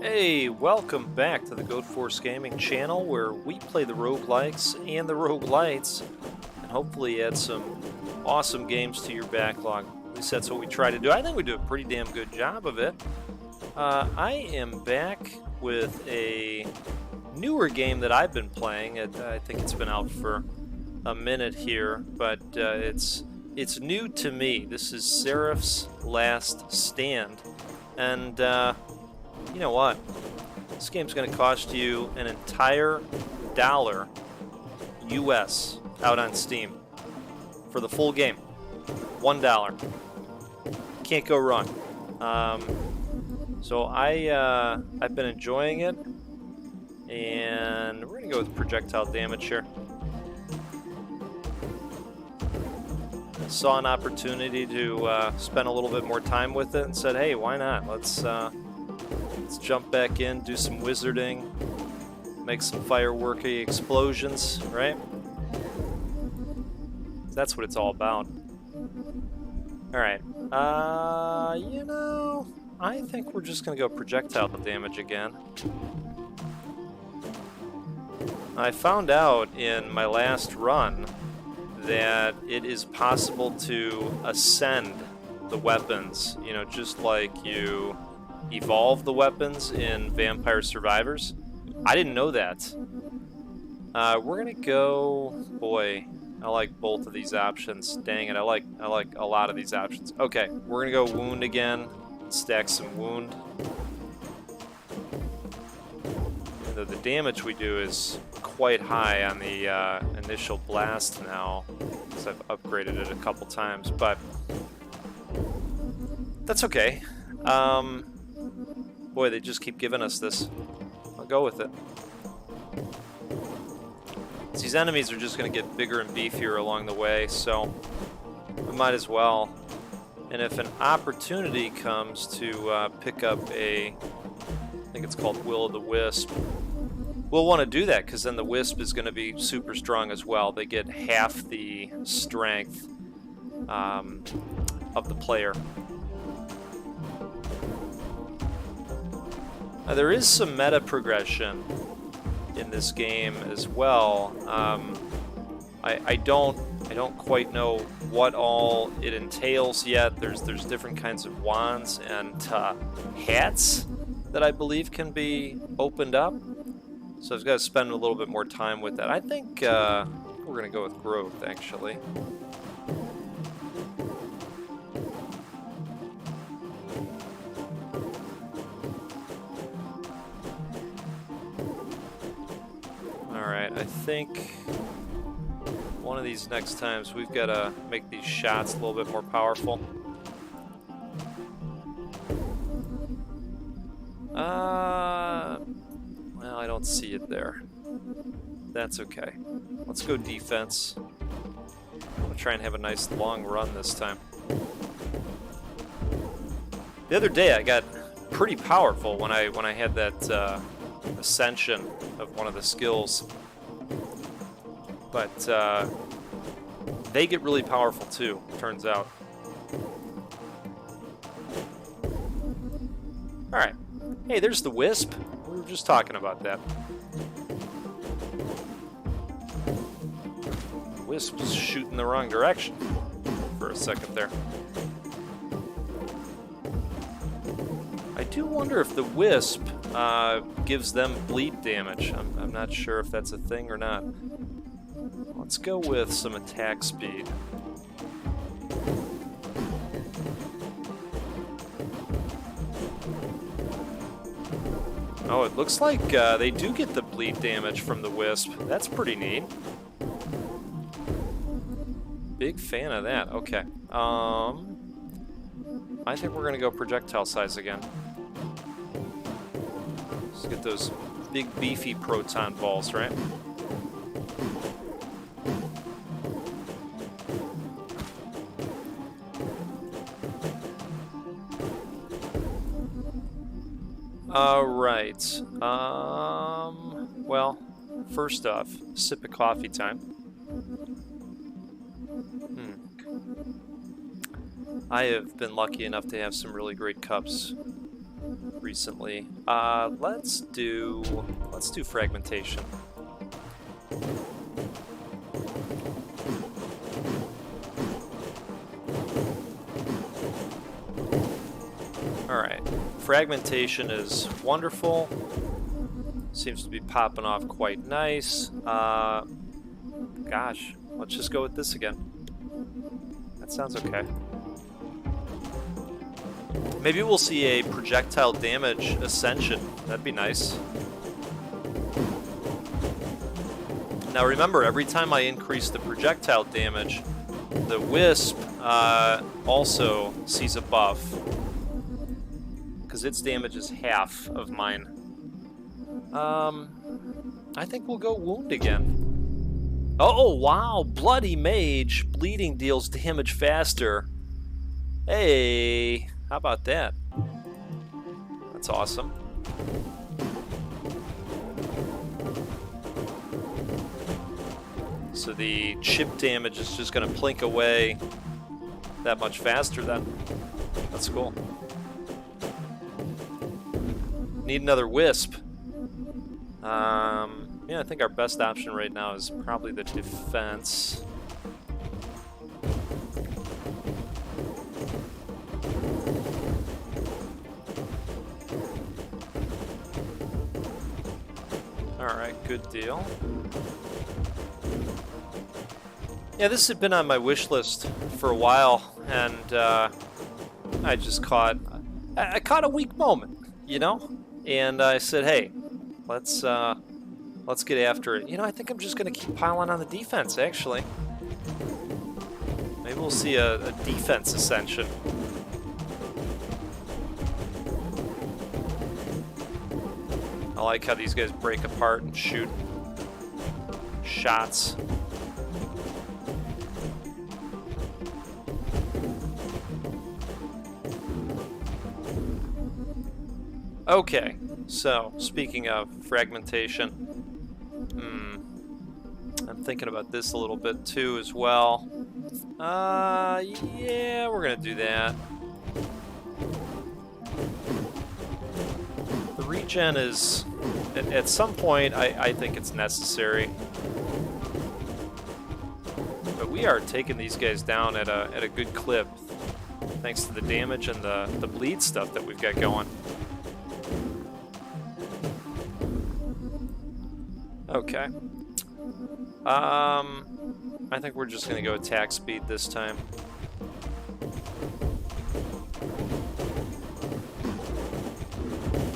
Hey, welcome back to the Goat Force Gaming channel, where we play the roguelikes and the roguelites and hopefully add some awesome games to your backlog. At least that's what we try to do. I think we do a pretty damn good job of it. I am back with a newer game that I've been playing. I think it's been out for a minute here, but it's new to me. This is Seraph's Last Stand, and you know what? This game's going to cost you an entire $1 US out on Steam for the full game. $1. Can't go wrong. So I've been enjoying it, and we're going to go with projectile damage here. I saw an opportunity to spend a little bit more time with it and said, hey, why not? Let's jump back in, do some wizarding, make some fireworky explosions, right? That's what it's all about. Alright, you know, I think we're just going to go projectile damage again. I found out in my last run that it is possible to ascend the weapons, you know, just like you evolve the weapons in Vampire Survivors. I didn't know that. We're gonna go. Boy, I like both of these options. Dang it, I like a lot of these options. Okay, we're gonna go wound again. Stack some wound. Even though the damage we do is quite high on the initial blast now, because I've upgraded it a couple times, but that's okay. Boy, they just keep giving us this. I'll go with it. These enemies are just going to get bigger and beefier along the way, so we might as well. And if an opportunity comes to pick up a, I think it's called Will of the Wisp, we'll want to do that, because then the Wisp is going to be super strong as well. They get half the strength of the player. There is some meta progression in this game as well. I don't quite know what all it entails yet. There's different kinds of wands and hats that I believe can be opened up. So I've got to spend a little bit more time with that. I think we're gonna go with growth, actually. Alright, I think one of these next times we've got to make these shots a little bit more powerful. Well, I don't see it there. That's okay. Let's go defense. I'm going to try and have a nice long run this time. The other day I got pretty powerful when I had that ascension of one of the skills, but they get really powerful too, turns out. Alright, hey, there's the Wisp. We were just talking about that. Wisp was shooting the wrong direction for a second there. I do wonder if the Wisp gives them bleed damage. I'm not sure if that's a thing or not. Let's go with some attack speed. Oh, it looks like they do get the bleed damage from the Wisp. That's pretty neat. Big fan of that. Okay. I think we're going to go projectile size again. Let's get those big beefy proton balls, right? Alright. Well, first off, sip of coffee time. I have been lucky enough to have some really great cups recently. Let's do fragmentation. Alright, fragmentation is wonderful. Seems to be popping off quite nice. Gosh, let's just go with this again. That sounds okay. Maybe we'll see a projectile damage ascension. That'd be nice. Now remember, every time I increase the projectile damage, the Wisp also sees a buff. Because its damage is half of mine. I think we'll go wound again. Oh, wow! Bloody Mage! Bleeding deals damage faster. Hey! How about that? That's awesome. So the chip damage is just going to plink away that much faster then. That's cool. Need another Wisp. Yeah, I think our best option right now is probably the defense. Alright, good deal. Yeah, this had been on my wish list for a while, and I just caught a weak moment, you know? And I said, hey, let's get after it. You know, I think I'm just going to keep piling on the defense, actually. Maybe we'll see a defense ascension. I like how these guys break apart and shoot shots. Okay, so speaking of fragmentation, I'm thinking about this a little bit too as well. Yeah, we're gonna do that. The regen is, at some point, I think it's necessary. But we are taking these guys down at a good clip, thanks to the damage and the bleed stuff that we've got going. Okay. I think we're just gonna go attack speed this time.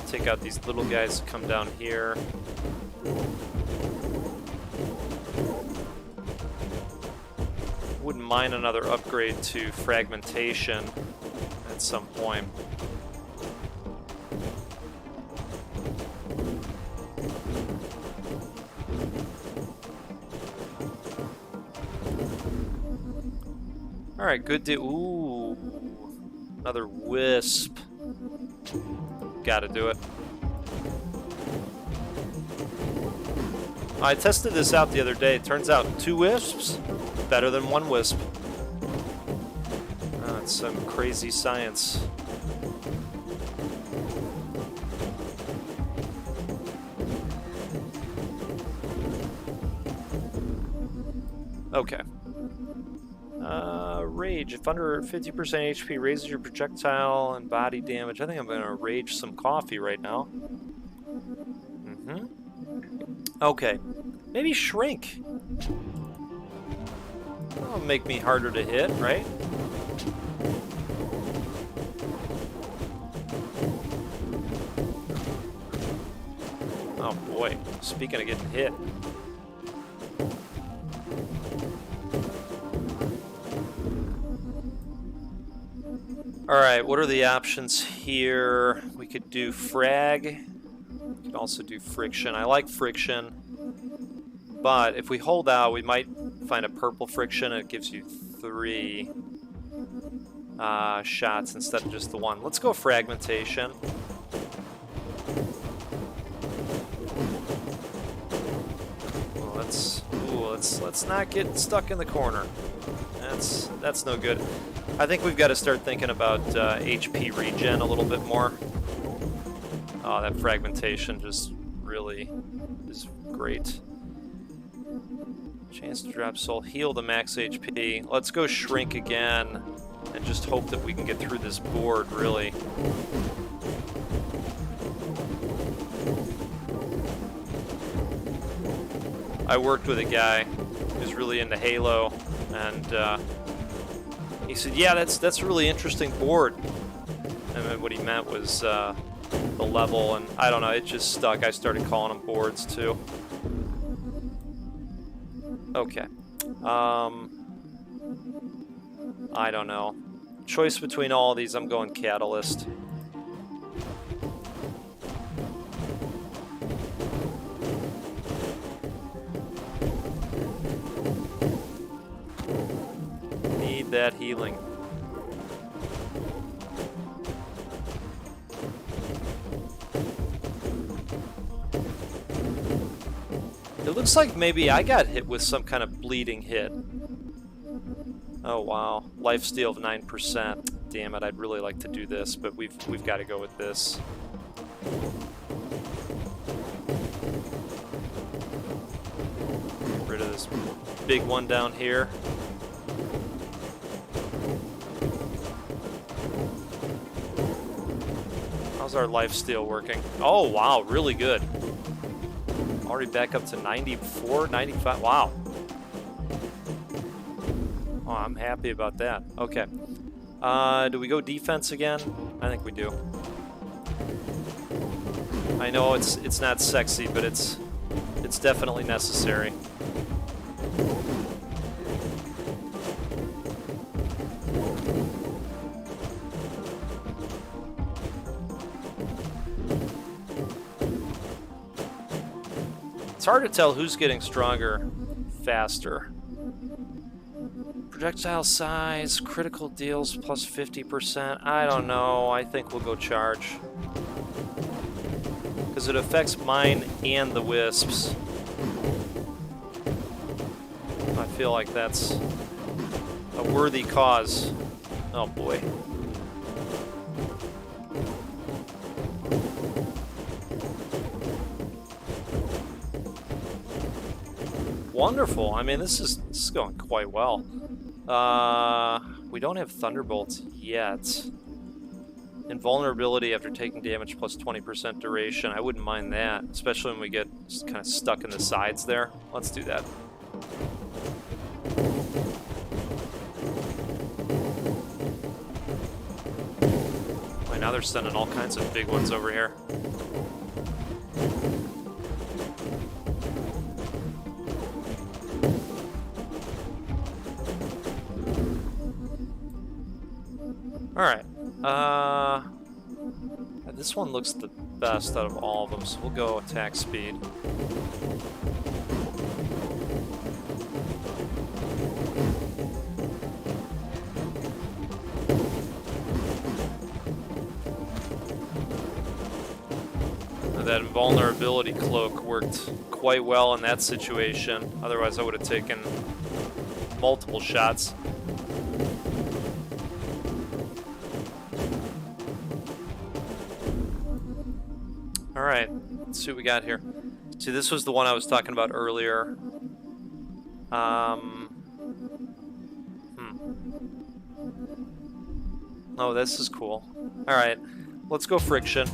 Take out these little guys that come down here. Wouldn't mind another upgrade to fragmentation at some point. Alright, good to... Ooh. Another Wisp. Gotta do it. I tested this out the other day. It turns out 2 Wisps, better than 1 Wisp. It's some crazy science. Okay. Rage. If under 50% HP, raises your projectile and body damage. I think I'm going to rage some coffee right now. Okay. Maybe shrink. That'll make me harder to hit, right? Oh boy. Speaking of getting hit. Alright, what are the options here? We could do frag. We could also do friction. I like friction. But if we hold out, we might find a purple friction and it gives you 3 shots instead of just the 1. Let's go fragmentation. Let's not get stuck in the corner. That's no good. I think we've got to start thinking about HP regen a little bit more. Oh, that fragmentation just really is great. Chance to drop soul, heal the max HP. Let's go shrink again and just hope that we can get through this board, really. I worked with a guy who's really into Halo, and he said, yeah, that's a really interesting board. And then what he meant was the level, and I don't know, it just stuck. I started calling them boards too. Okay. I don't know. Choice between all of these, I'm going Catalyst. Need that healing. It looks like maybe I got hit with some kind of bleeding hit. Oh wow, lifesteal of 9%. Damn it, I'd really like to do this, but we've got to go with this. Get rid of this big one down here. How's our lifesteal working? Oh wow, really good. Already back up to 94, 95. Wow. Oh, I'm happy about that. Okay. Do we go defense again? I think we do. I know it's not sexy, but it's definitely necessary. It's hard to tell who's getting stronger faster. Projectile size, critical deals plus 50%. I don't know. I think we'll go charge. Because it affects mine and the wisps. I feel like that's a worthy cause. Oh boy. Wonderful. I mean, this is going quite well. We don't have Thunderbolts yet. Invulnerability after taking damage plus 20% duration. I wouldn't mind that, especially when we get kind of stuck in the sides there. Let's do that. Wait, now they're sending all kinds of big ones over here. Alright, this one looks the best out of all of them, so we'll go attack speed. That invulnerability cloak worked quite well in that situation, otherwise I would have taken multiple shots. Alright, let's see what we got here. See, this was the one I was talking about earlier. Oh, this is cool. Alright, let's go friction.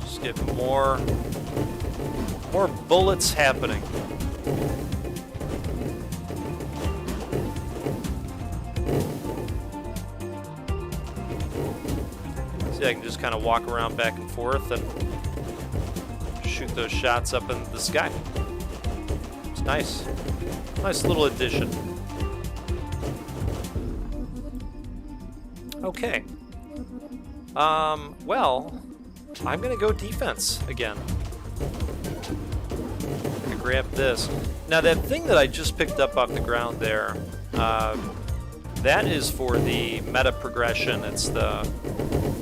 Just get more bullets happening. See, I can just kind of walk around back and forth and shoot those shots up in the sky. It's nice. Nice little addition. Okay. Well, I'm gonna go defense again. I'm gonna grab this. Now that thing that I just picked up off the ground there, that is for the meta progression. It's the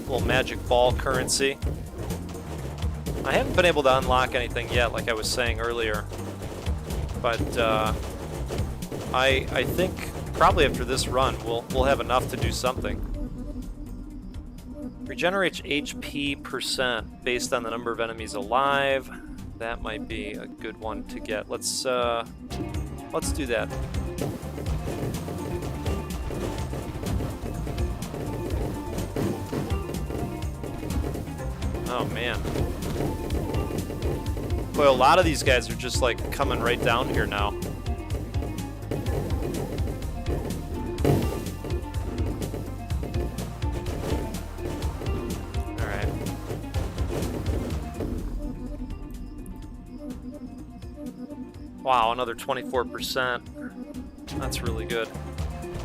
little magic ball currency. I haven't been able to unlock anything yet, like I was saying earlier. But I think probably after this run, we'll have enough to do something. Regenerates HP % based on the number of enemies alive. That might be a good one to get. Let's do that. Oh man. Boy, a lot of these guys are just like coming right down here now. Alright. Wow, another 24%. That's really good.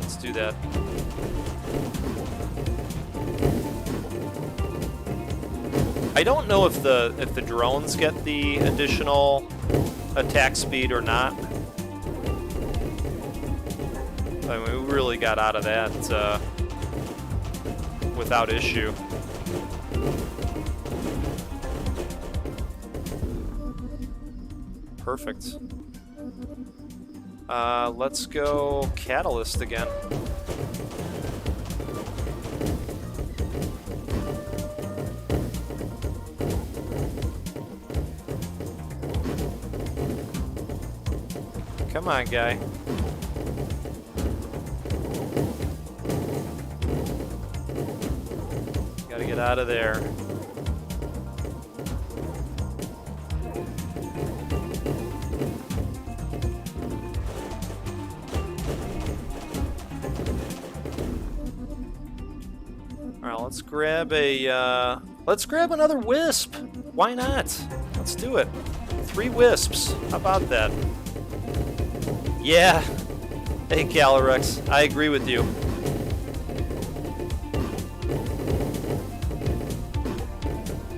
Let's do that. I don't know if the drones get the additional attack speed or not. I mean, we really got out of that without issue. Perfect. Let's go Catalyst again. Come on, guy. Gotta get out of there. Alright, let's grab another wisp. Why not? Let's do it. 3 wisps. How about that? Yeah. Hey, Calyrex, I agree with you.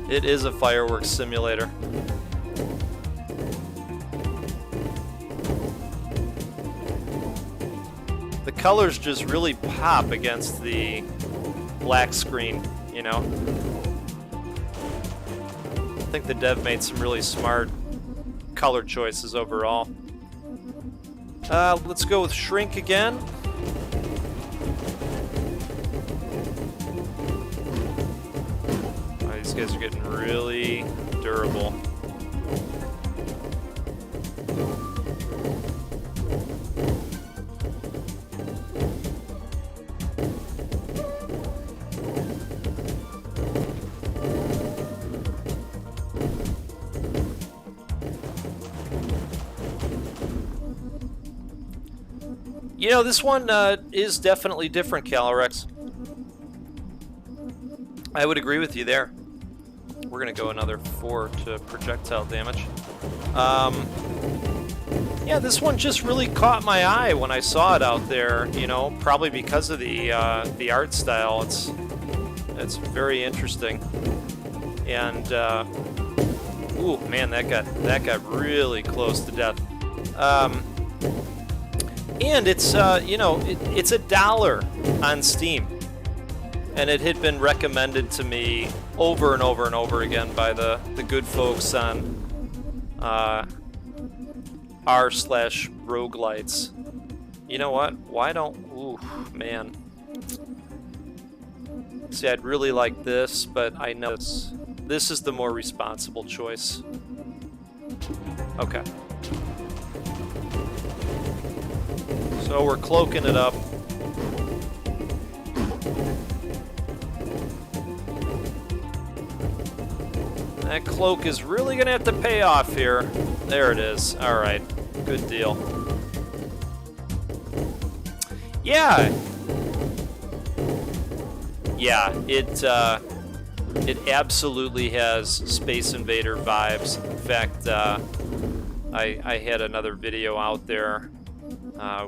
It is a fireworks simulator. The colors just really pop against the black screen, you know? I think the dev made some really smart color choices overall. Let's go with Shrink again. Oh, these guys are getting really durable. You know, this one is definitely different, Calyrex. I would agree with you there. We're going to go another 4 to projectile damage. Yeah, this one just really caught my eye when I saw it out there, you know, probably because of the art style. It's very interesting. And, ooh, man, that got really close to death. And it's, you know, it's $1 on Steam. And it had been recommended to me over and over and over again by the good folks on r/roguelites. You know what? Why don't... Ooh, man. See, I'd really like this, but I know this is the more responsible choice. Okay. So we're cloaking it up. That cloak is really going to have to pay off here. There it is. All right. Good deal. Yeah. Yeah, it absolutely has Space Invader vibes. In fact, I had another video out there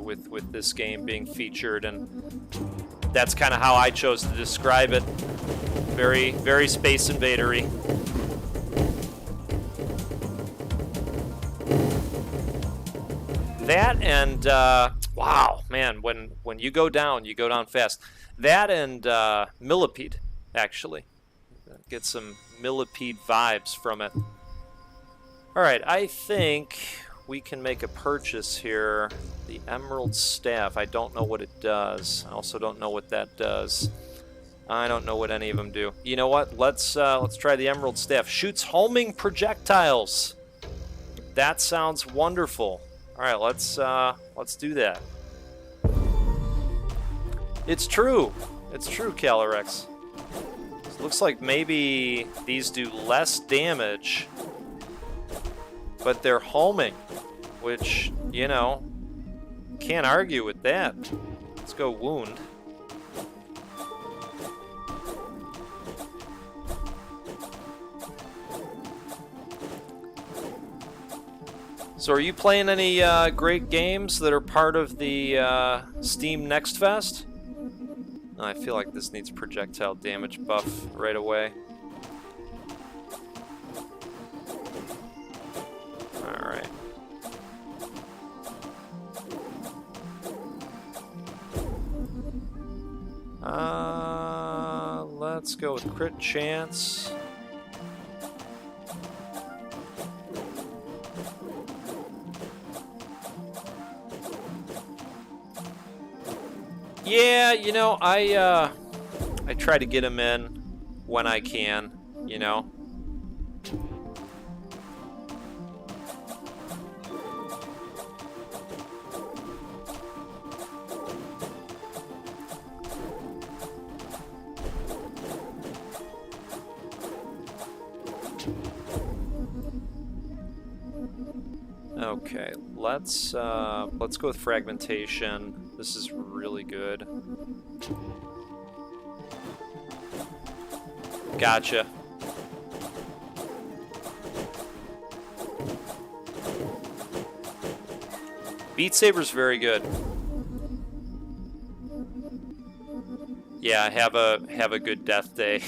with this game being featured, and that's kind of how I chose to describe it. Very, very Space Invader-y. That and wow, man, when you go down fast. That and Millipede, actually. Get some Millipede vibes from it. Alright, I think we can make a purchase here. The Emerald Staff. I don't know what it does. I also don't know what that does. I don't know what any of them do. You know what? Let's try the Emerald Staff. Shoots homing projectiles. That sounds wonderful. All right, let's do that. It's true. It's true, Calyrex. It looks like maybe these do less damage, but they're homing, which, you know, can't argue with that. Let's go wound. So are you playing any great games that are part of the Steam Next Fest? Oh, I feel like this needs projectile damage buff right away. Alright. Let's go with crit chance. Yeah, you know, I try to get him in when I can, you know. Okay, let's go with fragmentation. This is really good. Gotcha. Beat Saber's very good. Yeah, have a good death day.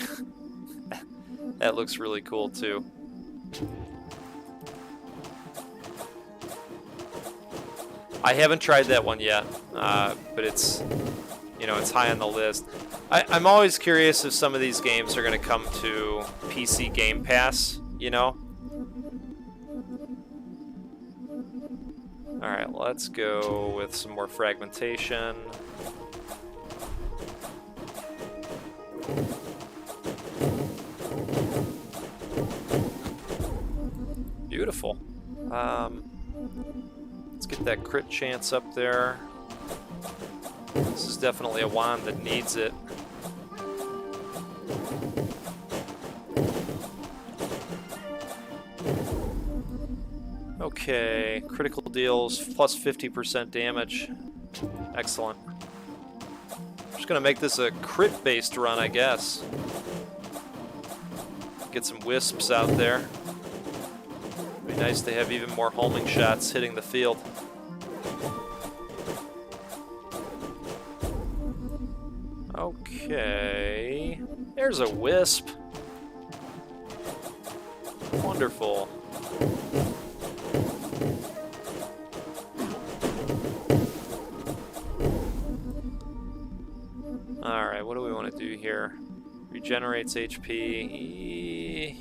That looks really cool too. I haven't tried that one yet, but it's, you know, it's high on the list. I'm always curious if some of these games are going to come to PC Game Pass, you know? Alright, let's go with some more fragmentation. Beautiful. Let's get that crit chance up there. This is definitely a wand that needs it. Okay, critical deals plus 50% damage. Excellent. Just gonna make this a crit-based run, I guess. Get some wisps out there. Be nice to have even more homing shots hitting the field. Okay, there's a wisp. Wonderful. Alright, what do we want to do here? Regenerates HP.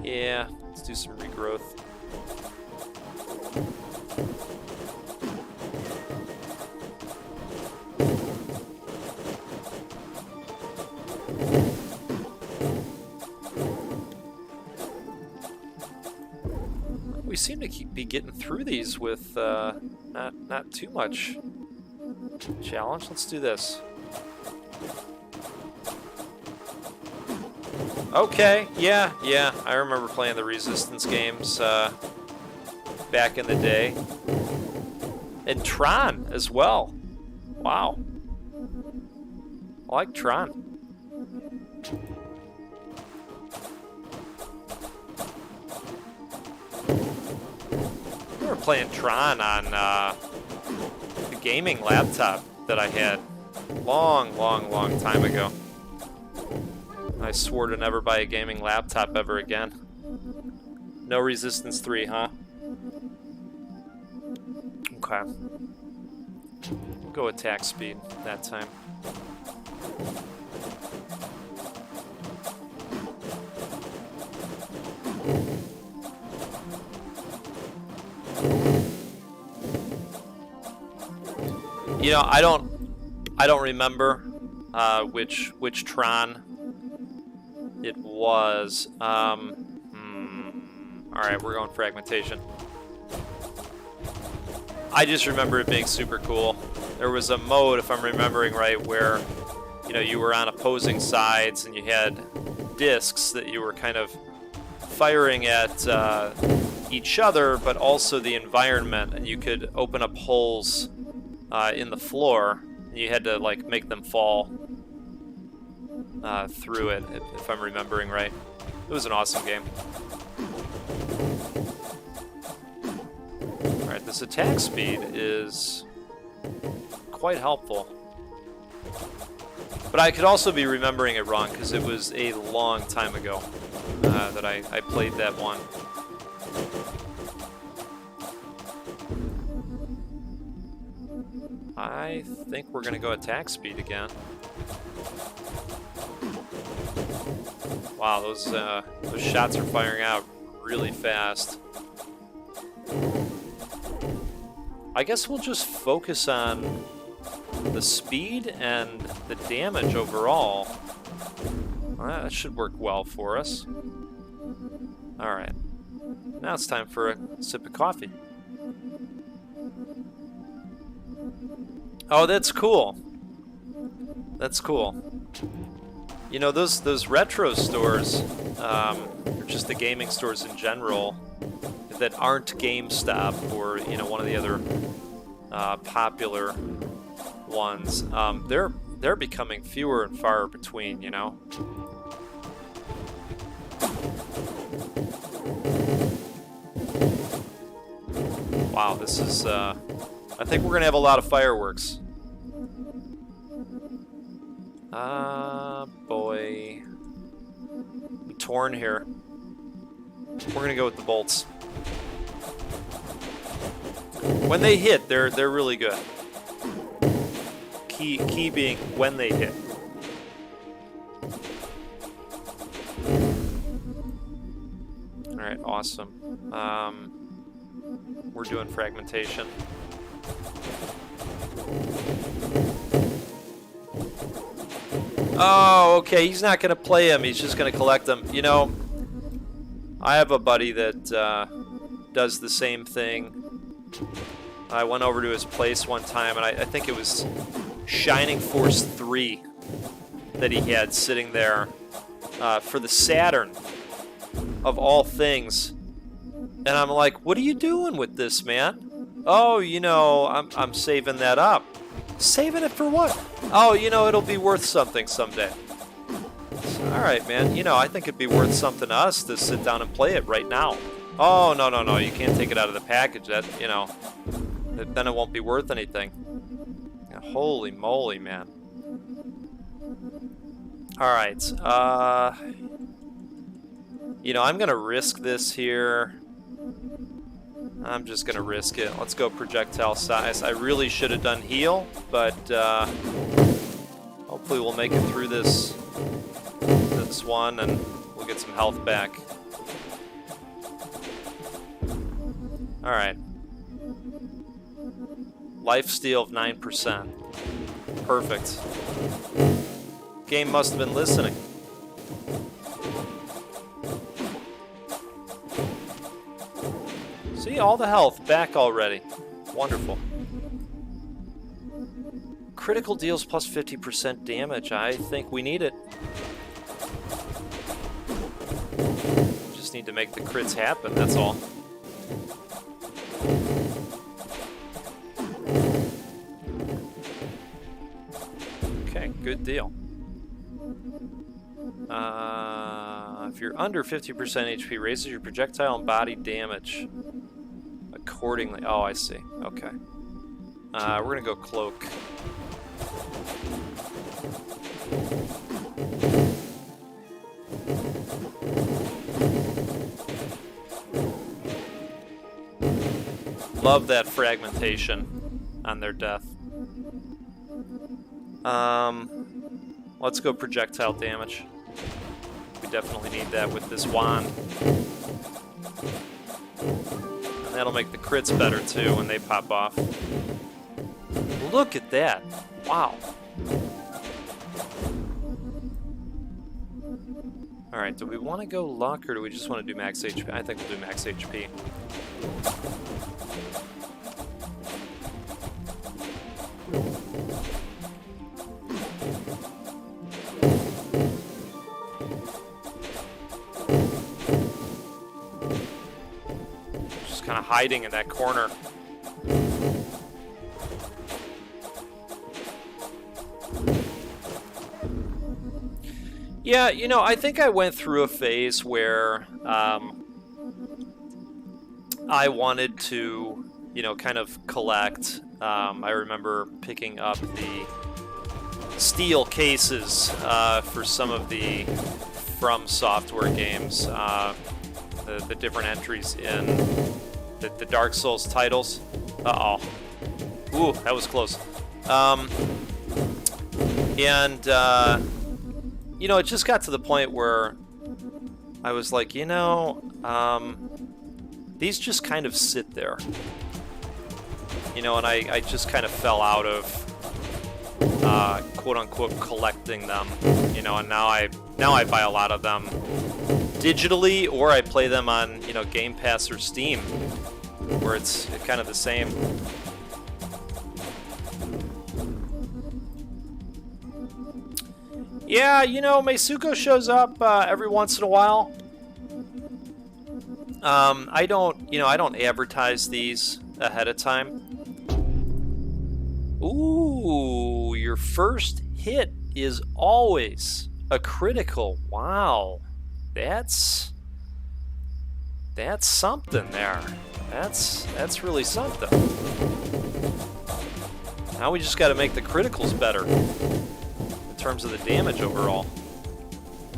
Yeah, let's do some regrowth. We seem to be getting through these with not too much challenge. Let's do this. Okay, yeah, I remember playing the Resistance games back in the day. And Tron as well. Wow. I like Tron. I remember playing Tron on the gaming laptop that I had long time ago. I swore to never buy a gaming laptop ever again. No Resistance 3, huh? Okay. We'll go attack speed that time. You know, I don't remember which Tron it was. All right, we're going fragmentation. I just remember it being super cool. There was a mode, if I'm remembering right, where you were on opposing sides and you had discs that you were kind of firing at each other, but also the environment, and you could open up holes in the floor. And you had to like make them fall through it, if I'm remembering right. It was an awesome game. All right, this attack speed is quite helpful. But I could also be remembering it wrong because it was a long time ago that I played that one. I think we're going to go attack speed again. Wow, those shots are firing out really fast. I guess we'll just focus on the speed and the damage overall. Well, that should work well for us. Alright. Now it's time for a sip of coffee. Oh, that's cool. That's cool. You know, those retro stores, or just the gaming stores in general, that aren't GameStop or one of the other popular ones, they're becoming fewer and far between. Wow, this is. I think we're gonna have a lot of fireworks. Boy, I'm torn here. We're gonna go with the bolts. When they hit, they're really good. Key being when they hit. All right, awesome. We're doing fragmentation. Oh, okay. He's not going to play him. He's just going to collect them. I have a buddy that does the same thing. I went over to his place one time, and I think it was Shining Force 3 that he had sitting there for the Saturn, of all things. And I'm like, what are you doing with this, man? Oh, I'm saving that up. Saving it for what? Oh, it'll be worth something someday. All right, man. I think it'd be worth something to us to sit down and play it right now. Oh, no. You can't take it out of the package. That, then it won't be worth anything. Holy moly, man. All right. I'm going to risk this here. I'm just going to risk it. Let's go projectile size. I really should have done heal, but hopefully we'll make it through this one and we'll get some health back. All right. Lifesteal of 9%. Perfect. Game must have been listening. See, all the health back already. Wonderful. Critical deals plus 50% damage. I think we need it. Just need to make the crits happen, that's all. Okay, good deal. If you're under 50% HP, raises your projectile and body damage accordingly. Oh, I see. Okay. We're gonna go cloak. Love that fragmentation on their death. Let's go projectile damage. We definitely need that with this wand. And that'll make the crits better too when they pop off. Look at that. Wow. Alright, do we want to go luck or do we just want to do max HP? I think we'll do max HP. Just kind of hiding in that corner. Yeah, you know, I think I went through a phase where I wanted to, you know, kind of collect. I remember picking up the steel cases for some of the From Software games, the different entries in the Dark Souls titles. Uh-oh. Ooh, that was close. You know, it just got to the point where I was like, you know, these just kind of sit there. You know, and I just kind of fell out of quote-unquote collecting them. You know, and now I buy a lot of them digitally, or I play them on, you know, Game Pass or Steam, where it's kind of the same. Yeah, you know, Meisuko shows up every once in a while. I don't advertise these ahead of time. Ooh, your first hit is always a critical. Wow, that's something there. That's really something. Now we just got to make the criticals better. In terms of the damage overall.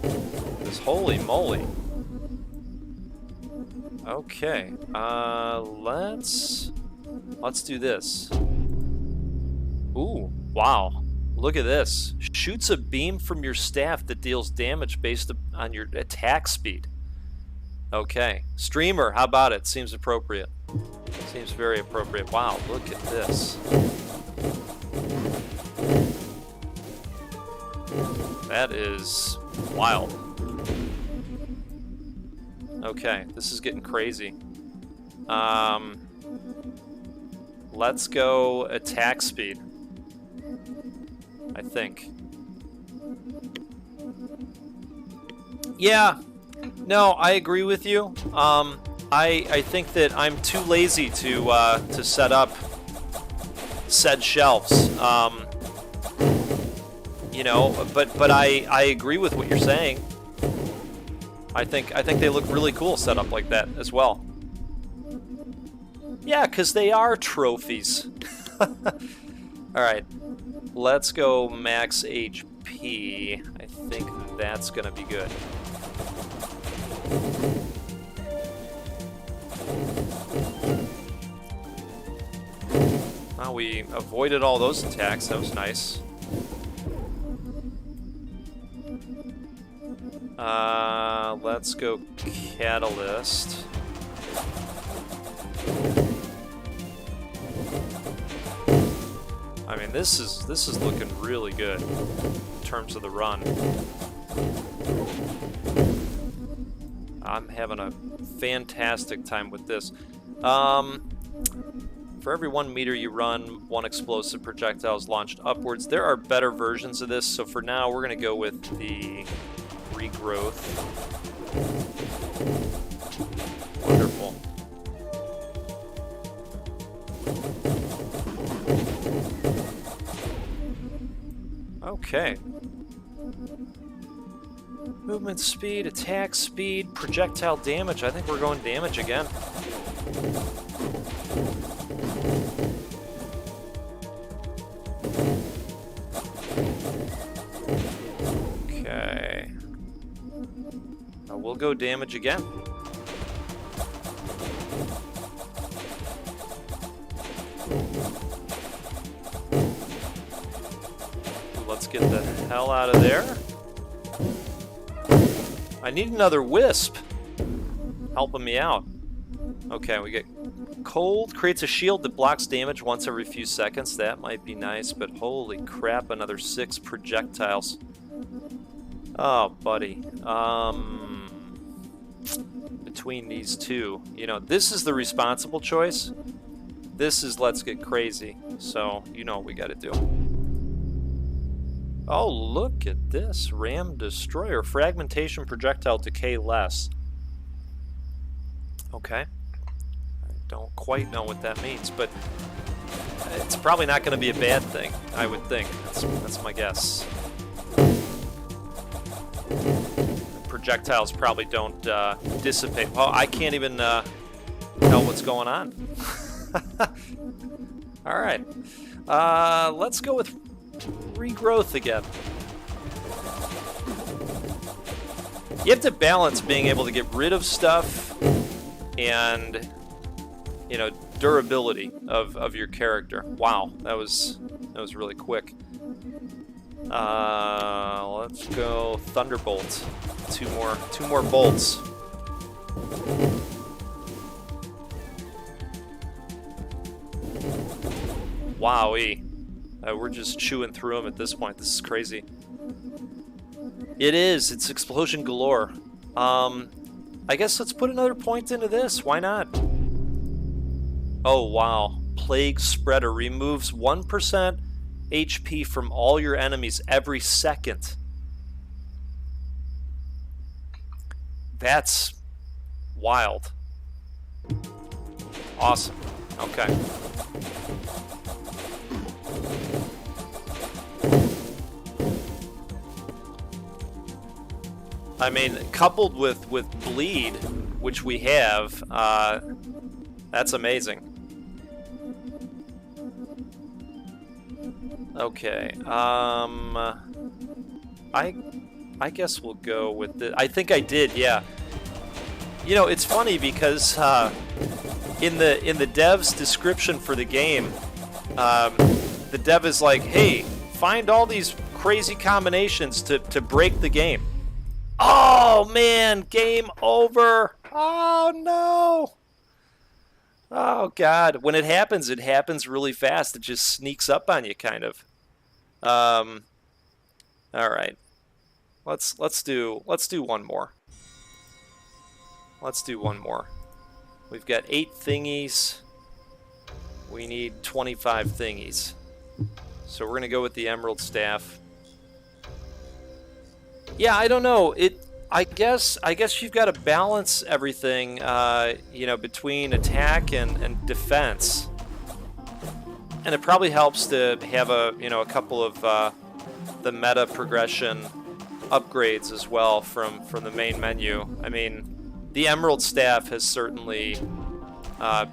Because holy moly. Okay, let's do this. Ooh, wow. Look at this. Shoots a beam from your staff that deals damage based on your attack speed. Okay. Streamer, how about it? Seems appropriate. Seems very appropriate. Wow, look at this. That is wild. Okay, this is getting crazy. Let's go attack speed. I think. Yeah. No, I agree with you. I think that I'm too lazy to set up said shelves. You know, but I agree with what you're saying. I think they look really cool set up like that as well. Yeah, because they are trophies. Alright, let's go max HP. I think that's gonna be good. Well, we avoided all those attacks. That was nice. Let's go Catalyst. I mean, this is looking really good in terms of the run. I'm having a fantastic time with this. For every 1 meter you run, 1 explosive projectile is launched upwards. There are better versions of this, so for now we're going to go with the regrowth. Wonderful. Okay. Movement speed, attack speed, projectile damage. I think we're going damage again. Okay. We'll go damage again. Let's get the hell out of there. I need another wisp helping me out. Okay, we get Cold creates a shield that blocks damage once every few seconds. That might be nice, but holy crap, another 6 projectiles. Oh, buddy. Between these two, you know, this is the responsible choice. This is let's get crazy. So, you know what we gotta do. Oh, look at this. Ram Destroyer. Fragmentation projectile decay less. Okay. I don't quite know what that means, but it's probably not going to be a bad thing, I would think. That's my guess. Projectiles probably don't dissipate. Oh, I can't even tell what's going on. All right. Let's go with regrowth again. You have to balance being able to get rid of stuff and, you know, durability of your character. Wow, that was really quick. Let's go Thunderbolt. Two more bolts. Wowee. We're just chewing through them at this point. This is crazy. It is. It's explosion galore. I guess let's put another point into this. Why not? Oh, wow. Plague Spreader removes 1% HP from all your enemies every second. That's wild. Awesome. Okay. I mean, coupled with bleed, which we have, that's amazing. Okay, I guess we'll go with the. I think I did, yeah. You know, it's funny because in the dev's description for the game, the dev is like, "Hey, find all these crazy combinations to break the game." Oh man, game over. Oh no. Oh god, when it happens really fast. It just sneaks up on you kind of. All right. Let's do one more. Let's do one more. We've got 8 thingies. We need 25 thingies. So we're going to go with the Emerald Staff. Yeah, I don't know. I guess you've got to balance everything, you know, between attack and defense. And it probably helps to have a couple of the meta progression upgrades as well from the main menu. I mean, the Emerald Staff has certainly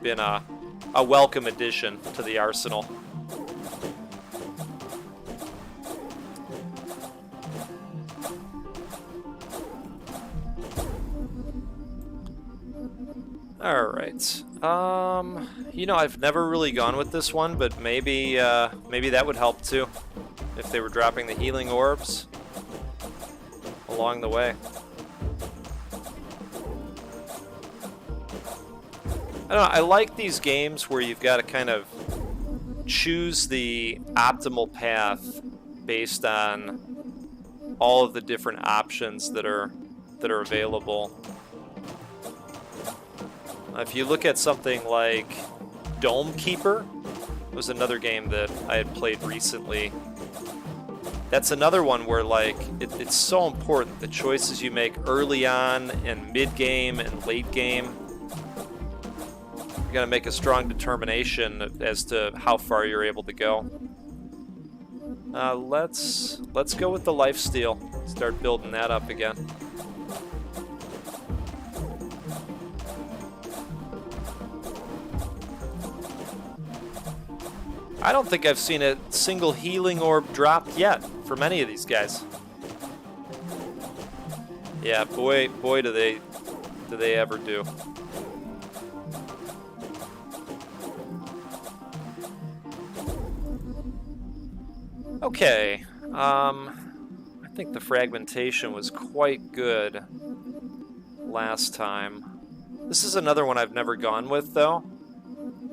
been a welcome addition to the arsenal. Alright, you know, I've never really gone with this one, but maybe that would help too, if they were dropping the healing orbs along the way. I don't know, I like these games where you've got to kind of choose the optimal path based on all of the different options that are available. If you look at something like Dome Keeper, it was another game that I had played recently. That's another one where, like, it's so important, the choices you make early on and mid-game and late game. You gotta make a strong determination as to how far you're able to go. Let's go with the lifesteal. Start building that up again. I don't think I've seen a single healing orb dropped yet from any of these guys. Yeah, boy do they ever do. Okay, I think the fragmentation was quite good last time. This is another one I've never gone with, though.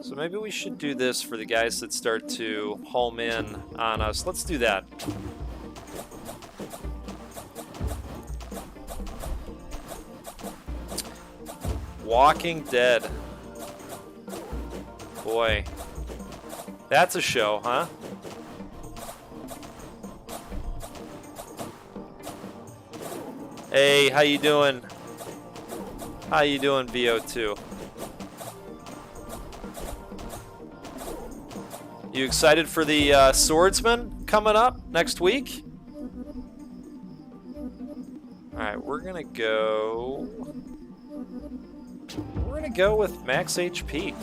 So maybe we should do this for the guys that start to home in on us. Let's do that. Walking Dead. Boy. That's a show, huh? Hey, how you doing? How you doing, VO2? You excited for the Swordsman coming up next week? Alright, we're gonna go with max HP.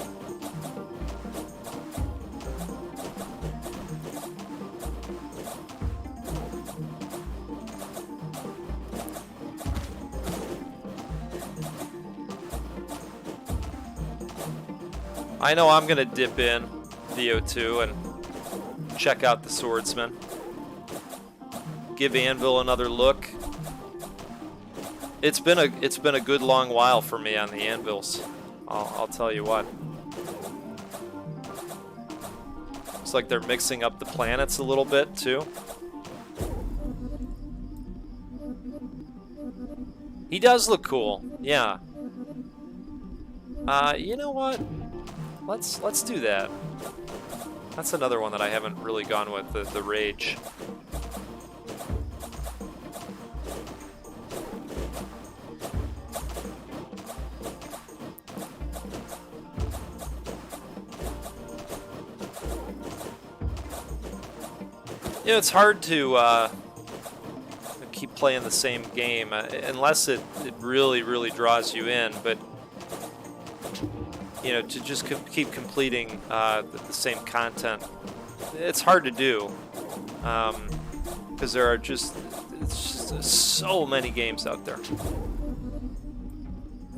I know I'm gonna dip in VO2 and check out the Swordsman. Give Anvil another look. It's been a good long while for me on the Anvils. I'll tell you what. It's like they're mixing up the planets a little bit too. He does look cool, yeah. You know what? Let's do that. That's another one that I haven't really gone with, the Rage. You know, it's hard to keep playing the same game unless it really, really draws you in, but you know, to just keep completing the same content, it's hard to do because there are just so many games out there.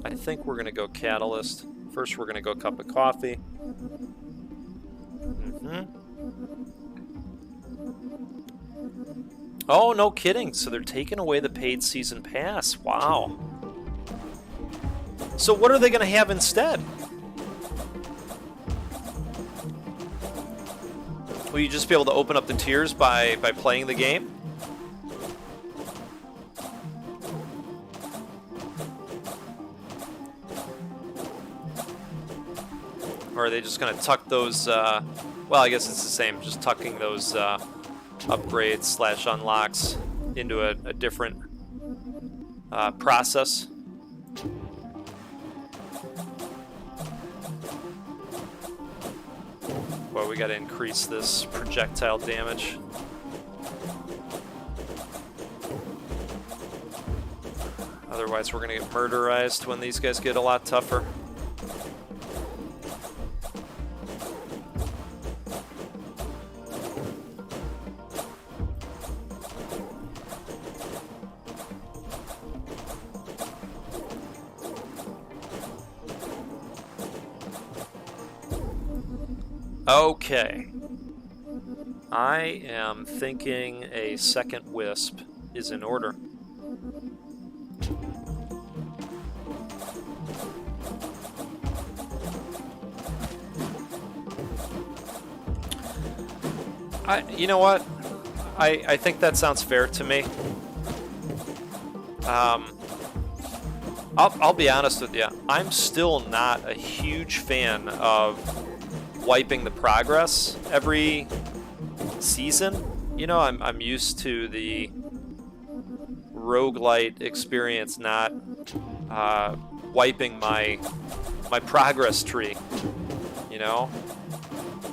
I think we're gonna go Catalyst. First, we're gonna go Cup of Coffee. Oh, no kidding. So they're taking away the paid season pass. Wow. So what are they going to have instead? Will you just be able to open up the tiers by playing the game? Or are they just going to tuck those, well, I guess it's the same, just tucking those upgrades / unlocks into a different process. Well, we got to increase this projectile damage. Otherwise, we're going to get murderized when these guys get a lot tougher. Okay. I am thinking a second wisp is in order. You know what? I think that sounds fair to me. I'll be honest with you. I'm still not a huge fan of wiping the progress every season. You know, I'm used to the roguelite experience, not wiping my progress tree. You know,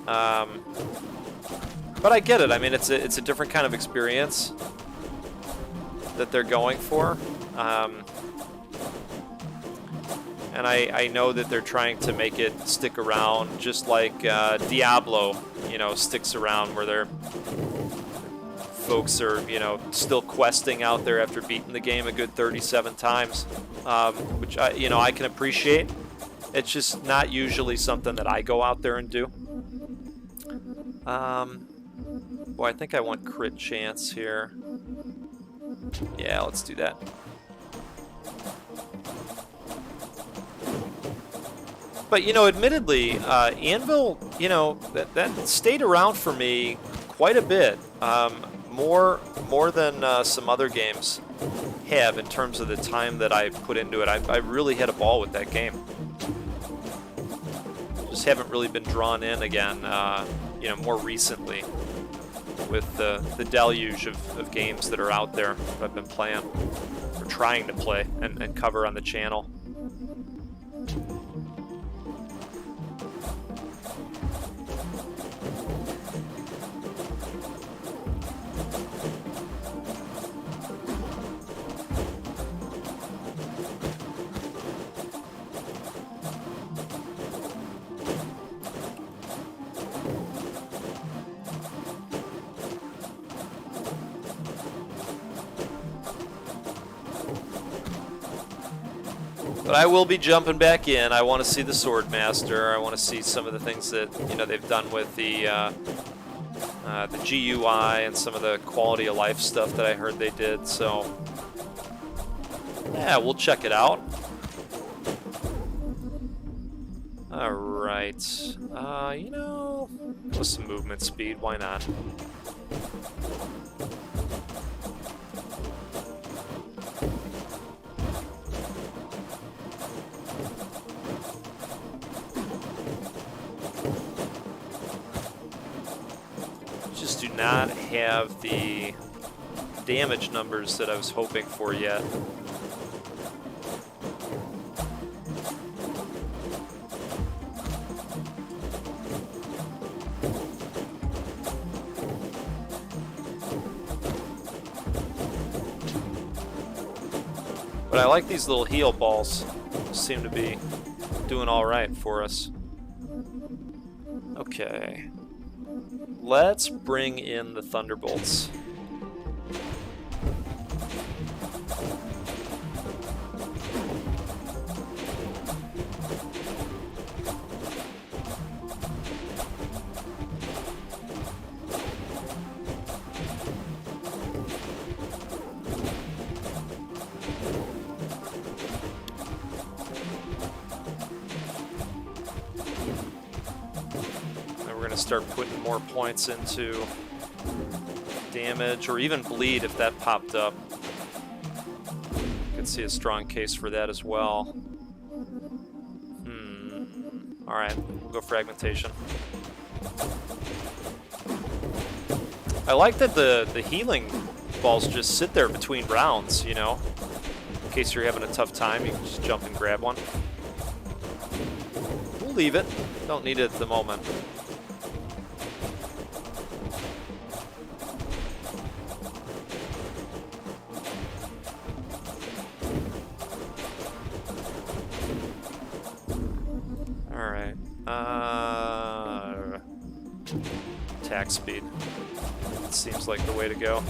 but I get it. I mean, it's a different kind of experience that they're going for. And I know that they're trying to make it stick around, just like Diablo, you know, sticks around, where their folks are, you know, still questing out there after beating the game a good 37 times, which I can appreciate. It's just not usually something that I go out there and do. Boy, I think I want crit chance here. Yeah, let's do that. But, you know, admittedly, Anvil, you know, that stayed around for me quite a bit. More than some other games have in terms of the time that I put into it. I really had a ball with that game. Just haven't really been drawn in again, you know, more recently with the deluge of games that are out there that I've been playing or trying to play and cover on the channel. But I will be jumping back in. I want to see the Swordmaster. I want to see some of the things that, you know, they've done with the GUI and some of the quality of life stuff that I heard they did. So, yeah, we'll check it out. All right. You know, with some movement speed, why not? Just do not have the damage numbers that I was hoping for yet. But I like these little heal balls. Seem to be doing all right for us. Okay. Let's bring in the Thunderbolts. Start putting more points into damage or even bleed if that popped up. You can see a strong case for that as well. Alright, we'll go fragmentation. I like that the healing balls just sit there between rounds, you know? In case you're having a tough time, you can just jump and grab one. We'll leave it. Don't need it at the moment. Attack speed. It seems like the way to go.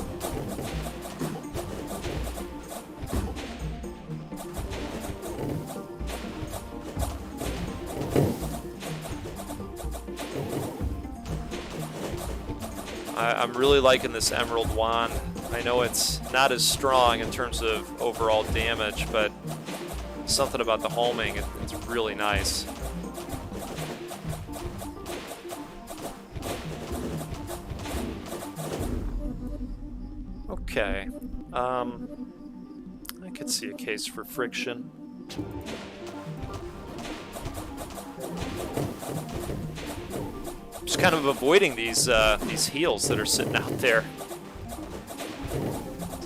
I'm really liking this Emerald Wand. I know it's not as strong in terms of overall damage, but something about the homing, it's really nice. Okay, I could see a case for friction. Just kind of avoiding these heals that are sitting out there.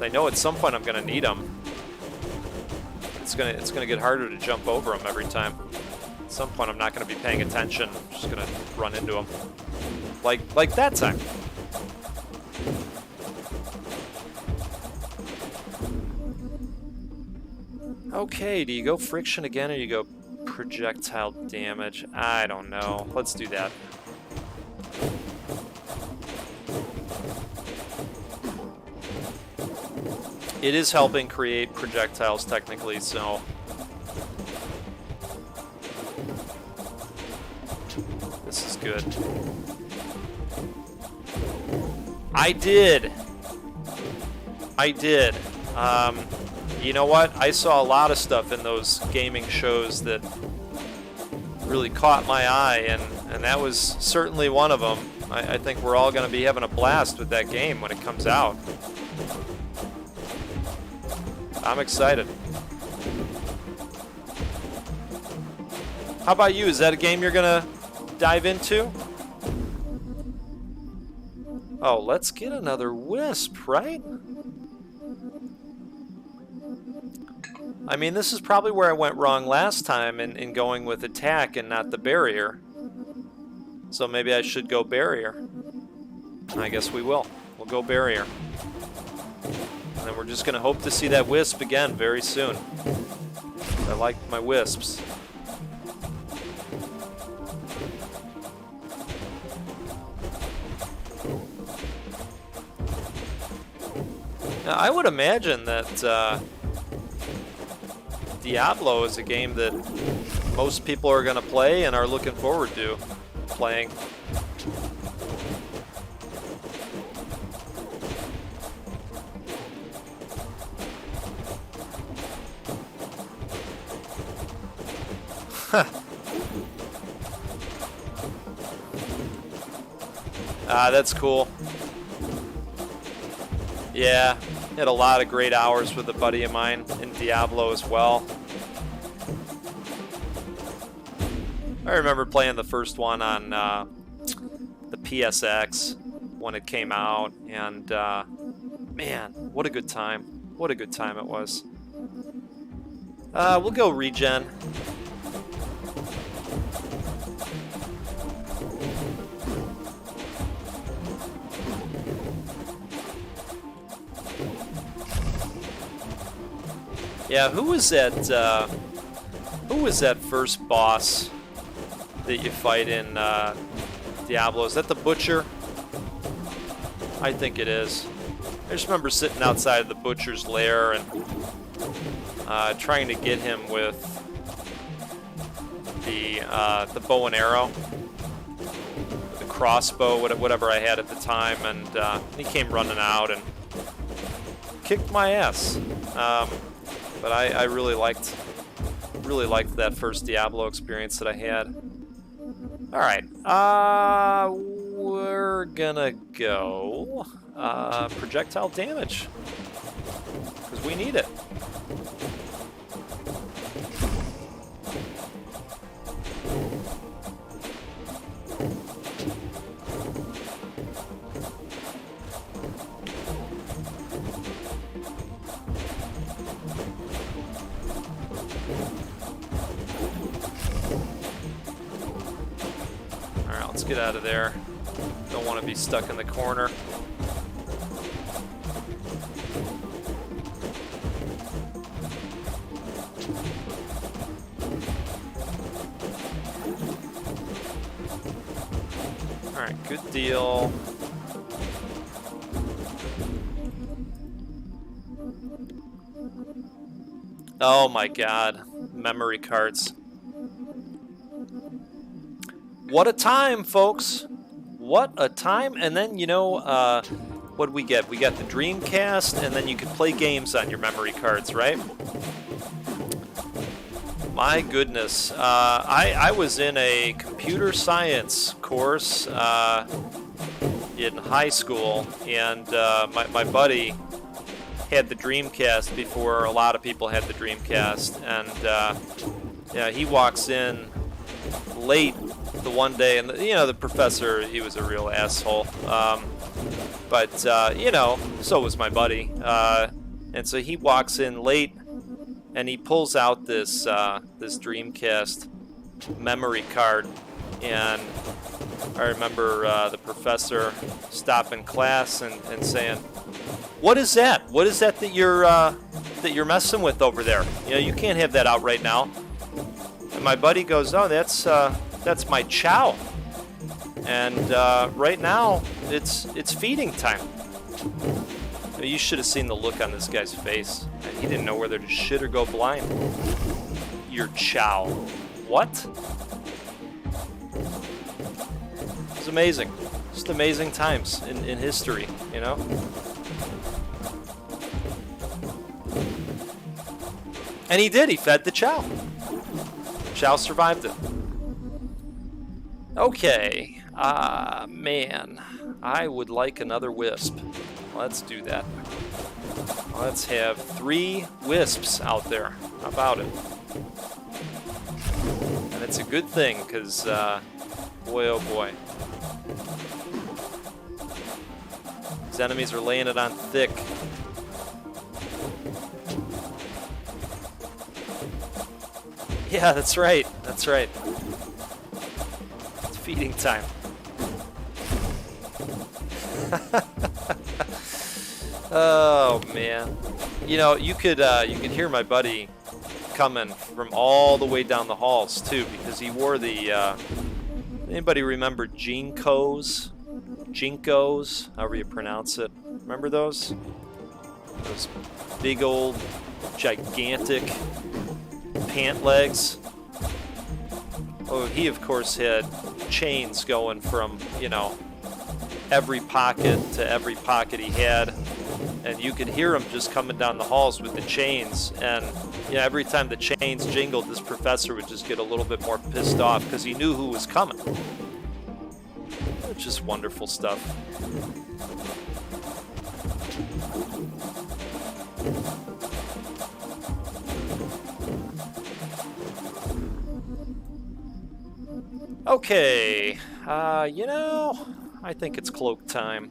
I know at some point I'm gonna need them. It's gonna get harder to jump over them every time. At some point I'm not gonna be paying attention. I'm just gonna run into them, like that time. Okay, do you go friction again or you go projectile damage? I don't know. Let's do that. It is helping create projectiles technically, so... This is good. I did! You know what? I saw a lot of stuff in those gaming shows that really caught my eye, and that was certainly one of them. I think we're all going to be having a blast with that game when it comes out. I'm excited. How about you? Is that a game you're going to dive into? Oh, let's get another wisp, right? I mean, this is probably where I went wrong last time in going with attack and not the barrier. So maybe I should go barrier. I guess we will. We'll go barrier. And then we're just going to hope to see that wisp again very soon. I like my wisps. Now, I would imagine that Diablo is a game that most people are going to play and are looking forward to playing. That's cool. Yeah, had a lot of great hours with a buddy of mine in Diablo as well. I remember playing the first one on the PSX when it came out, and man, what a good time. What a good time it was. We'll go regen. Yeah, who was that first boss that you fight in Diablo? Is that the Butcher? I think it is. I just remember sitting outside of the Butcher's lair and trying to get him with the bow and arrow, the crossbow, whatever I had at the time, and he came running out and kicked my ass. But I really liked that first Diablo experience that I had. All right, we're gonna go projectile damage because we need it. Let's get out of there. Don't want to be stuck in the corner. Alright, good deal. Oh my god, memory cards. What a time, folks. What a time. And then, you know, what did we get? We got the Dreamcast, and then you could play games on your memory cards, right? My goodness. I was in a computer science course in high school, and my buddy had the Dreamcast before a lot of people had the Dreamcast, and yeah, he walks in late the one day, and the professor, he was a real asshole, but you know, so was my buddy, and so he walks in late and he pulls out this this Dreamcast memory card, and I remember the professor stopping class and saying, "What is that? What is that you're messing with over there? You know, you can't have that out right now." And my buddy goes, "Oh, that's my chow, and right now it's feeding time." You should have seen the look on this guy's face. He didn't know whether to shit or go blind. Your chow. What? It was amazing. Just amazing times in history, you know? And he did. He fed the chow. Chow survived it. Okay. Man. I would like another wisp. Let's do that. Let's have 3 wisps out there. How about it? And it's a good thing, because, boy oh boy. These enemies are laying it on thick. Yeah, that's right. That's right. It's feeding time. Oh man. You know, you could hear my buddy coming from all the way down the halls too, because he wore the anybody remember Jinkos? Jinkos, however you pronounce it. Remember those? Those big old gigantic pant legs. Oh, he of course had chains going from, you know, every pocket to every pocket he had, and you could hear him just coming down the halls with the chains. And yeah, every time the chains jingled, this professor would just get a little bit more pissed off because he knew who was coming. It's just wonderful stuff. Okay, you know, I think it's cloak time.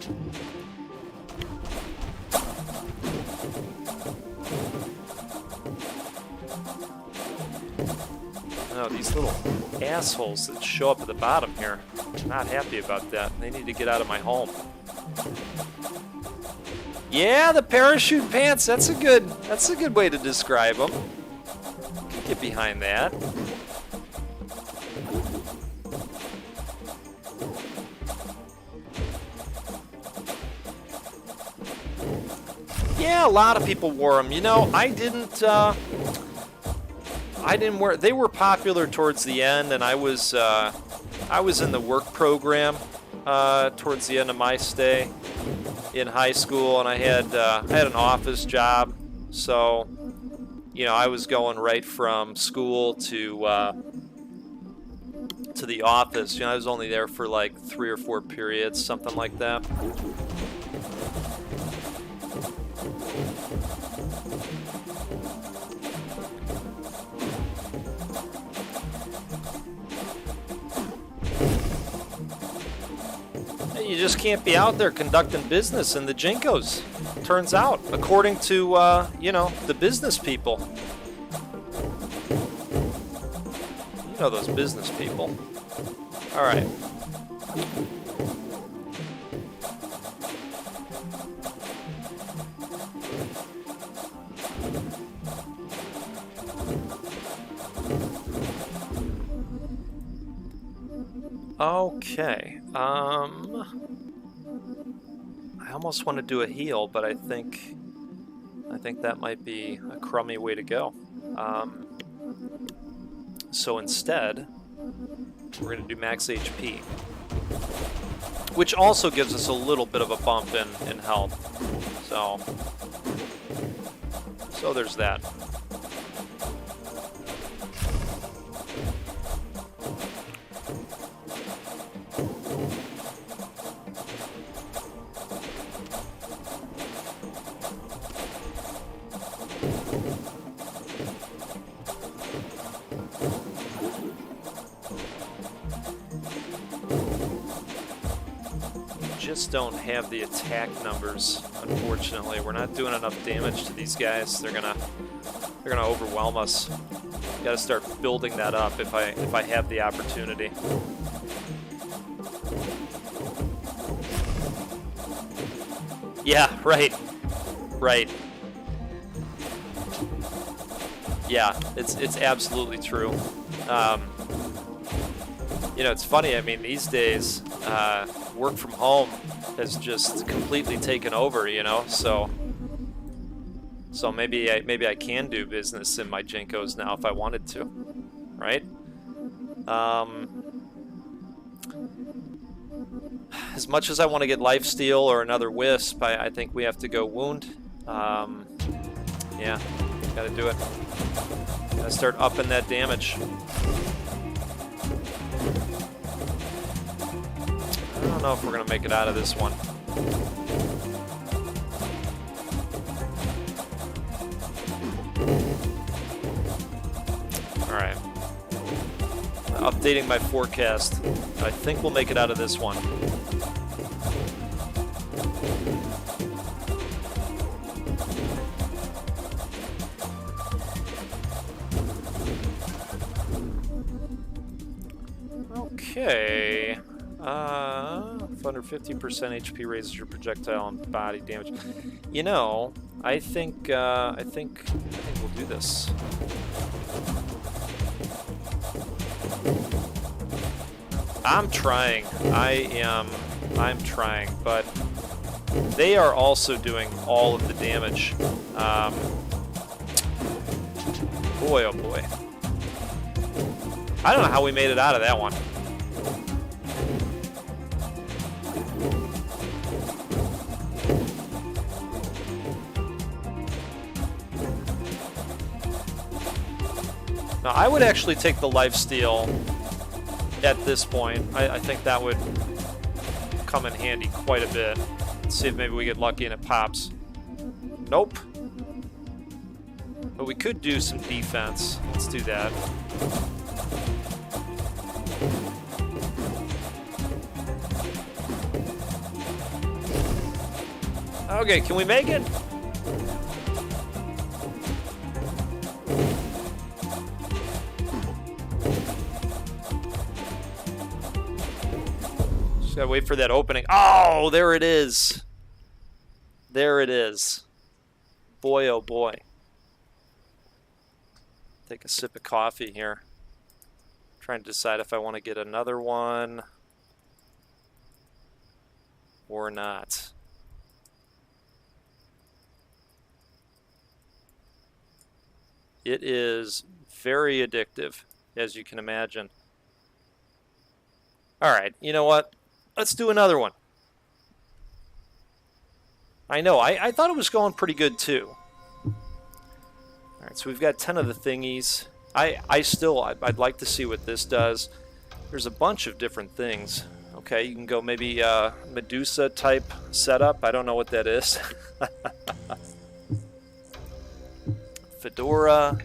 No, these little assholes that show up at the bottom here, I'm not happy about that. They need to get out of my home. Yeah, the parachute pants, that's a good way to describe them. Can get behind that. Yeah, a lot of people wore them. You know, I didn't wear. They were popular towards the end, and I was in the work program towards the end of my stay in high school, and I had an office job, so you know I was going right from school to the office. You know, I was only there for like 3 or 4 periods, something like that. You just can't be out there conducting business in the Jinkos, turns out, according to, you know, the business people. You know those business people. All right. Okay, I almost want to do a heal, but I think that might be a crummy way to go. So instead, we're going to do max HP, which also gives us a little bit of a bump in health. So there's that. Just don't have the attack numbers, unfortunately. We're not doing enough damage to these guys. They're gonna overwhelm us. Gotta start building that up if I have the opportunity. Yeah, right. Yeah, it's absolutely true. You know, it's funny. I mean, these days, work from home has just completely taken over. You know, so maybe I can do business in my Jinkos now if I wanted to, right? As much as I want to get lifesteal or another wisp, I think we have to go wound. Yeah, gotta do it. Gotta start upping that damage. don't know if we're going to make it out of this one. Alright. Updating my forecast. I think we'll make it out of this one. Okay. If under 50% HP raises your projectile and body damage. You know, I think we'll do this. I'm trying. I'm trying, but they are also doing all of the damage. Boy, oh boy. I don't know how we made it out of that one. Now, I would actually take the lifesteal at this point. I think that would come in handy quite a bit. Let's see if maybe we get lucky and it pops. Nope. But we could do some defense. Let's do that. Okay, can we make it? Just gotta wait for that opening. Oh, there it is. There it is. Boy, oh boy. Take a sip of coffee here. Trying to decide if I want to get another one or not. It is very addictive, as you can imagine. All right, you know what? Let's do another one. I know, I thought it was going pretty good too. All right, so we've got 10 of the thingies. I'd like to see what this does. There's a bunch of different things. Okay, you can go maybe Medusa type setup. I don't know what that is. Fedora.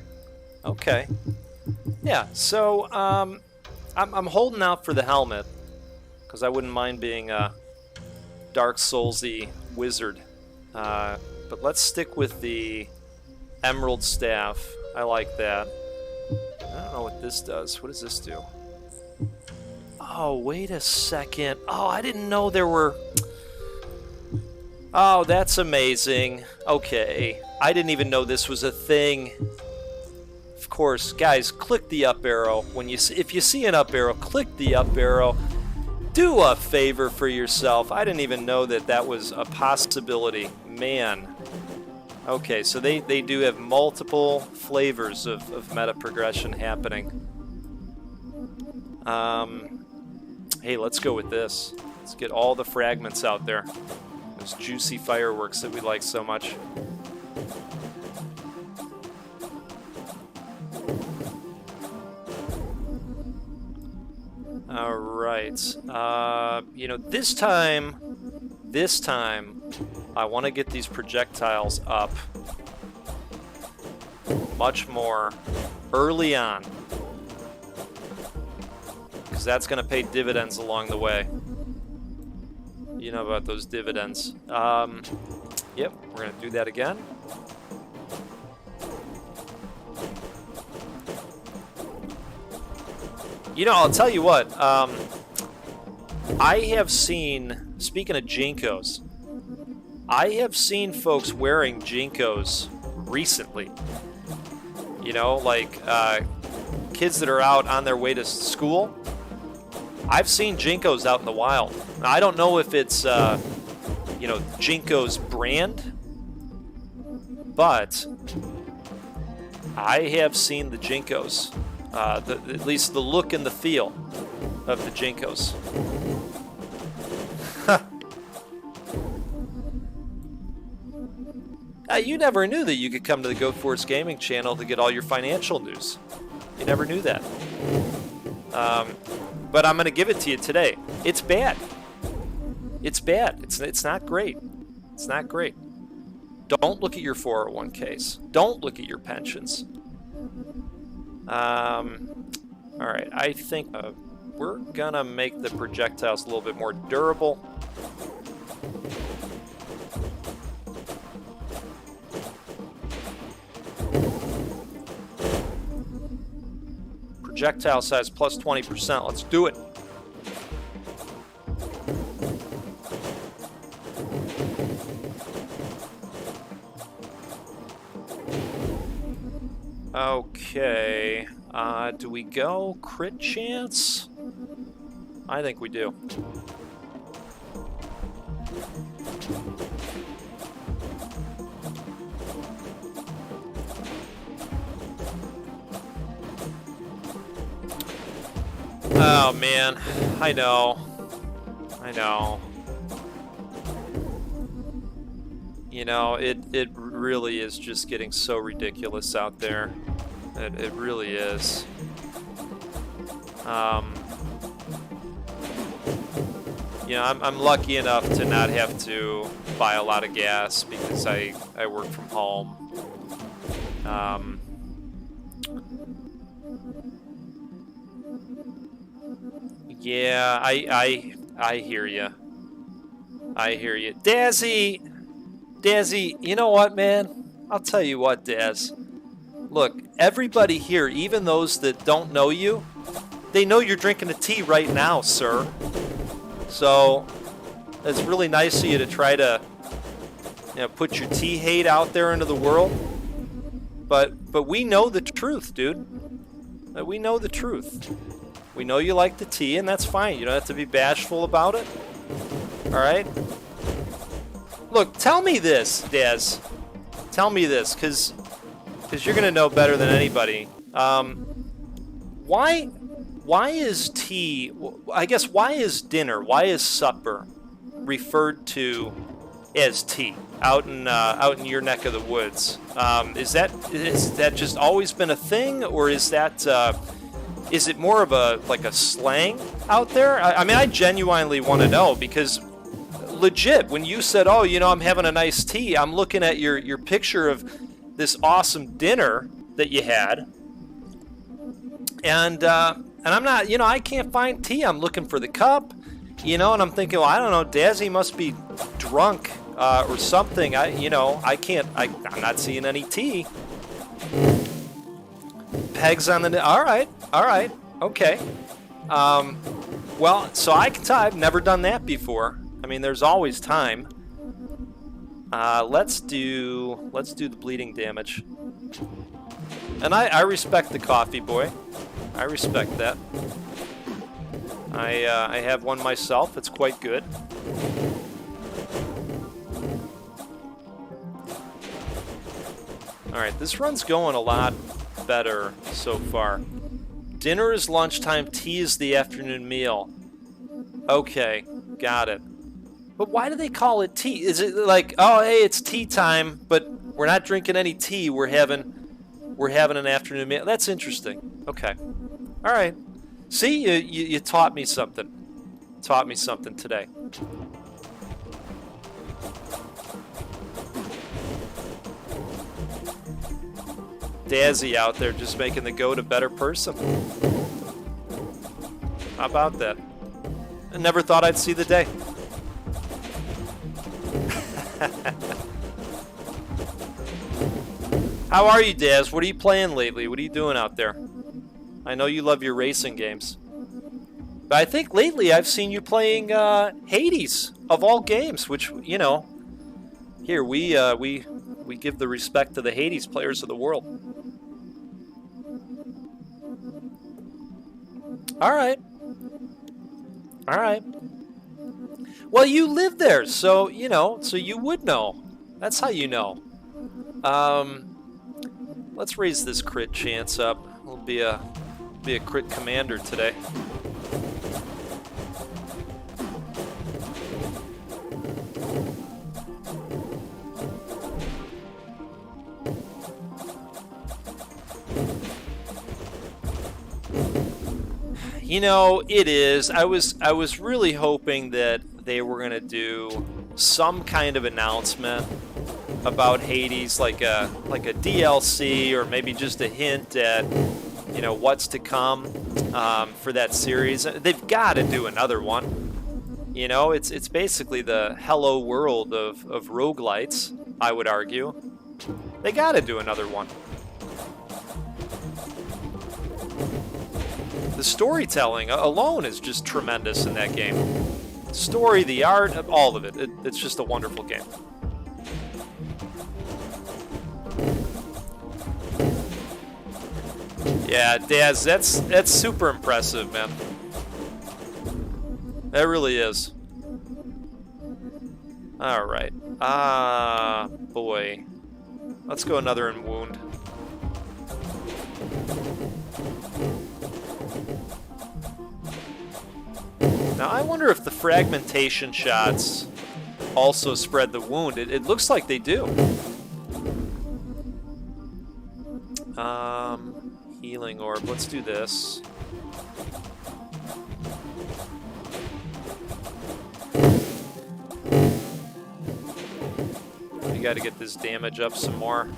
Okay. Yeah, so I'm holding out for the helmet because I wouldn't mind being a Dark Souls-y wizard. But let's stick with the Emerald Staff. I like that. I don't know what this does. What does this do? Oh, wait a second. Oh, I didn't know there were... Oh, that's amazing. Okay. I didn't even know this was a thing. Of course, guys, click the up arrow. If you see an up arrow, click the up arrow. Do a favor for yourself. I didn't even know that was a possibility. Man. Okay, so they do have multiple flavors of meta progression happening. Hey, let's go with this. Let's get all the fragments out there. Those juicy fireworks that we like so much. All right. You know, this time, I want to get these projectiles up much more early on, because that's going to pay dividends along the way. You know about those dividends. Yep, we're going to do that again. You know, I'll tell you what. I have seen, speaking of Jinkos, I have seen folks wearing Jinkos recently. You know, like kids that are out on their way to school. I've seen Jinkos out in the wild. Now, I don't know if it's, you know, Jinko's brand, but I have seen the Jinkos. At least the look and the feel of the Jinkos. You never knew that you could come to the Goat Force Gaming channel to get all your financial news. You never knew that. But I'm going to give it to you today. It's bad. It's bad. It's not great. It's not great. Don't look at your 401ks. Don't look at your pensions. All right, I think we're gonna make the projectiles a little bit more durable. Projectile size plus 20%. Let's do it. Okay. Do we go crit chance? I think we do. Oh man, I know. You know, it really is just getting so ridiculous out there. It really is. You know, I'm lucky enough to not have to buy a lot of gas because I work from home. Yeah, I hear you. I hear you. Dazzy, you know what, man? I'll tell you what, Daz. Look, everybody here, even those that don't know you, they know you're drinking a tea right now, sir. So, it's really nice of you to try to, you know, put your tea hate out there into the world. But we know the truth, dude. We know the truth. We know you like the tea, and that's fine. You don't have to be bashful about it. All right? Look, tell me this, Daz. Tell me this, because you're going to know better than anybody. Why is tea, I guess, why is dinner, why is supper referred to as tea out in your neck of the woods? Is that just always been a thing, or is it more of a slang out there? I mean, I genuinely want to know, because legit, when you said, oh, you know, I'm having a nice tea, I'm looking at your picture of this awesome dinner that you had, and I'm not, you know, I can't find tea. I'm looking for the cup, you know, and I'm thinking, well, I don't know, Dazzy must be drunk or something. I'm not seeing any tea. Pegs on the, all right, okay. Well, so I can tell I've never done that before. I mean, there's always time. Let's do the bleeding damage. And I respect the coffee boy. I respect that. I have one myself. It's quite good. All right, this run's going a lot better so far. Dinner is lunchtime, tea is the afternoon meal. Okay, got it. But why do they call it tea? Is it like, oh, hey, it's tea time, but we're not drinking any tea, we're having an afternoon meal? That's interesting. Okay. All right. See, you taught me something. Taught me something today. Dazzy out there just making the goat a better person. How about that? I never thought I'd see the day. How are you, Daz? What are you playing lately? What are you doing out there? I know you love your racing games. But I think lately I've seen you playing Hades, of all games, which, you know, here, we give the respect to the Hades players of the world. All right. Well, you live there, so, you know, so you would know. That's how you know. Let's raise this crit chance up. We'll be a crit commander today. You know, it is. I was really hoping that they were going to do some kind of announcement about Hades, like a DLC, or maybe just a hint at, you know, what's to come for that series. They've got to do another one. You know, it's basically the hello world of roguelites, I would argue. They got to do another one. The storytelling alone is just tremendous in that game. The story, the art, all of it. It's just a wonderful game. Yeah, Daz, that's super impressive, man. That really is. All right. Boy. Let's go another in wound. Now, I wonder if the fragmentation shots also spread the wound. It looks like they do. Healing orb. Let's do this. We got to get this damage up some more.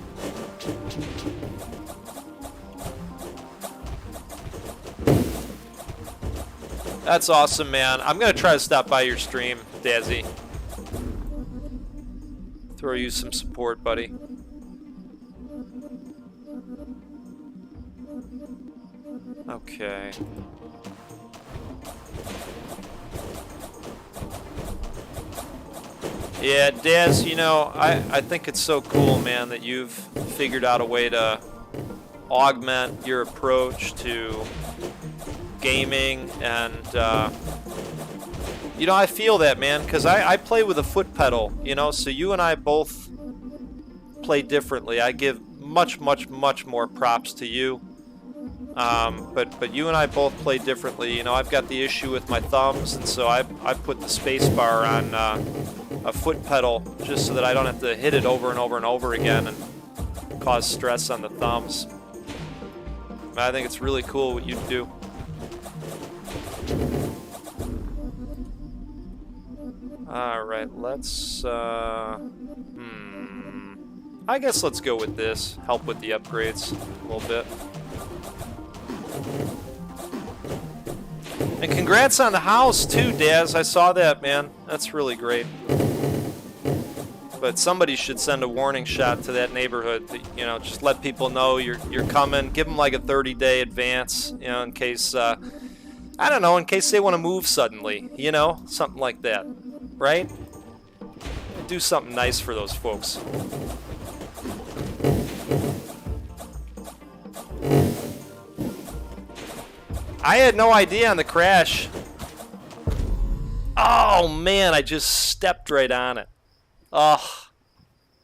That's awesome, man. I'm going to try to stop by your stream, Dazzy. Throw you some support, buddy. Okay. Yeah, Daz, you know, I think it's so cool, man, that you've figured out a way to augment your approach to gaming, and you know, I feel that, man, because I play with a foot pedal, you know, so you and I both play differently. I give much more props to you, but you and I both play differently. You know, I've got the issue with my thumbs, and so I put the space bar on a foot pedal just so that I don't have to hit it over and over and over again and cause stress on the thumbs. I think it's really cool what you do. Alright, let's, I guess let's go with this. Help with the upgrades a little bit. And congrats on the house, too, Daz. I saw that, man. That's really great. But somebody should send a warning shot to that neighborhood. That, you know, just let people know you're coming. Give them like a 30-day advance, you know, in case, I don't know, in case they want to move suddenly. You know, something like that. Right? Do something nice for those folks. I had no idea on the crash. Oh man, I just stepped right on it. Ugh.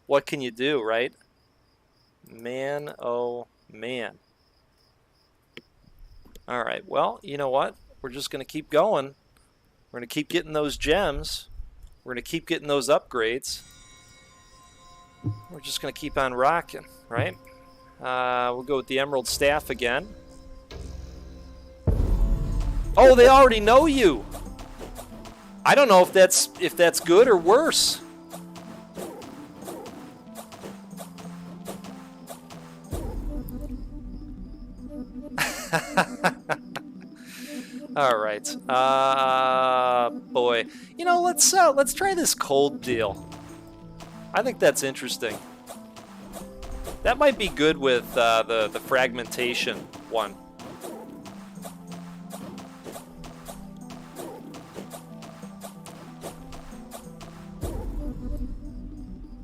What can you do, right? Man, oh man. Alright, well, you know what? We're just going to keep going. We're going to keep getting those gems. We're going to keep getting those upgrades. We're just going to keep on rocking, right? We'll go with the Emerald Staff again. Oh, they already know you. I don't know if that's good or worse. All right. Boy. You know, let's try this cold deal. I think that's interesting. That might be good with the fragmentation one.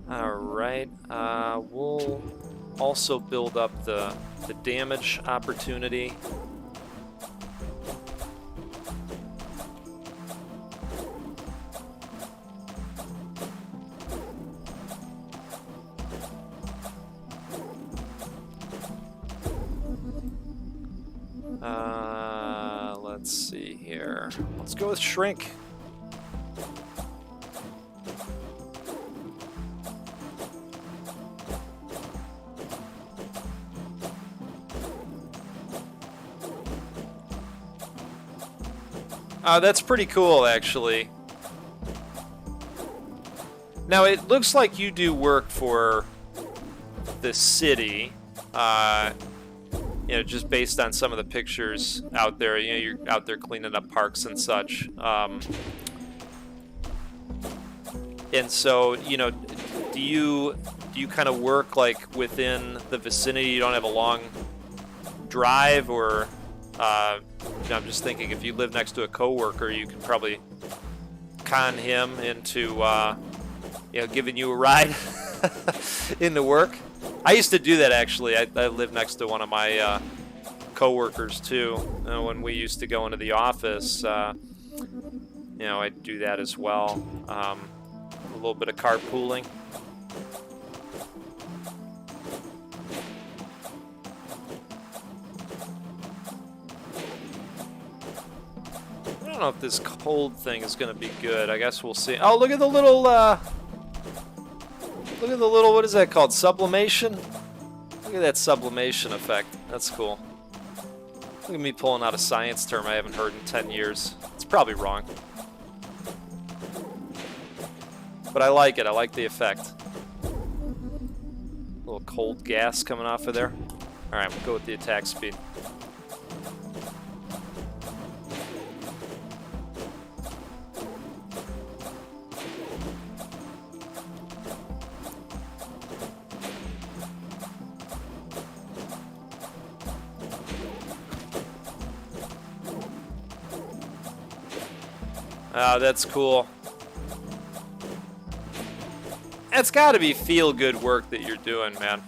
All right. We'll also build up the damage opportunity. Let's see here. Let's go with Shrink. That's pretty cool, actually. Now, it looks like you do work for the city, you know, just based on some of the pictures out there. You know, you're out there cleaning up parks and such. And so, you know, do you kind of work like within the vicinity? You don't have a long drive, or you know, I'm just thinking if you live next to a coworker, you could probably con him into you know, giving you a ride into work. I used to do that, actually. I lived next to one of my coworkers too. When we used to go into the office, you know, I'd do that as well. A little bit of carpooling. I don't know if this cold thing is going to be good. I guess we'll see. Oh, look at the little, what is that called? Sublimation? Look at that sublimation effect. That's cool. Look at me pulling out a science term I haven't heard in 10 years. It's probably wrong. But I like it. I like the effect. A little cold gas coming off of there. Alright, we'll go with the attack speed. Oh, that's cool. It's got to be feel-good work that you're doing, man.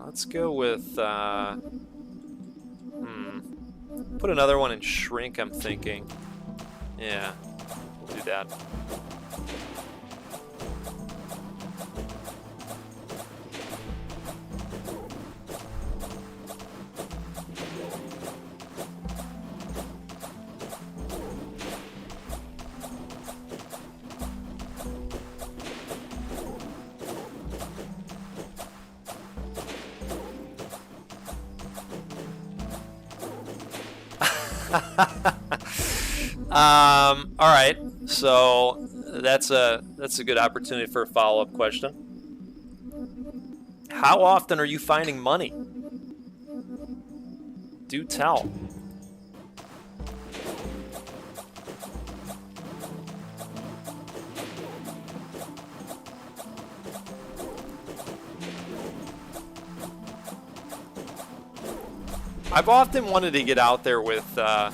Let's go with, put another one in shrink, I'm thinking. Yeah, we'll do that. All right, so that's a good opportunity for a follow-up question. How often are you finding money? Do tell. I've often wanted to get out there with a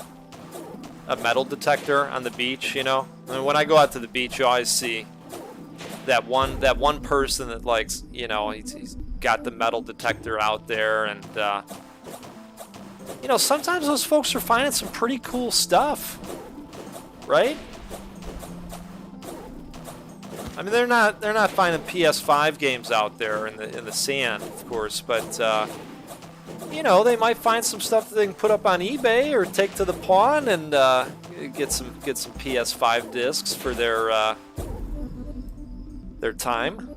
metal detector on the beach, you know. I mean, when I go out to the beach, you always see that one person that, like, you know, he's got the metal detector out there, and you know, sometimes those folks are finding some pretty cool stuff, right? I mean, they're not finding PS5 games out there in the sand, of course, but you know, they might find some stuff that they can put up on eBay or take to the pawn and get some PS5 discs for their time.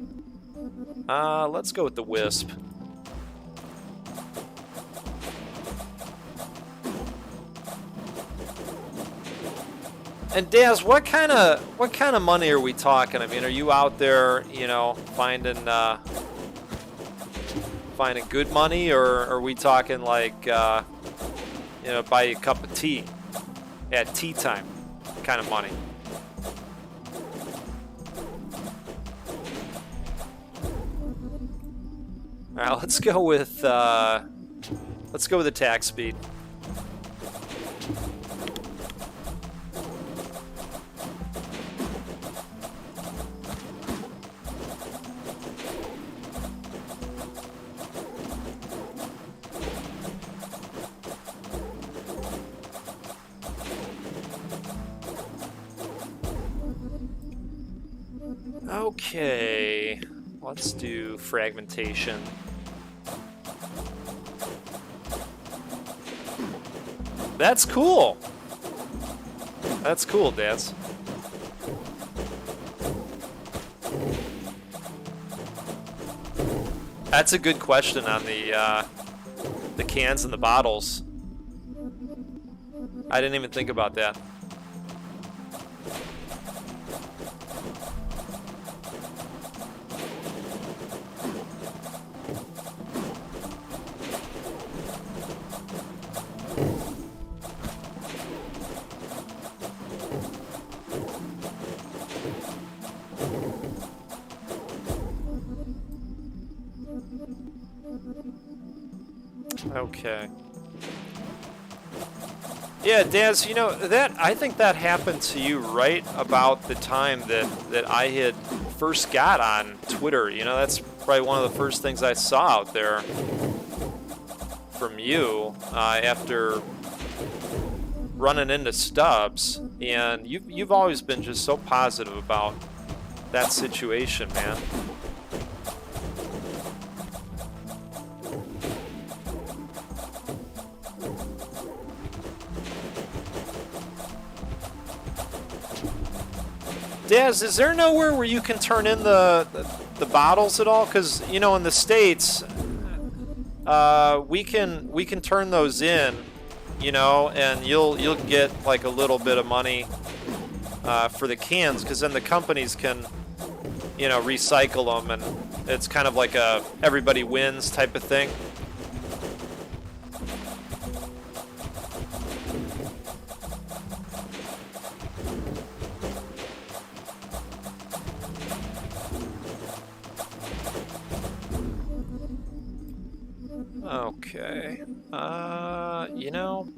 Let's go with the Wisp. And Daz, what kind of money are we talking? I mean, are you out there, you know, finding good money, or are we talking like, you know, buy a cup of tea at tea time kind of money? All right, let's go with attack speed. Okay, let's do fragmentation. That's cool. That's cool, Daz. That's a good question on the cans and the bottles. I didn't even think about that. Okay. Yeah, Daz, you know, I think that happened to you right about the time that I had first got on Twitter. You know, that's probably one of the first things I saw out there from you after running into Stubbs. And you've always been just so positive about that situation, man. Daz, is there nowhere where you can turn in the bottles at all? Because, you know, in the States, we can turn those in, you know, and you'll get like a little bit of money for the cans, because then the companies can, you know, recycle them, and it's kind of like a everybody wins type of thing. Okay. You know,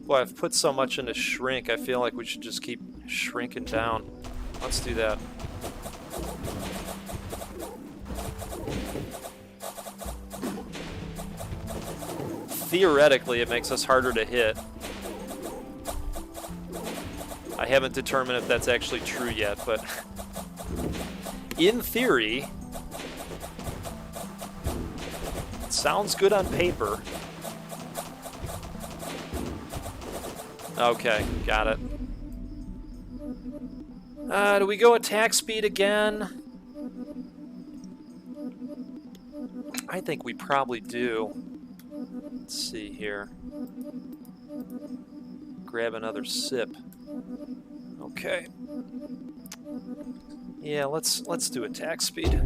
boy, I've put so much into shrink, I feel like we should just keep shrinking down. Let's do that. Theoretically, it makes us harder to hit. I haven't determined if that's actually true yet, but in theory, it sounds good on paper. Okay, got it. Do we go attack speed again? I think we probably do. Let's see here. Grab another sip. Okay. Yeah, let's do attack speed.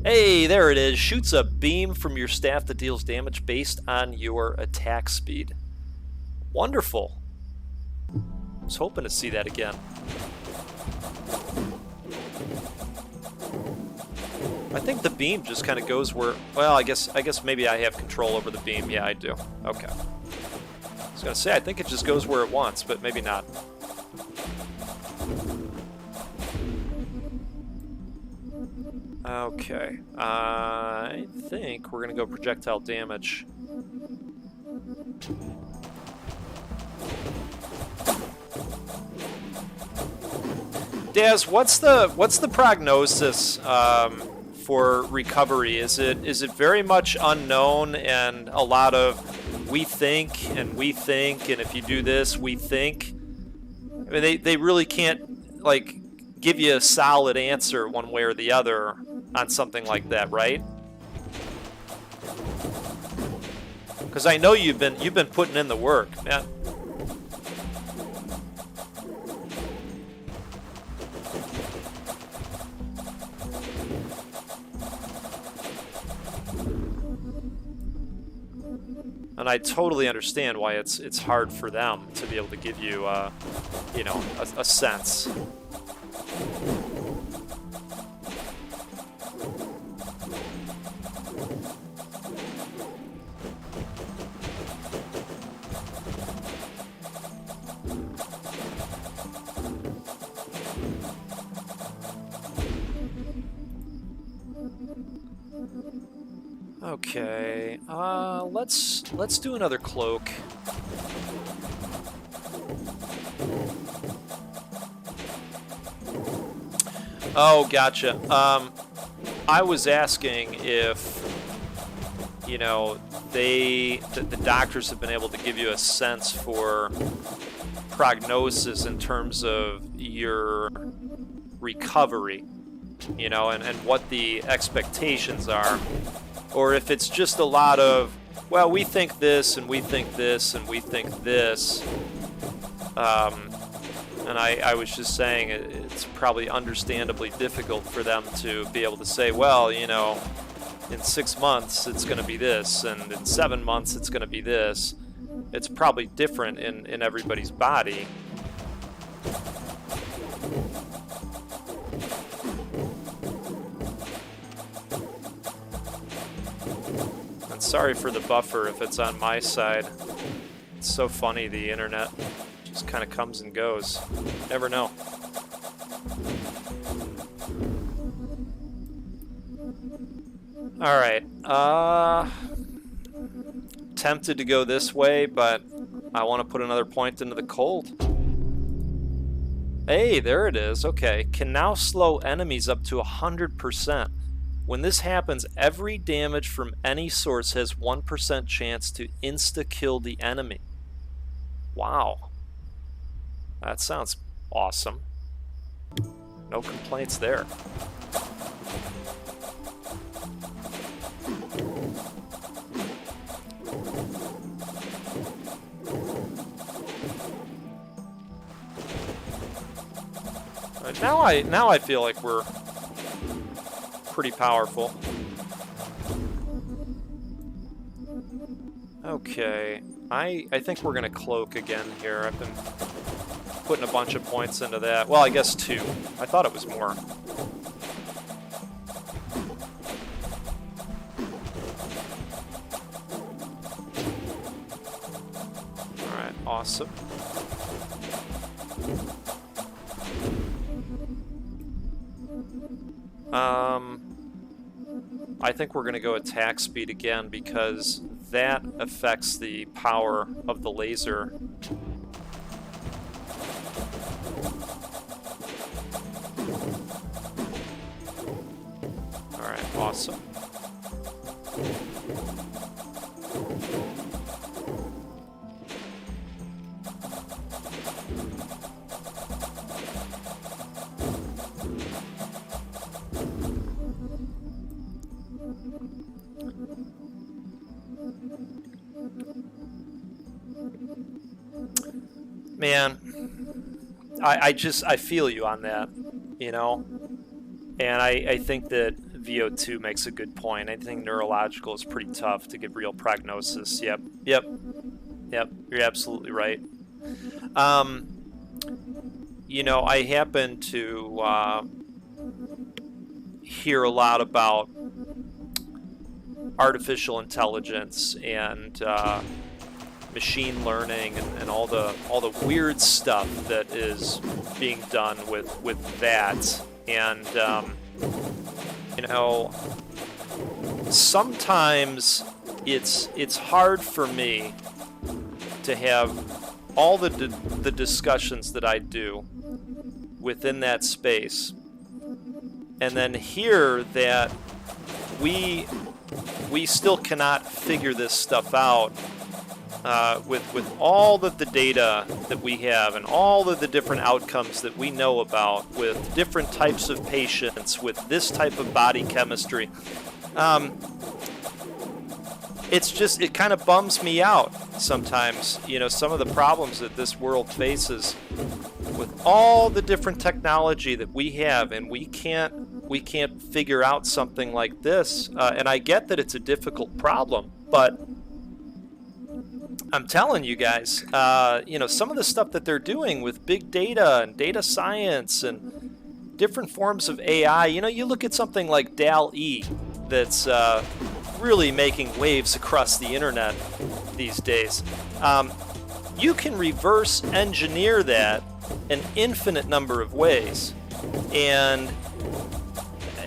Hey, there it is. Shoots a beam from your staff that deals damage based on your attack speed. Wonderful. I was hoping to see that again. I think the beam just kind of goes where, well, I guess maybe I have control over the beam. Yeah, I do. Okay. I was gonna say, I think it just goes where it wants, but maybe not. Okay. I think we're gonna go projectile damage. Daz, what's the prognosis for recovery? Is it very much unknown and a lot of we think and if you do this we think? I mean, they really can't like give you a solid answer one way or the other on something like that, right? Because I know you've been putting in the work, man. And I totally understand why it's hard for them to be able to give you, you know, a sense. Okay, let's do another cloak. Oh, gotcha. I was asking if, you know, the doctors have been able to give you a sense for prognosis in terms of your recovery, you know, and what the expectations are. Or if it's just a lot of, well, we think this, and we think this, and we think this. And I was just saying it's probably understandably difficult for them to be able to say, well, you know, in 6 months it's going to be this, and in 7 months it's going to be this. It's probably different in everybody's body. And sorry for the buffer if it's on my side. It's so funny, the internet just kind of comes and goes. Never know. Alright, tempted to go this way, but I want to put another point into the cold. Hey, there it is. Okay, can now slow enemies up to 100%. When this happens, every damage from any source has 1% chance to insta-kill the enemy. Wow. That sounds awesome. No complaints there. Now I feel like we're pretty powerful. Okay, I think we're gonna cloak again here. I've been putting a bunch of points into that. Well, I guess 2. I thought it was more. Alright, awesome. I think we're going to go attack speed again because that affects the power of the laser. Alright, awesome. Man, I feel you on that, you know, and I think that VO2 makes a good point. I think neurological is pretty tough to give real prognosis. Yep, you're absolutely right. You know, I happen to hear a lot about artificial intelligence and machine learning and all the weird stuff that is being done with that. And you know, sometimes it's hard for me to have all the discussions that I do within that space, and then hear that we still cannot figure this stuff out with all of the data that we have and all of the different outcomes that we know about with different types of patients with this type of body chemistry. It's just, it kind of bums me out sometimes, you know, some of the problems that this world faces with all the different technology that we have, and we can't figure out something like this. And I get that it's a difficult problem, but I'm telling you guys, you know, some of the stuff that they're doing with big data and data science and different forms of AI, you know, you look at something like DALL-E that's really making waves across the internet these days. You can reverse engineer that an infinite number of ways and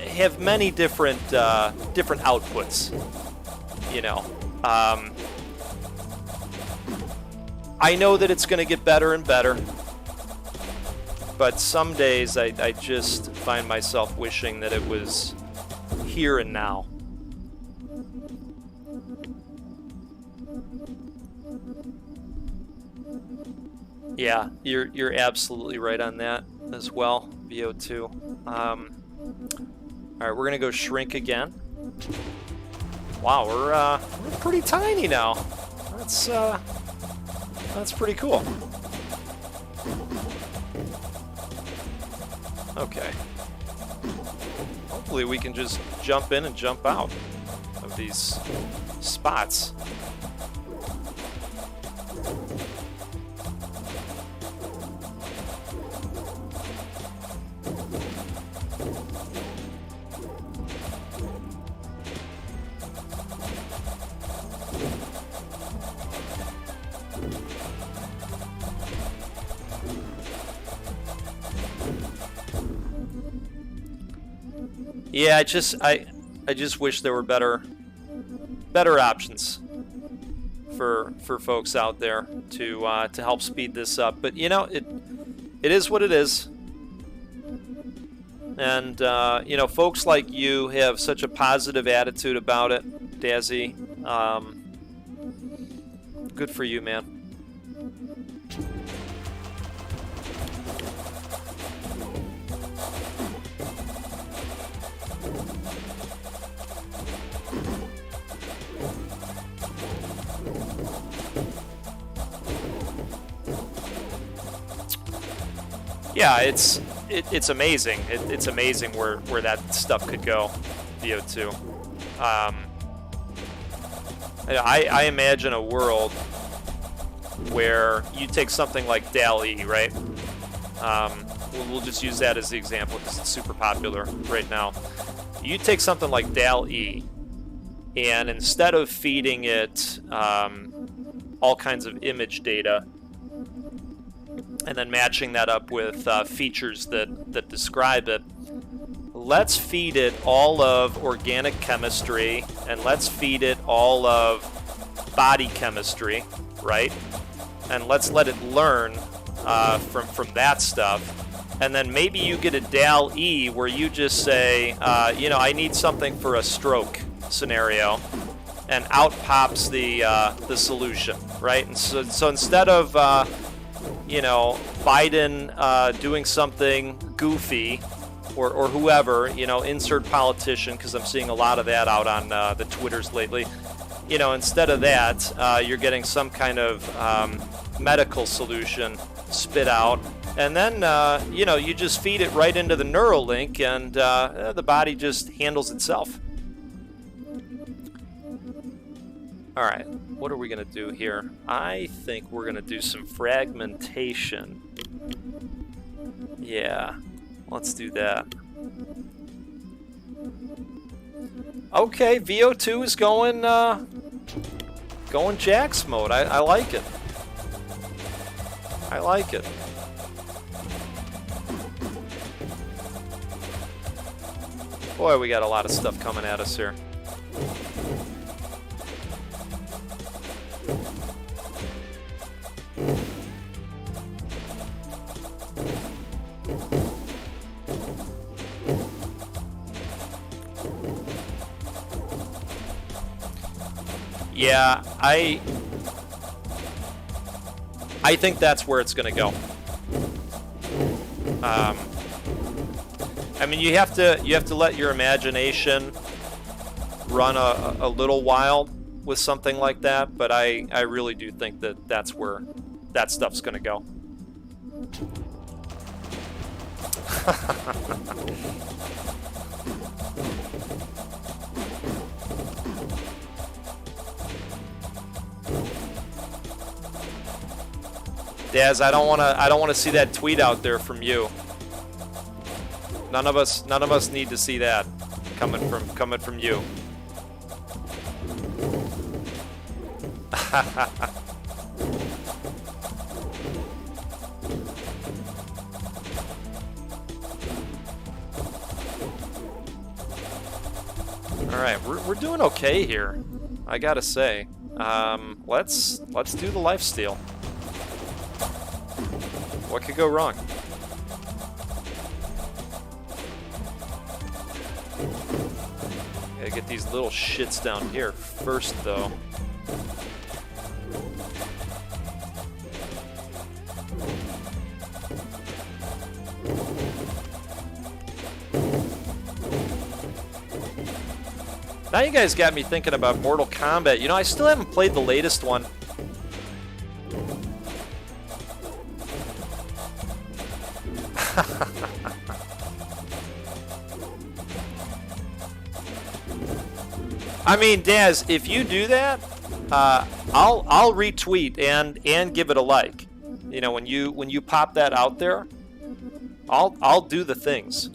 have many different outputs, you know. I know that it's going to get better and better, but some days I just find myself wishing that it was here and now. Yeah, you're absolutely right on that as well, VO2. All right, we're gonna go shrink again. Wow, we're pretty tiny now. That's pretty cool. Okay. Hopefully we can just jump in and jump out of these spots. Yeah, I just wish there were better options for folks out there to help speed this up. But you know, it is what it is. And you know, folks like you have such a positive attitude about it, Dazzy. Good for you, man. Yeah, it's amazing. It's amazing where that stuff could go, VO2. I imagine a world where you take something like DALL-E, right? We'll just use that as the example because it's super popular right now. You take something like DALL-E, and instead of feeding it all kinds of image data, and then matching that up with features that describe it, let's feed it all of organic chemistry, and let's feed it all of body chemistry, right? And let's let it learn from that stuff. And then maybe you get a DALL-E where you just say, you know, I need something for a stroke scenario, and out pops the solution, right? And so instead of you know, Biden doing something goofy, or whoever, you know, insert politician, because I'm seeing a lot of that out on the Twitters lately. You know, instead of that, you're getting some kind of medical solution spit out, and then you know, you just feed it right into the Neuralink, and the body just handles itself. All right, what are we gonna do here? I think we're gonna do some fragmentation. Yeah, let's do that. Okay, VO2 is going Jax mode. I like it. I like it. Boy, we got a lot of stuff coming at us here. Yeah, I think that's where it's going to go. I mean, you have to let your imagination run a little wild with something like that, but I really do think that that's where that stuff's going to go. Daz, I don't want to see that tweet out there from you. None of us need to see that coming from you. All right, we're doing okay here, I gotta say. Let's do the lifesteal. What could go wrong? Gotta get these little shits down here first, though. Now you guys got me thinking about Mortal Kombat. You know, I still haven't played the latest one. I mean, Daz, if you do that, I'll retweet and give it a like. You know, when you pop that out there, I'll do the things.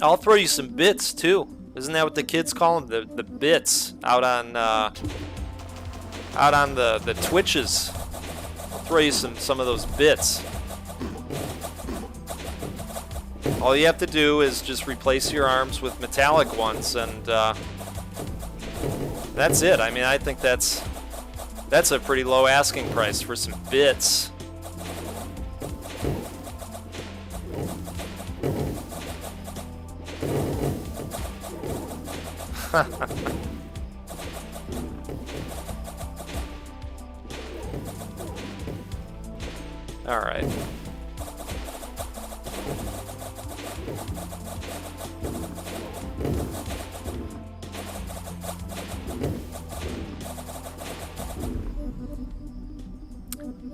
I'll throw you some bits too. Isn't that what the kids call them? The bits out on the Twitches. I'll throw you some of those bits. All you have to do is just replace your arms with metallic ones, and that's it. I mean, I think that's a pretty low asking price for some bits. All right.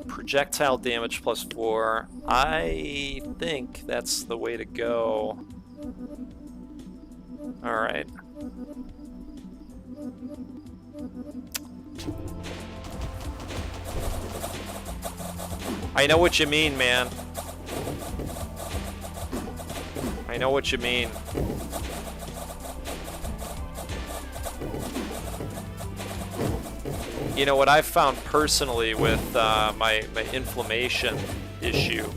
Projectile damage +4. I think that's the way to go. All right. I know what you mean, man. I know what you mean. You know, what I've found personally with my inflammation issue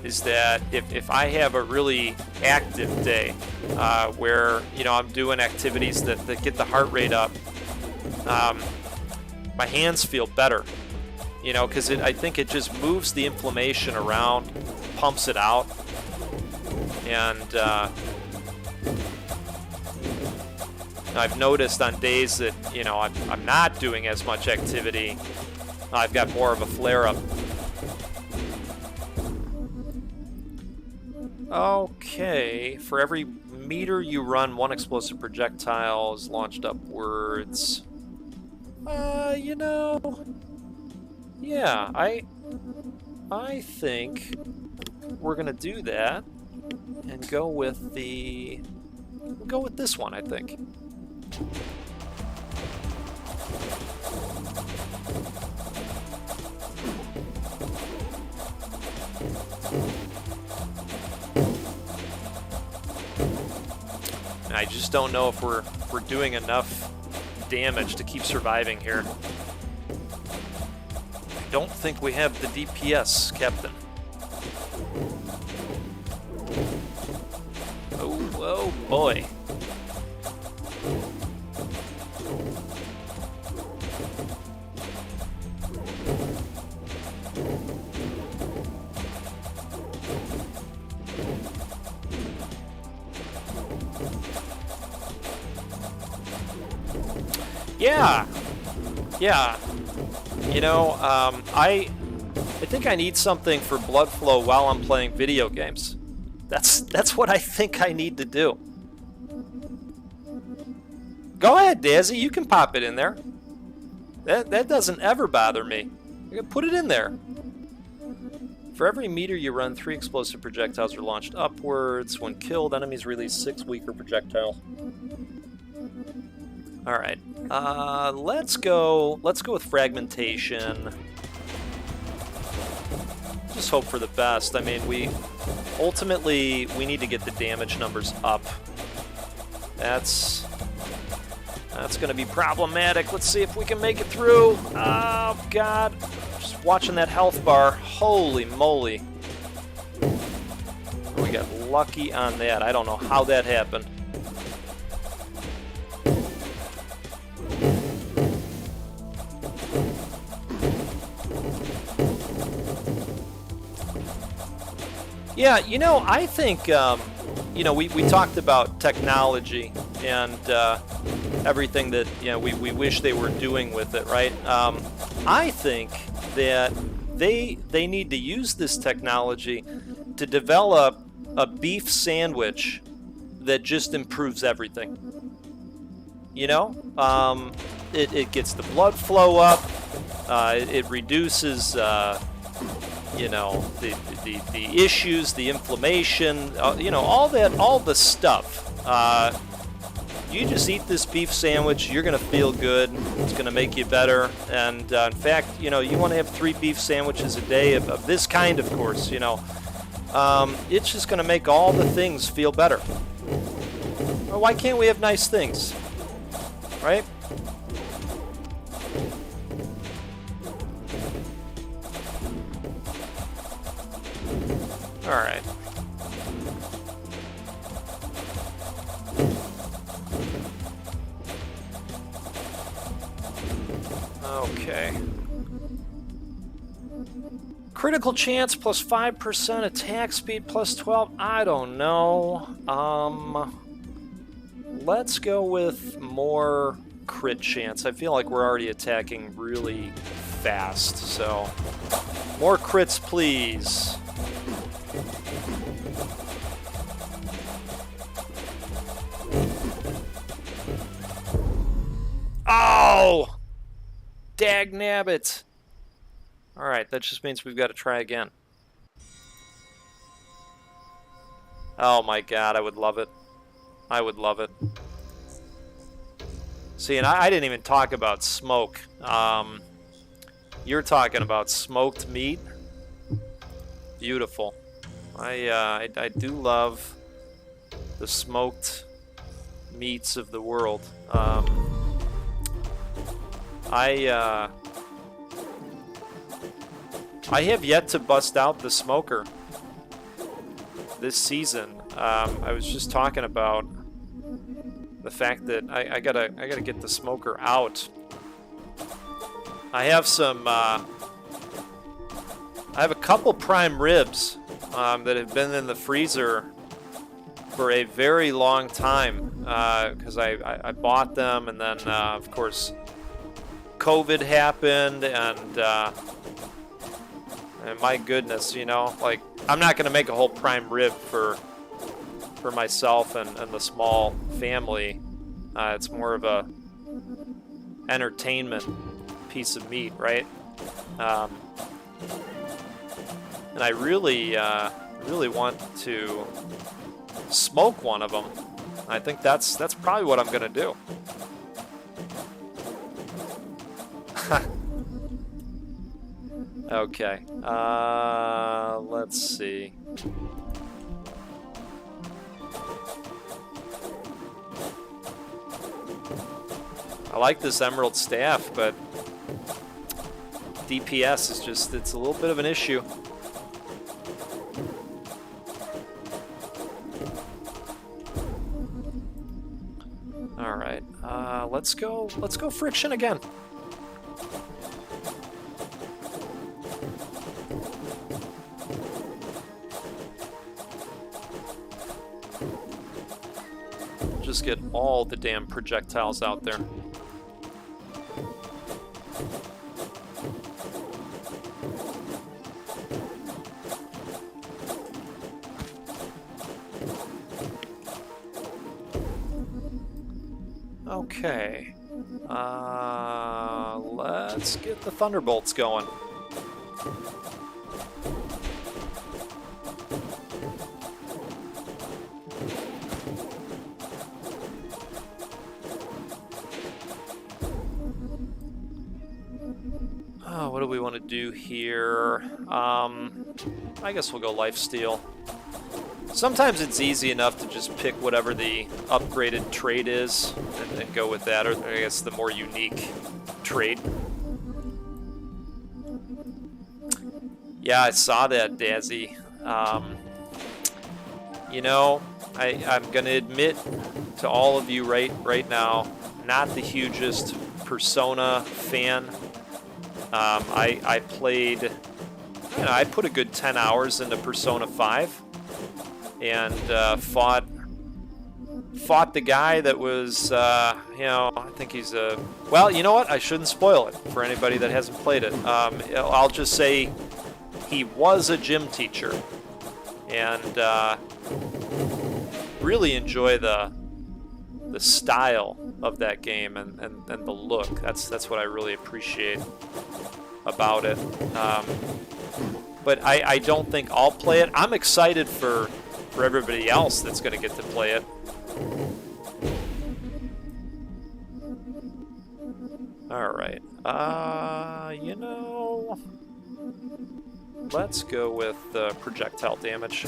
is that if I have a really active day where, you know, I'm doing activities that get the heart rate up, my hands feel better, you know, because I think it just moves the inflammation around, pumps it out, and I've noticed on days that, you know, I'm not doing as much activity, I've got more of a flare-up. Okay, for every meter you run, one explosive projectile is launched upwards. You know, yeah, I think we're gonna do that and go with this one, I think. I just don't know if we're doing enough damage to keep surviving here. I don't think we have the DPS, Captain. Oh boy. Yeah. You know, I think I need something for blood flow while I'm playing video games. That's what I think I need to do. Go ahead, Dazzy, you can pop it in there. That doesn't ever bother me. You can put it in there. For every meter you run, 3 explosive projectiles are launched upwards. When killed, enemies release 6 weaker projectiles. All right. Let's go with fragmentation. Just hope for the best. I mean, ultimately we need to get the damage numbers up. That's going to be problematic. Let's see if we can make it through. Oh God! Just watching that health bar. Holy moly! We got lucky on that. I don't know how that happened. Yeah, you know, I think, you know, we talked about technology and everything that, you know, we wish they were doing with it, right? I think that they need to use this technology to develop a beef sandwich that just improves everything. You know, it gets the blood flow up, it reduces, you know, the issues, the inflammation, you know, all the stuff you just eat this beef sandwich, you're going to feel good. It's going to make you better. And in fact, you know, you want to have 3 beef sandwiches a day of this kind, of course, you know. It's just going to make all the things feel better. Well, why can't we have nice things? Right? All right. Okay. Critical chance plus 5%, attack speed plus 12. I don't know. Let's go with more crit chance. I feel like we're already attacking really fast, so more crits, please. Oh! Dagnabbit! Alright, that just means we've got to try again. Oh my god, I would love it. I would love it. See, and I didn't even talk about smoke. You're talking about smoked meat. Beautiful. I do love the smoked meats of the world. I have yet to bust out the smoker this season. I was just talking about the fact that I gotta get the smoker out. I have some. I have a couple prime ribs that have been in the freezer for a very long time because I bought them, and then of course COVID happened, and my goodness, you know, like, I'm not gonna make a whole prime rib for myself and the small family. It's more of a entertainment piece of meat, right? And I really want to smoke one of them. I think that's probably what I'm gonna do. Okay. Let's see. I like this emerald staff, but DPS is just, it's a little bit of an issue. All right. Let's go friction again. Just get all the damn projectiles out there. Okay. Let's get the thunderbolts going. What do we want to do here? I guess we'll go lifesteal. Sometimes it's easy enough to just pick whatever the upgraded trait is and go with that, or I guess the more unique trait. Yeah, I saw that, Dazzy. You know, I'm going to admit to all of you right now, not the hugest Persona fan. I played, you know, I put a good 10 hours into Persona 5 and fought the guy that was, you know, I think he's a, well, you know what, I shouldn't spoil it for anybody that hasn't played it. I'll just say he was a gym teacher, and really enjoy the style of that game and the look. That's what I really appreciate about it. But I don't think I'll play it. I'm excited for everybody else that's going to get to play it. Alright. You know... Let's go with projectile damage.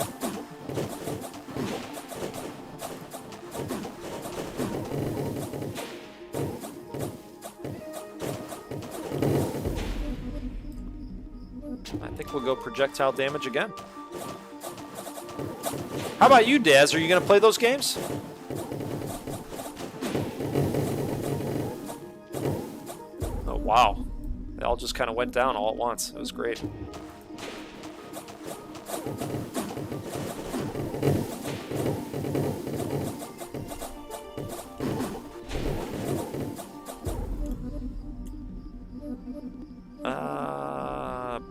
I think we'll go projectile damage again. How about you, Daz? Are you going to play those games? Oh, wow. They all just kind of went down all at once. It was great.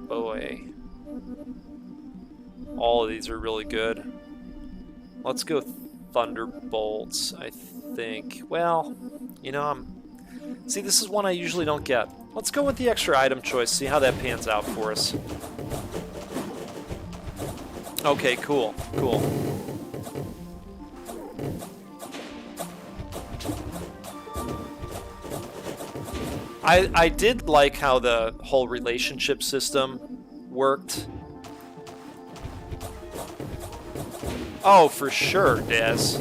Boy. All of these are really good. Let's go Thunderbolts, I think. Well, you know, see, this is one I usually don't get. Let's go with the extra item choice, see how that pans out for us. Okay, cool, cool. I did like how the whole relationship system worked. Oh, for sure, Daz.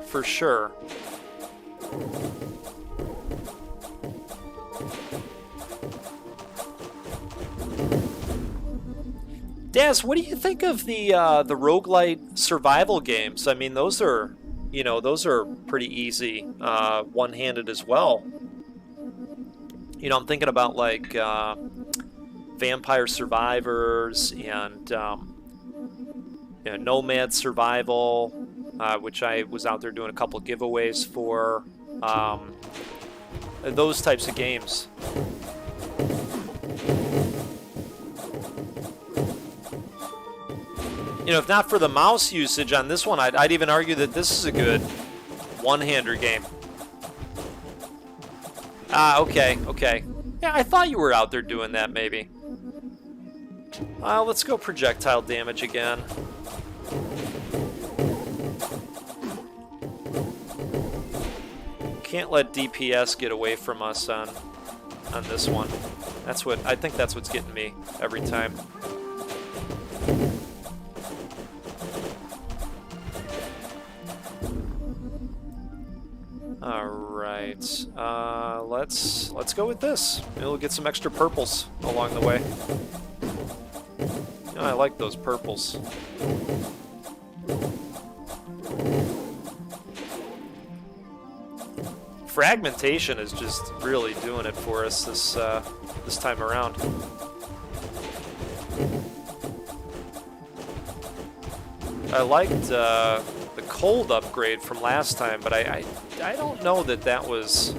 For sure. Daz, what do you think of the roguelite survival games? I mean, those are, you know, those are pretty easy, one-handed as well. You know, I'm thinking about like Vampire Survivors and you know, Nomad Survival, which I was out there doing a couple of giveaways for. Those types of games. You know, if not for the mouse usage on this one, I'd even argue that this is a good one-hander game. Ah, okay, okay. Yeah, I thought you were out there doing that, maybe. Let's go projectile damage again. Can't let DPS get away from us on this one. That's what I think. That's what's getting me every time. All right, let's go with this. Maybe we'll get some extra purples along the way. You know, I like those purples. Fragmentation is just really doing it for us this time around. I liked the cold upgrade from last time, but I don't know that that was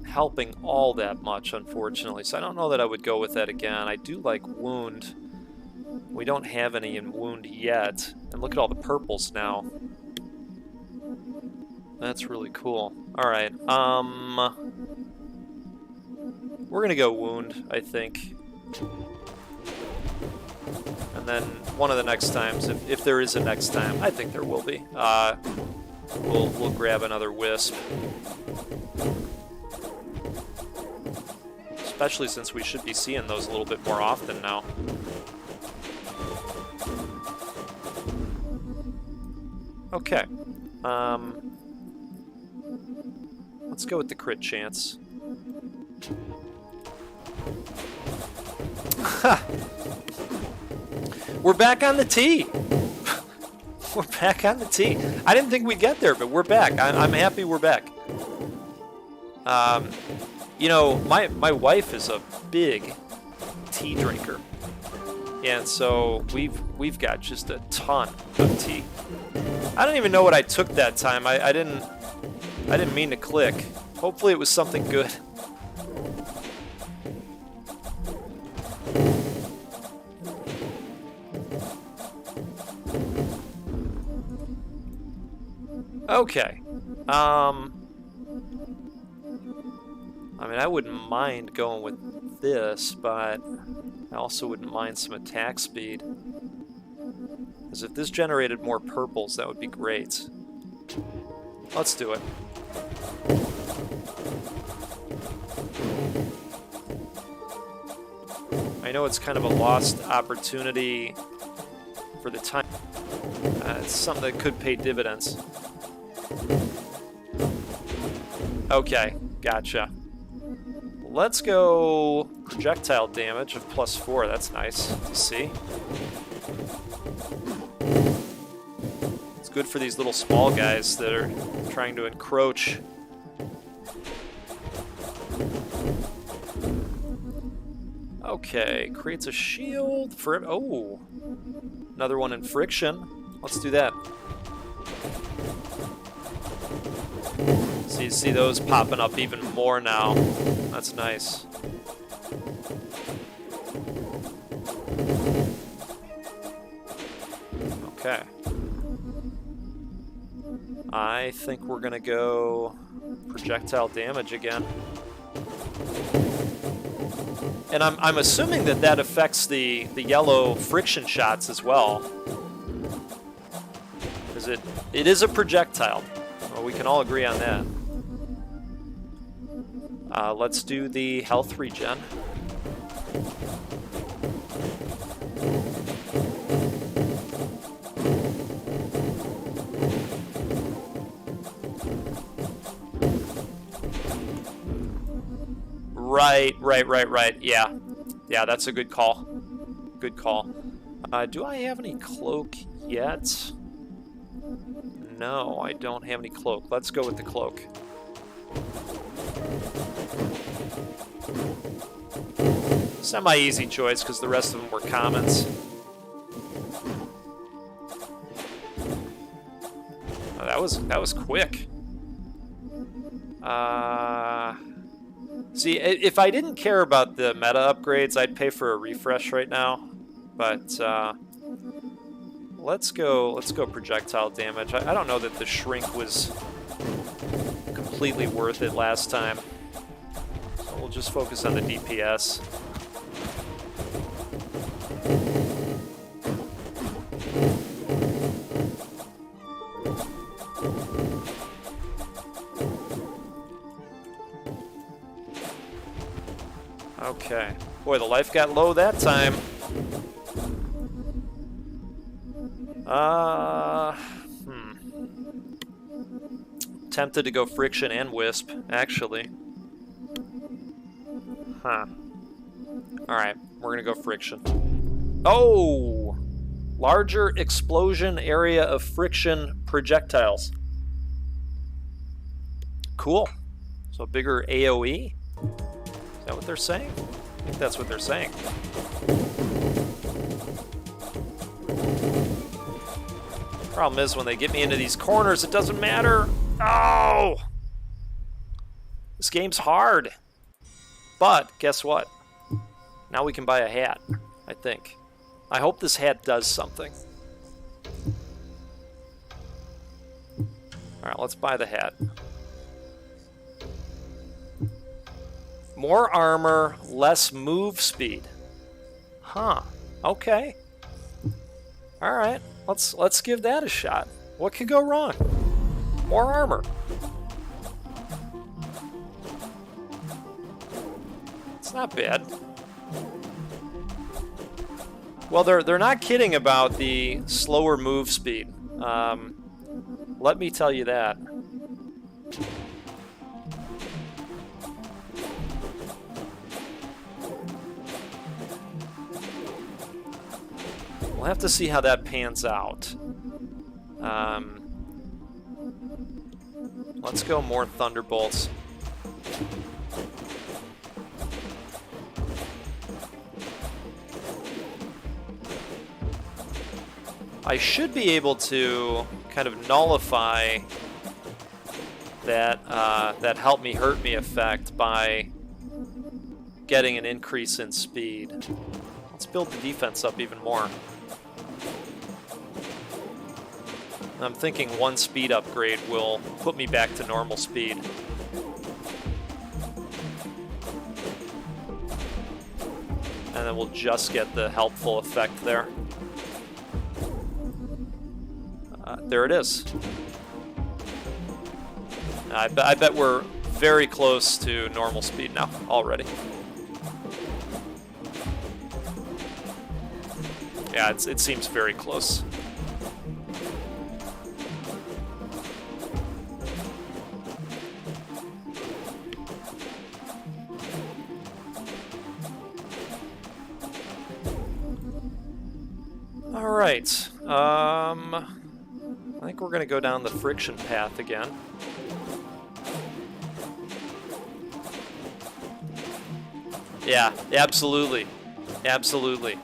helping all that much, unfortunately. So I don't know that I would go with that again. I do like Wound. We don't have any in Wound yet. And look at all the purples now. That's really cool. Alright, we're gonna go Wound, I think. And then one of the next times, if there is a next time, I think there will be, we'll grab another Wisp. Especially since we should be seeing those a little bit more often now. Okay. Let's go with the crit chance. We're back on the tee. We're back on the tee. I didn't think we'd get there, but we're back. I'm happy we're back. You know, my wife is a big tea drinker, and so we've got just a ton of tea. I don't even know what I took that time. I didn't mean to click. Hopefully it was something good. Okay. I mean, I wouldn't mind going with this, but I also wouldn't mind some attack speed. Because if this generated more purples, that would be great. Let's do it. know it's kind of a lost opportunity for the time. It's something that could pay dividends. Okay, gotcha. Let's go projectile damage of +4. That's nice to see. It's good for these little small guys that are trying to encroach. Okay, creates a shield for it. Oh, another one in friction. Let's do that. So you see those popping up even more now. That's nice. Okay. I think we're gonna go projectile damage again. And I'm assuming that that affects the yellow friction shots as well. Because it is a projectile. Well, we can all agree on that. Let's do the health regen. Right. Yeah, that's a good call. Good call. Do I have any cloak yet? No, I don't have any cloak. Let's go with the cloak. Semi-easy choice because the rest of them were commons. Oh, that was quick. See, if I didn't care about the meta upgrades, I'd pay for a refresh right now. But let's go projectile damage. I don't know that the shrink was completely worth it last time. So we'll just focus on the DPS. Okay. Boy, the life got low that time. Tempted to go friction and wisp, actually. Huh. Alright, we're gonna go friction. Oh! Larger explosion area of friction projectiles. Cool. So bigger AoE? Is that what they're saying? I think that's what they're saying. Problem is, when they get me into these corners, it doesn't matter. Oh! This game's hard. But, guess what? Now we can buy a hat, I think. I hope this hat does something. Alright, let's buy the hat. More armor, less move speed. Huh. Okay. Alright, let's give that a shot. What could go wrong? More armor. It's not bad. Well, they're not kidding about the slower move speed. Let me tell you that. We'll have to see how that pans out. Let's go more Thunderbolts. I should be able to kind of nullify that that help me hurt me effect by getting an increase in speed. Let's build the defense up even more. I'm thinking one speed upgrade will put me back to normal speed. And then we'll just get the helpful effect there. There it is. I bet we're very close to normal speed now already. Yeah, it seems very close. All right. I think we're going to go down the friction path again. Yeah, absolutely. Absolutely.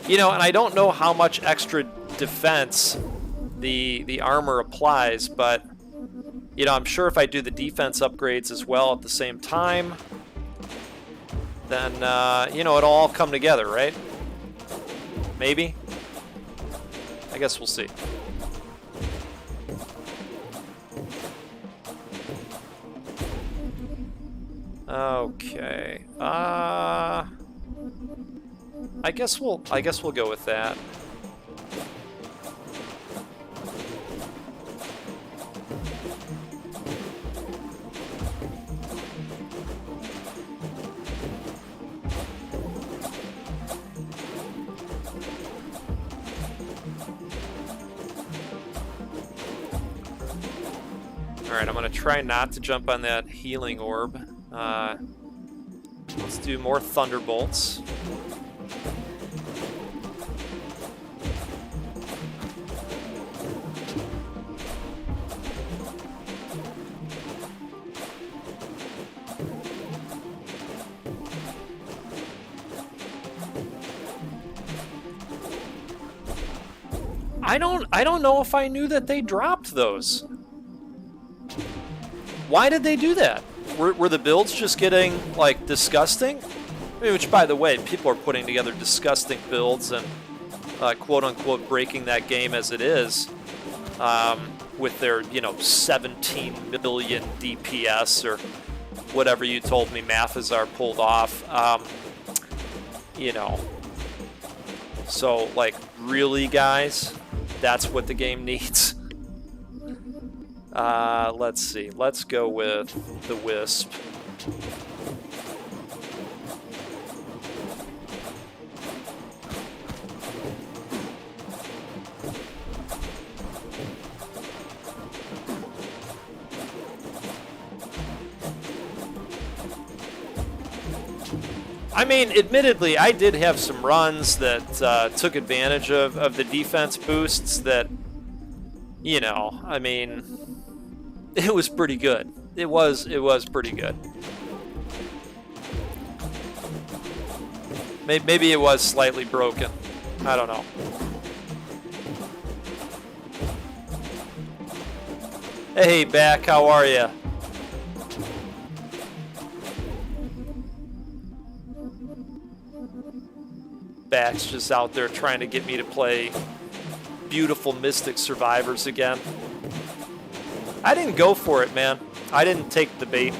You know, and I don't know how much extra defense the armor applies, but, you know, I'm sure if I do the defense upgrades as well at the same time, then, you know, it'll all come together, right? Maybe? I guess we'll see. Okay. I guess we'll go with that. All right, I'm gonna try not to jump on that healing orb. Let's do more thunderbolts. I don't know if I knew that they dropped those. Why did they do that? Were the builds just getting, like, disgusting? I mean, which, by the way, people are putting together disgusting builds and, quote-unquote, breaking that game as it is, with their, you know, 17 million DPS or whatever you told me Mathazar pulled off. You know. So, like, really, guys? That's what the game needs? Let's see. Let's go with the Wisp. I mean, admittedly, I did have some runs that took advantage of the defense boosts that, you know, I mean, it was pretty good. It was pretty good. Maybe it was slightly broken. I don't know. Hey, Back, how are ya? Back's just out there trying to get me to play beautiful Mystic Survivors again. I didn't go for it, man. I didn't take the bait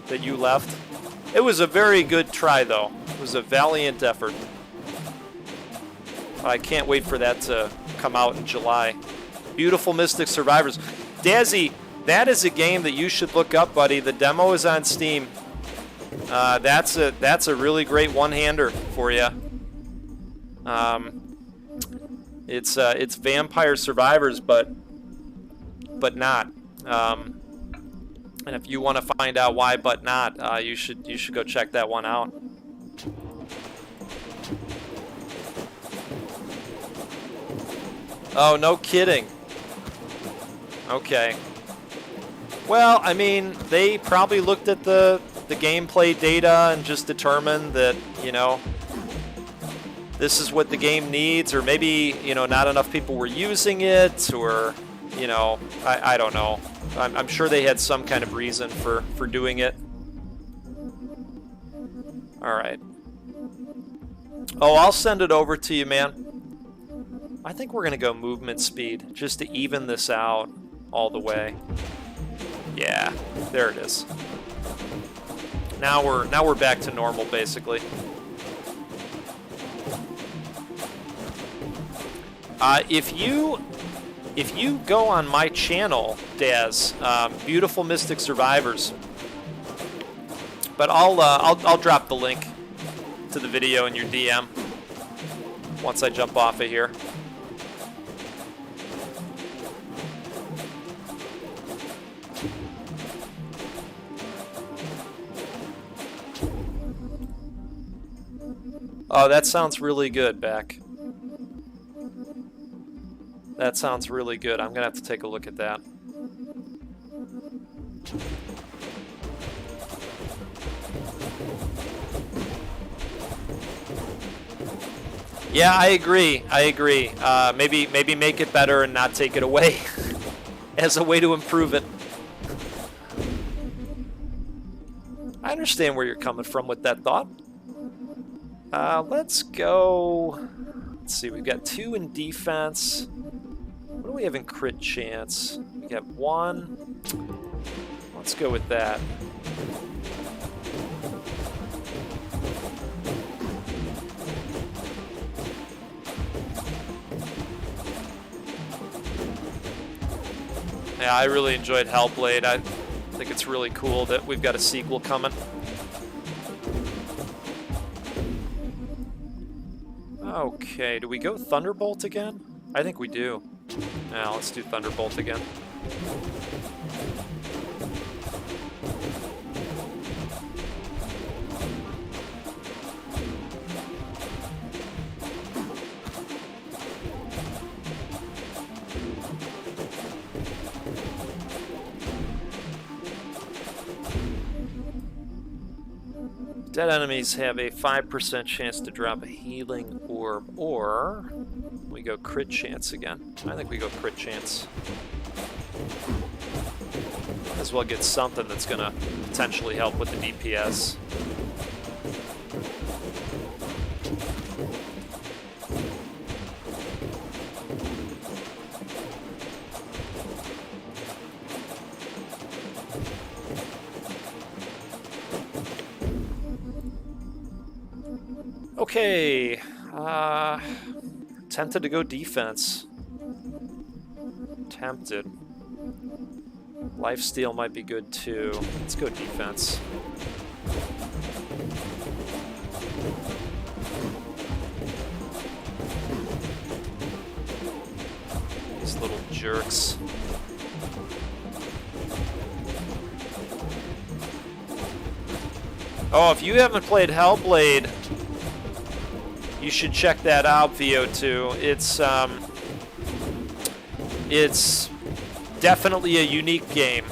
that you left. It was a very good try, though. It was a valiant effort. I can't wait for that to come out in July. Beautiful Mystic Survivors. Dazzy, that is a game that you should look up, buddy. The demo is on Steam. That's a really great one-hander for you. It's Vampire Survivors, but not. And if you want to find out why but not, you should go check that one out. Oh, no kidding. Okay. Well, I mean, they probably looked at the gameplay data and just determined that, you know, this is what the game needs, or maybe, you know, not enough people were using it, or, you know, I don't know. I'm sure they had some kind of reason for doing it. All right. Oh, I'll send it over to you, man. I think we're gonna go movement speed just to even this out all the way. Yeah, there it is. Now we're back to normal, basically. If you go on my channel, Daz, Beautiful Mystic Survivors, but I'll drop the link to the video in your DM once I jump off of here. Oh, that sounds really good, Beck. That sounds really good. I'm going to have to take a look at that. Yeah, I agree. I agree. Maybe make it better and not take it away as a way to improve it. I understand where you're coming from with that thought. Let's go. Let's see. We've got 2 in defense. What do we have in crit chance? We got 1. Let's go with that. Yeah, I really enjoyed Hellblade. I think it's really cool that we've got a sequel coming. Okay, do we go Thunderbolt again? I think we do. Yeah, let's do Thunderbolt again. Dead enemies have a 5% chance to drop a healing orb, or we go crit chance again. I think we go crit chance. Might as well get something that's going to potentially help with the DPS. Okay, tempted to go defense. Tempted. Lifesteal might be good too. Let's go defense. These little jerks. Oh, if you haven't played Hellblade, you should check that out, VO2. It's definitely a unique game.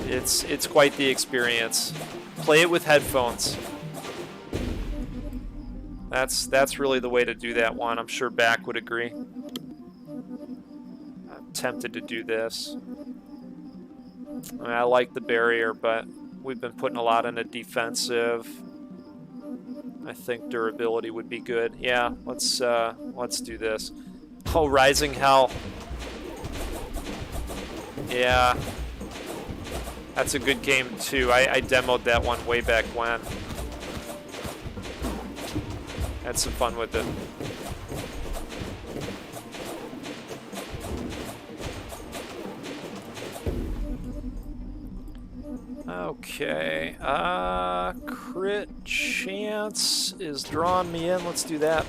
It's quite the experience. Play it with headphones. That's really the way to do that one. I'm sure Back would agree. I'm tempted to do this. I mean, I like the barrier, but we've been putting a lot into defensive. I think durability would be good. Yeah, let's do this. Oh, Rising Hell. Yeah, that's a good game too. I demoed that one way back when. Had some fun with it. Okay, crit chance is drawing me in. Let's do that.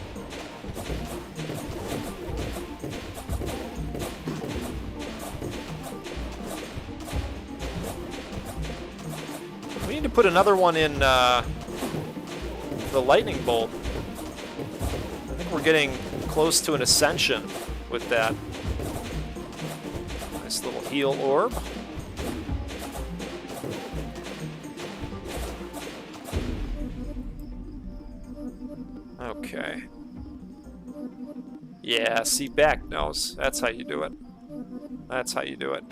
We need to put another one in the lightning bolt. I think we're getting close to an ascension with that. Nice little heal orb. Okay. Yeah, see, Back knows. That's how you do it. That's how you do it.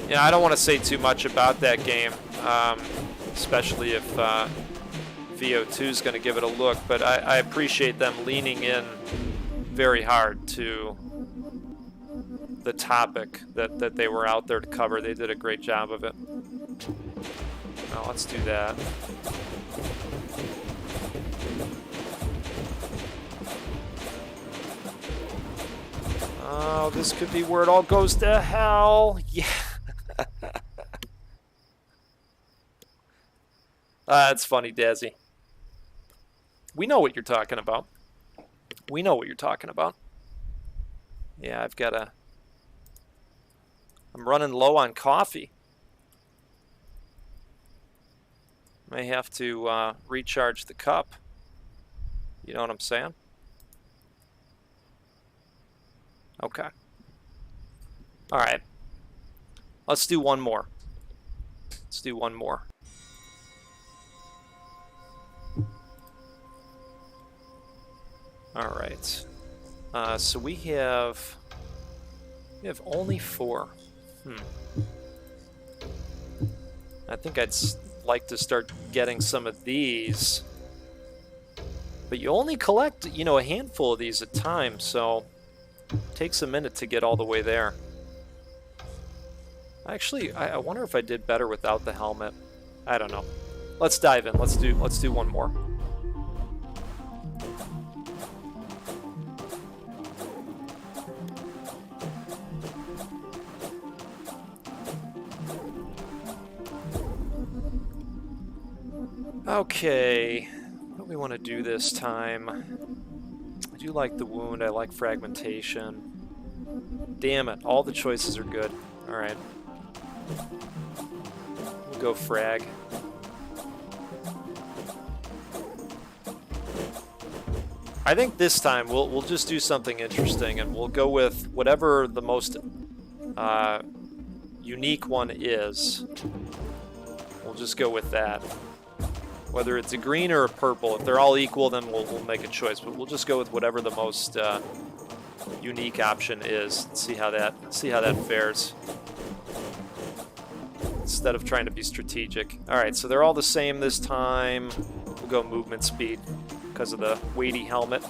Yeah, I don't want to say too much about that game, especially if VO2 is going to give it a look, but I appreciate them leaning in very hard to the topic that they were out there to cover. They did a great job of it. Now let's do that. Oh, this could be where it all goes to hell. Yeah. That's funny, Dazzy. We know what you're talking about. We know what you're talking about. Yeah, I'm running low on coffee. May have to recharge the cup. You know what I'm saying? Okay. All right. Let's do one more. Let's do one more. All right. So we have only 4. I think I'd like to start getting some of these. But you only collect, you know, a handful of these at a time, so it takes a minute to get all the way there. Actually, I wonder if I did better without the helmet. I don't know. Let's dive in. Let's do one more. Okay, what do we want to do this time? I do like the wound, I like fragmentation. Damn it, all the choices are good. Alright. We'll go frag. I think this time we'll just do something interesting and we'll go with whatever the most unique one is. We'll just go with that. Whether it's a green or a purple, if they're all equal, then we'll make a choice. But we'll just go with whatever the most unique option is. See how that fares. Instead of trying to be strategic. All right, so they're all the same this time. We'll go movement speed because of the weighty helmet.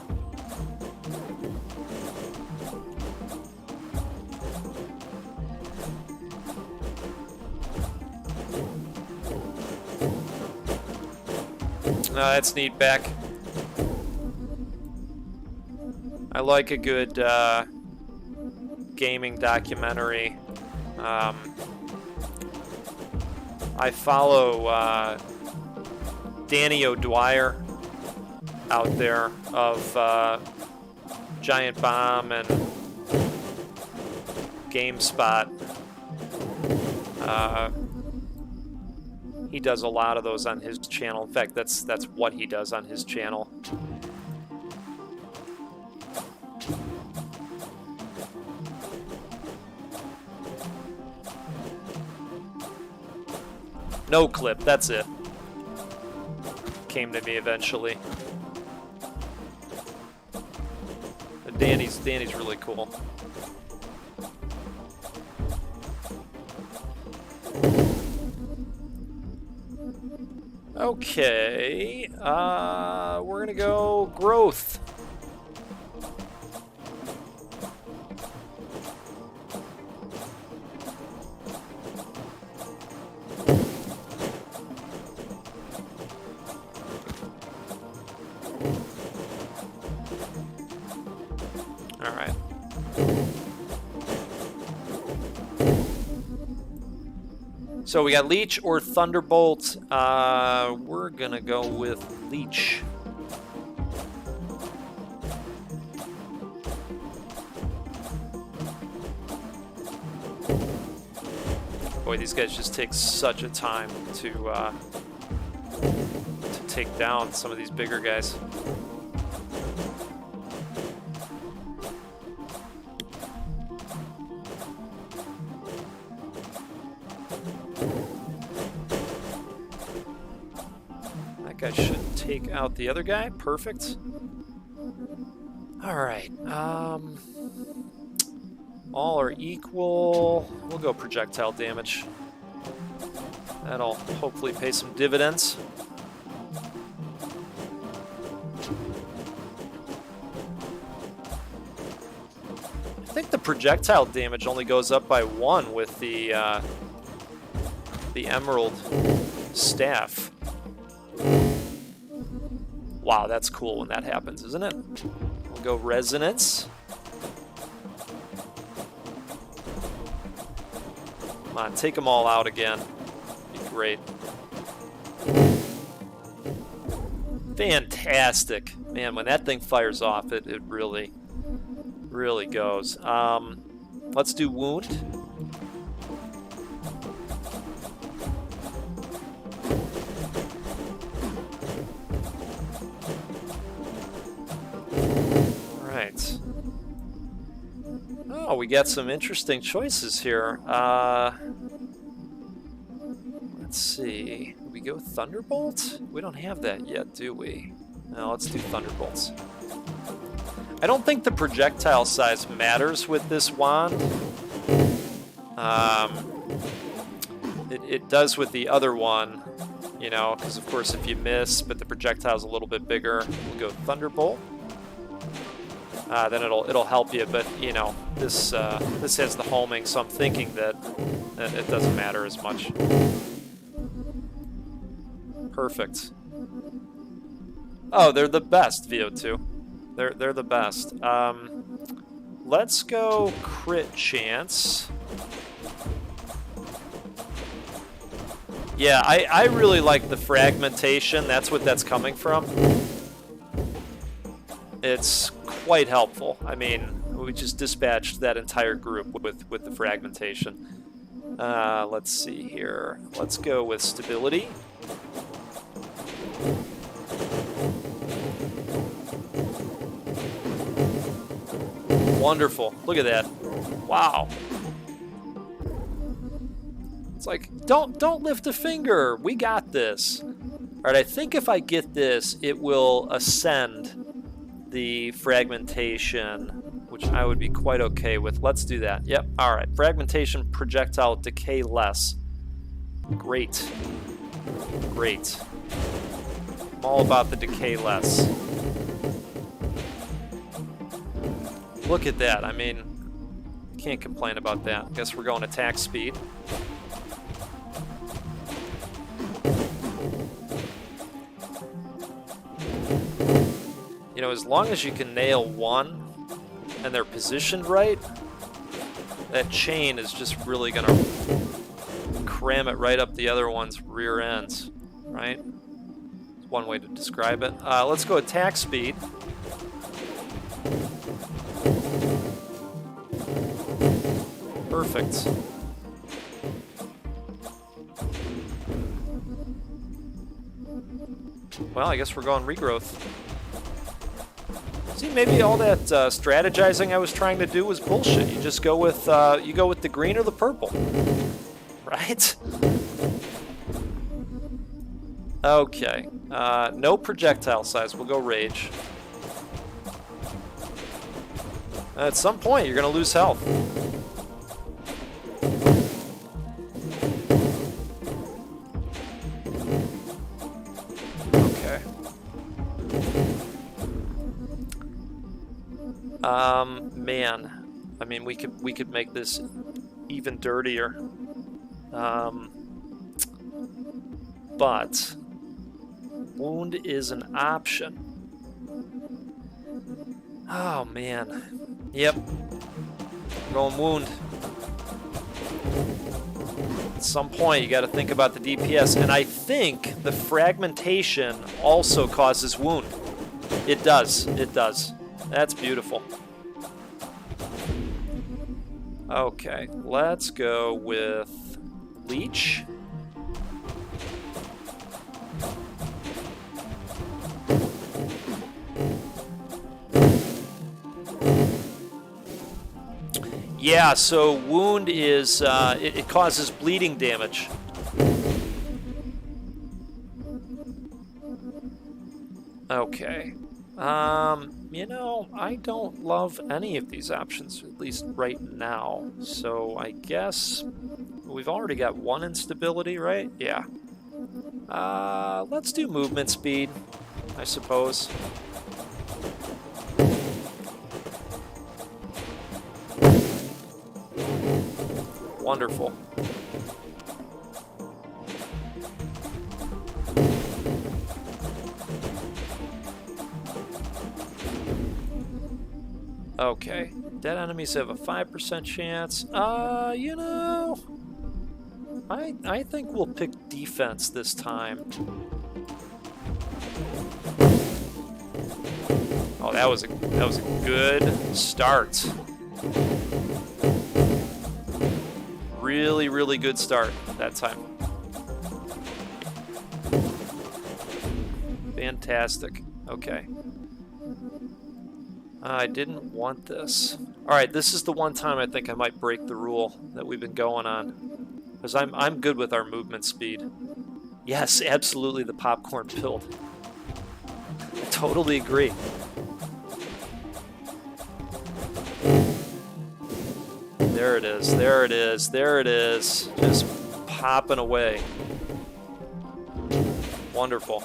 That's neat back. I like a good gaming documentary. I follow Danny O'Dwyer out there of Giant Bomb and GameSpot. He does a lot of those on his channel. In fact, that's what he does on his channel. No clip, that's it. Came to me eventually. Danny's really cool. Okay, we're gonna go growth. All right. So we got Leech or Thunderbolt. We're gonna go with Leech. Boy, these guys just take such a time to take down some of these bigger guys. I should take out the other guy. Perfect. All right. All are equal. We'll go projectile damage. That'll hopefully pay some dividends. I think the projectile damage only goes up by 1 with the emerald staff. Wow, that's cool when that happens, isn't it? We'll go Resonance. Come on, take them all out again. Be great. Fantastic. Man, when that thing fires off, it really, really goes. Let's do wound. All right. Oh, we got some interesting choices here. Let's see. Do we go Thunderbolt? We don't have that yet, do we? No, let's do Thunderbolts. I don't think the projectile size matters with this wand. It does with the other one, you know, because of course if you miss, but the projectile's a little bit bigger, we'll go Thunderbolt. Then it'll help you, but you know, this has the homing, so I'm thinking that it doesn't matter as much. Perfect. Oh, they're the best, VO2. They're the best. Let's go crit chance. Yeah, I really like the fragmentation. That's what that's coming from. It's quite helpful. I mean, we just dispatched that entire group with the fragmentation. Let's see here. Let's go with stability. Wonderful. Look at that. Wow. It's like, don't lift a finger. We got this. All right, I think if I get this, it will ascend the fragmentation, which I would be quite okay with. Let's do that. Yep. All right. Fragmentation, projectile, decay less. Great. Great. I'm all about the decay less. Look at that. I mean, can't complain about that. I guess we're going attack speed. You know, as long as you can nail one and they're positioned right, that chain is just really going to cram it right up the other one's rear ends, right? That's one way to describe it. Let's go attack speed. Perfect. Well, I guess we're going regrowth. See, maybe all that strategizing I was trying to do was bullshit. You just go with the green or the purple, right? Okay. No projectile size. We'll go rage. At some point, you're gonna lose health. Man, I mean, we could make this even dirtier. But wound is an option. Oh man. Yep. Going wound. At some point you got to think about the DPS, and I think the fragmentation also causes wound. It does. It does. That's beautiful. Okay, let's go with Leech. Yeah, so wound is, it causes bleeding damage. Okay. You know, I don't love any of these options, at least right now. So I guess we've already got one instability, right? Yeah. Let's do movement speed, I suppose. Wonderful. Okay, dead enemies have a 5% chance. You know, I think we'll pick defense this time. Oh, that was a good start. Really, really good start that time. Fantastic. Okay. I didn't want this. All right, this is the one time I think I might break the rule that we've been going on, because I'm good with our movement speed. Yes, absolutely, the popcorn build. I totally agree. There it is, there it is, there it is. Just popping away. Wonderful.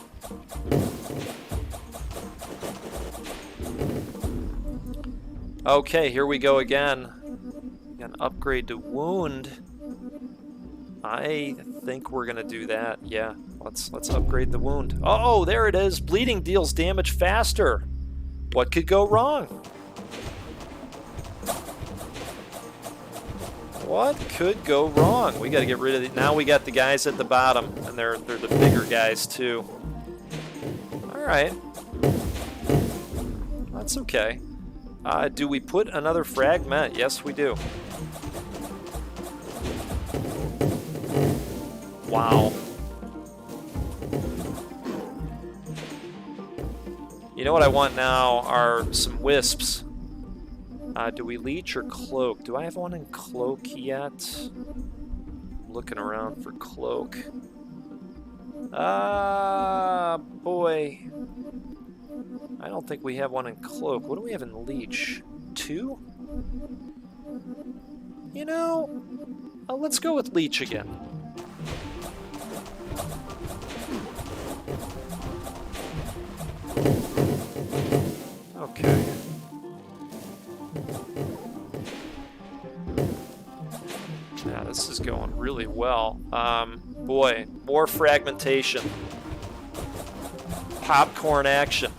Okay, here we go again. An upgrade to wound. I think we're gonna do that. Yeah, let's upgrade the wound. Oh, there it is. Bleeding deals damage faster. What could go wrong? What could go wrong? We got to get rid of the. Now we got the guys at the bottom, and they're the bigger guys too. All right, that's okay. Do we put another fragment? Yes, we do. Wow. You know what I want now are some wisps. Do we leech or cloak? Do I have one in cloak yet? Looking around for cloak. Boy. I don't think we have one in cloak. What do we have in leech? 2? You know, let's go with leech again. Okay. Yeah, this is going really well. Boy, more fragmentation. Popcorn action.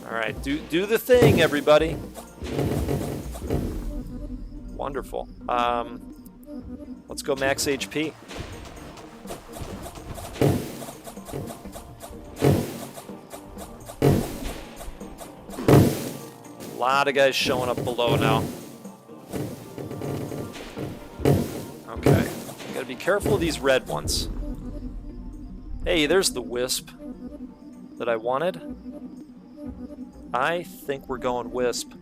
Alright, do the thing, everybody. Wonderful. Let's go max HP. A lot of guys showing up below now. Okay. Gotta be careful of these red ones. Hey, there's the wisp that I wanted. I think we're going wisp.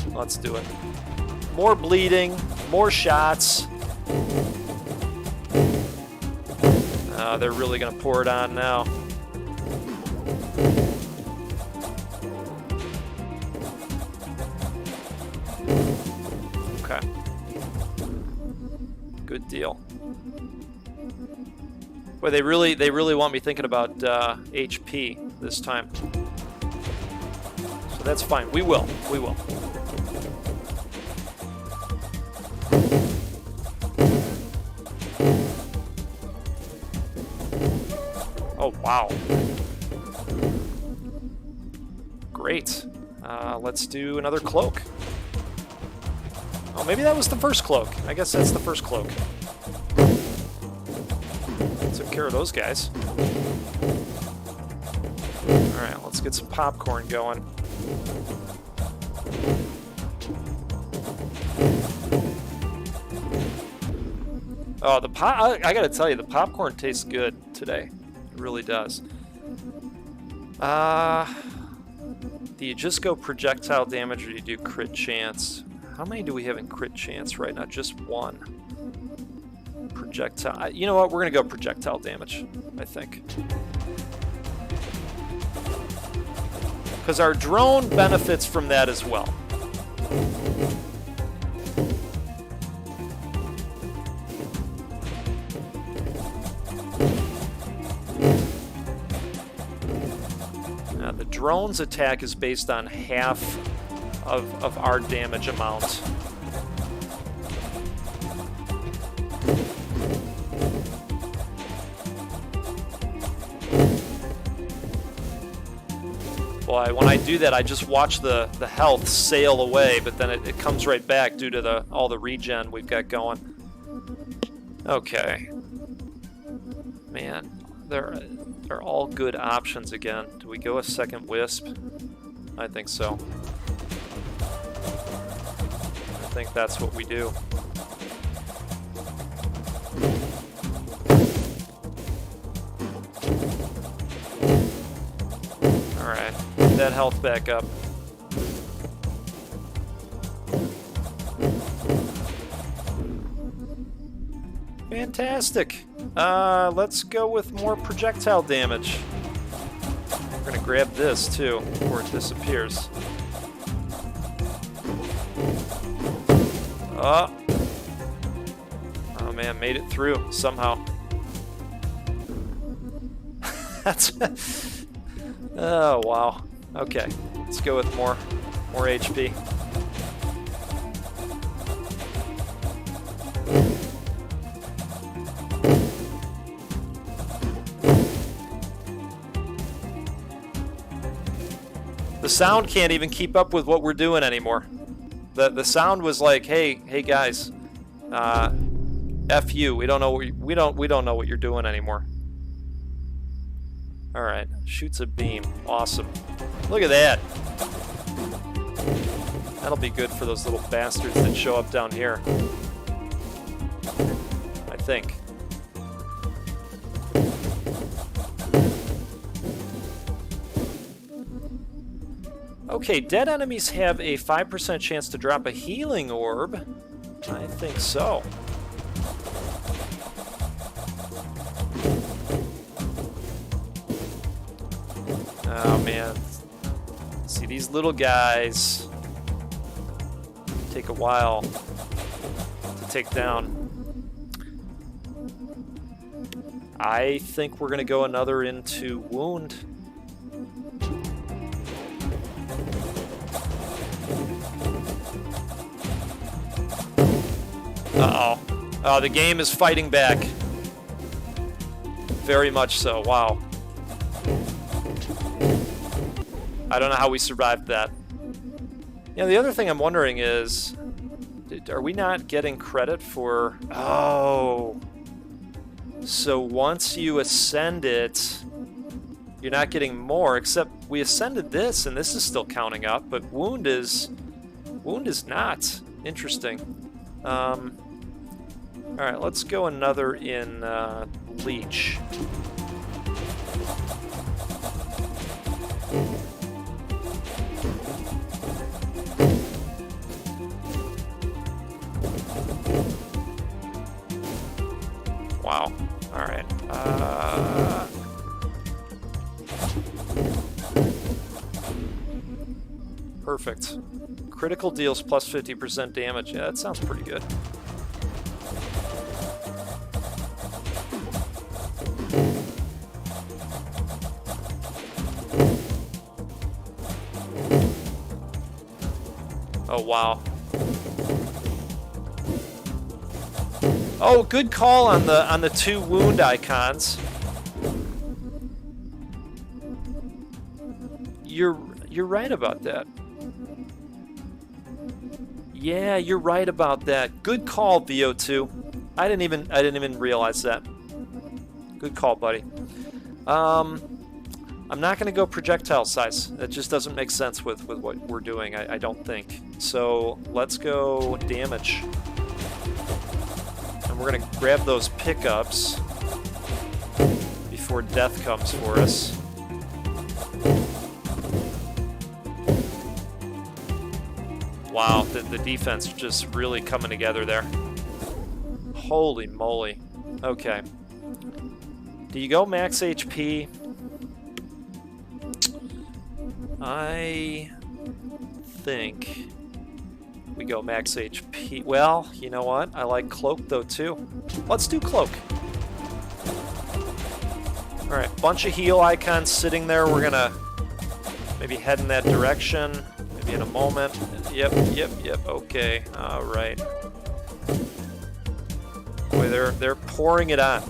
Let's do it. More bleeding, more shots. They're really gonna pour it on now. Okay. Good deal. Boy, they really want me thinking about HP this time. So that's fine. We will. Oh, wow. Great. Let's do another cloak. Oh, maybe that was the first cloak. I guess that's the first cloak. Took care of those guys. Alright, let's get some popcorn going. Oh, I gotta tell you, the popcorn tastes good today. It really does. Do you just go projectile damage or do you do crit chance? How many do we have in crit chance right now? Just one. Projectile. You know what? We're going to go projectile damage, I think. Because our drone benefits from that as well. Now, the drone's attack is based on half of our damage amount. Boy, when I do that, I just watch the health sail away, but then it comes right back due to all the regen we've got going. Okay. Man, they're all good options again. Do we go a second wisp? I think so. I think that's what we do. Alright, get that health back up. Fantastic. Let's go with more projectile damage. We're gonna grab this too before it disappears. Oh man, made it through somehow. That's oh wow. Okay, let's go with more HP. The sound can't even keep up with what we're doing anymore. The sound was like, hey guys, F you. We don't know we don't know what you're doing anymore. All right, shoots a beam. Awesome. Look at that. That'll be good for those little bastards that show up down here. I think. Okay, dead enemies have a 5% chance to drop a healing orb. I think so. Oh man. See, these little guys take a while to take down. I think we're gonna go another into wound. Uh-oh. Oh, the game is fighting back. Very much so. Wow. I don't know how we survived that. Yeah, the other thing I'm wondering is, are we not getting credit for... Oh. So once you ascend it, you're not getting more, except we ascended this, and this is still counting up, but wound is not. Interesting. Alright, let's go another in Leech. Wow. Alright. Perfect. Critical deals plus 50% damage. Yeah, that sounds pretty good. Oh, wow. Oh, good call on the 2 wound icons. You're right about that. Yeah, you're right about that. Good call, VO2. I didn't even realize that. Good call, buddy. I'm not going to go projectile size. That just doesn't make sense with what we're doing, I don't think. So let's go damage. And we're going to grab those pickups before death comes for us. Wow, the defense just really coming together there. Holy moly. Okay. Do you go max HP? I think we go max HP. Well, you know what? I like Cloak though too. Let's do Cloak. Alright, bunch of heal icons sitting there. We're gonna maybe head in that direction. Maybe in a moment. Yep. Okay. Alright. Boy, they're pouring it on.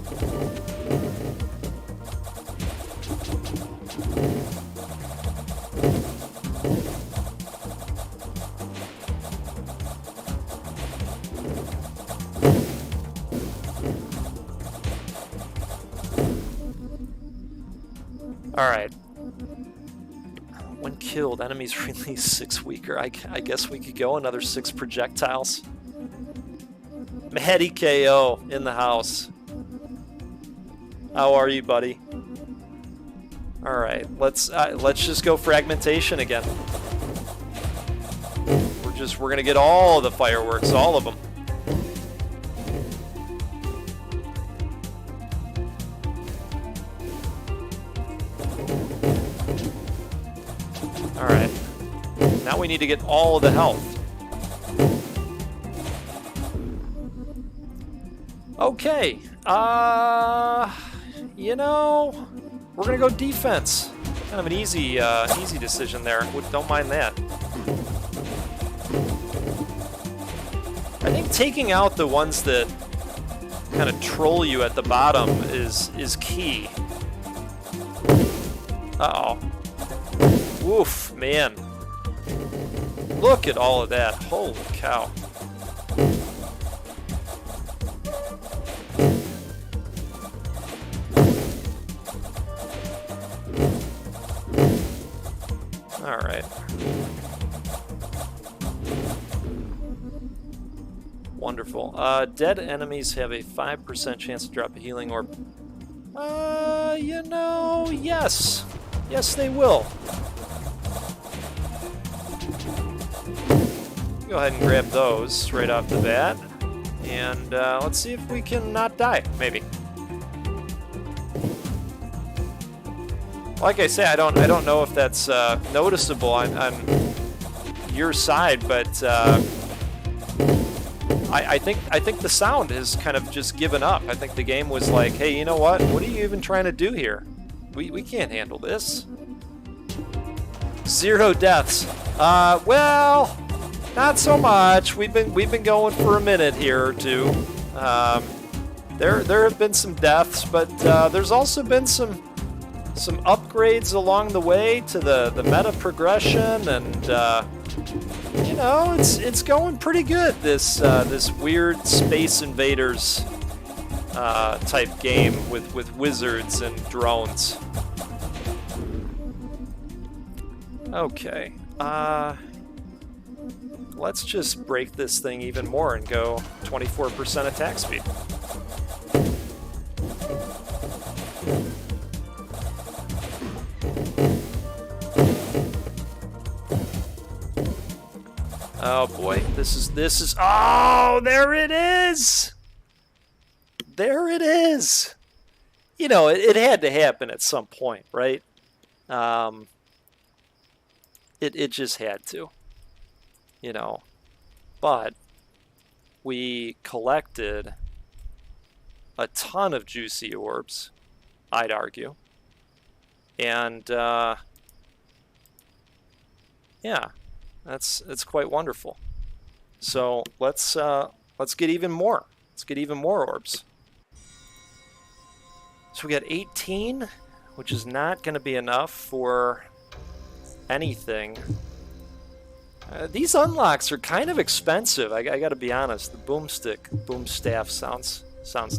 Alright. When killed, enemies release 6 weaker. I guess we could go another 6 projectiles. Maddie KO in the house. How are you, buddy? Alright, let's just go fragmentation again. We're gonna get all the fireworks, all of them. Alright. Now we need to get all of the health. Okay. You know, we're gonna go defense. Kind of an easy decision there. Don't mind that. I think taking out the ones that kind of troll you at the bottom is key. Uh-oh. Woof, man. Look at all of that. Holy cow. All right. Wonderful. Dead enemies have a 5% chance to drop a healing orb. You know, yes. Yes, they will. Go ahead and grab those right off the bat. And let's see if we can not die, maybe. Like I say, I don't know if that's noticeable on your side, but I think the sound has kind of just given up. I think the game was like, hey, you know what? What are you even trying to do here? We can't handle this. 0 deaths. Well, not so much. We've been going for a minute here or two. There have been some deaths, but there's also been some upgrades along the way to the meta progression, and you know, it's going pretty good. This weird Space Invaders type game with wizards and drones. Okay, let's just break this thing even more and go 24% attack speed. Oh boy, this is oh, there it is! There it is! You know, it had to happen at some point, right? It just had to. You know. But we collected a ton of juicy orbs, I'd argue. And yeah. That's quite wonderful. So let's get even more. Let's get even more orbs. So we got 18, which is not going to be enough for anything. These unlocks are kind of expensive. I got to be honest. The boom staff sounds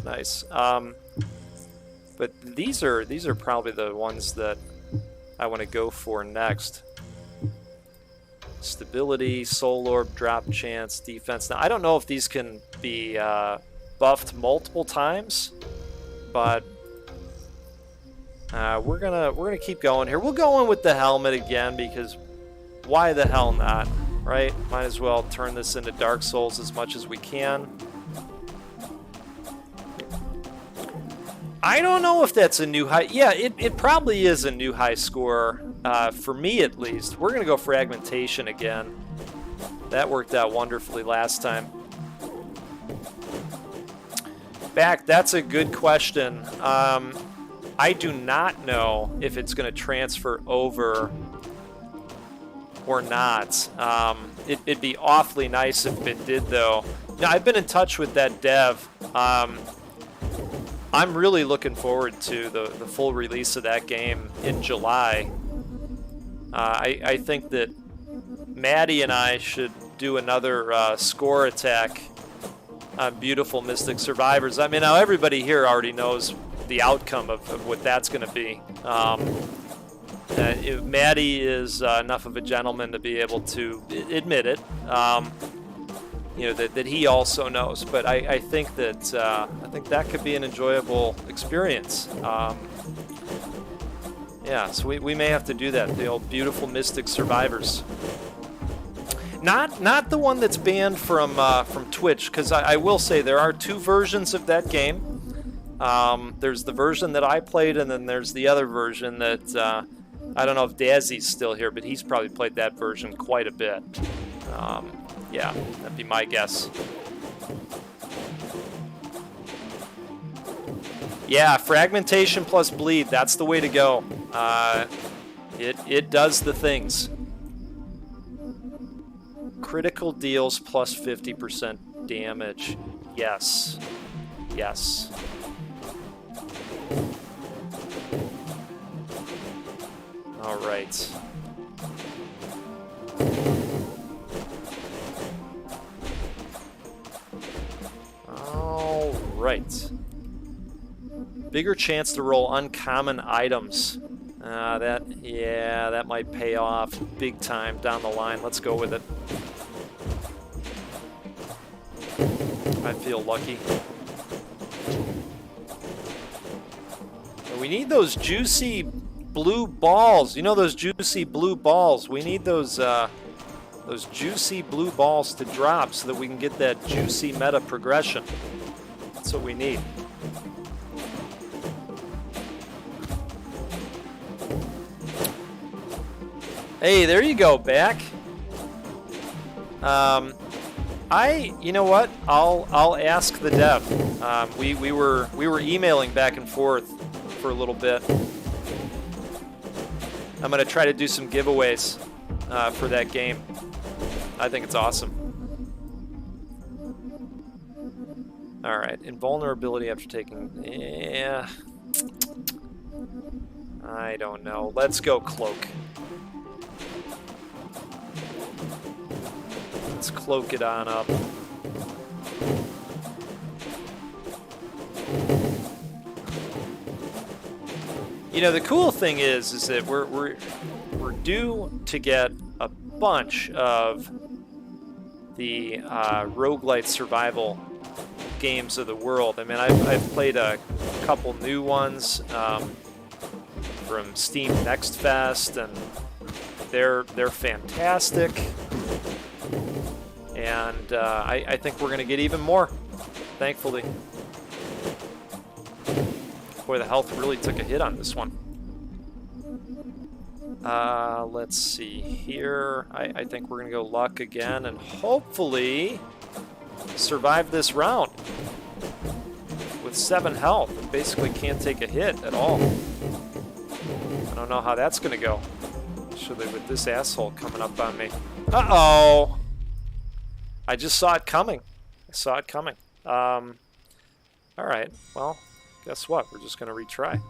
nice. But these are probably the ones that I want to go for next. Stability, soul orb, drop chance, defense. Now I don't know if these can be buffed multiple times, but we're gonna keep going here. We'll go in with the helmet again because why the hell not, right? Might as well turn this into Dark Souls as much as we can. I don't know if that's a new high. Yeah, it probably is a new high score. For me, at least. We're going to go fragmentation again. That worked out wonderfully last time. That's a good question. I do not know if it's going to transfer over or not. It'd be awfully nice if it did, though. Now, I've been in touch with that dev. I'm really looking forward to the full release of that game in July. I think that Maddie and I should do another score attack on Beautiful Mystic Survivors. I mean, now everybody here already knows the outcome of what that's going to be. Maddie is enough of a gentleman to be able to admit it. You know, that he also knows. But I think that could be an enjoyable experience. Yeah, so we may have to do that. The old beautiful Mystic Survivors. Not the one that's banned from Twitch, because I will say there are two versions of that game. There's the version that I played, and then there's the other version that I don't know if Dazzy's still here, but he's probably played that version quite a bit. Yeah, that'd be my guess. Yeah, fragmentation plus bleed, that's the way to go. It does the things. Critical deals plus 50% damage. Yes. Yes. All right. All right. Bigger chance to roll uncommon items. That might pay off big time down the line. Let's go with it. I feel lucky. We need those juicy blue balls. You know those juicy blue balls. We need those juicy blue balls to drop so that we can get that juicy meta progression. That's what we need. Hey, there you go, back. You know what? I'll ask the dev. We were emailing back and forth for a little bit. I'm gonna try to do some giveaways for that game. I think it's awesome. All right, invulnerability after taking. Yeah, I don't know. Let's go cloak. Let's cloak it on up. You know, the cool thing is that we're due to get a bunch of the roguelite survival games of the world. I mean, I've played a couple new ones from Steam Next Fest, and they're fantastic. And I think we're going to get even more, thankfully. Boy, the health really took a hit on this one. Let's see here. I think we're going to go luck again and hopefully survive this round. With 7 health, and basically can't take a hit at all. I don't know how that's going to go. Especially with this asshole coming up on me. Uh-oh! I just saw it coming. I saw it coming. Alright, well, guess what? We're just going to retry.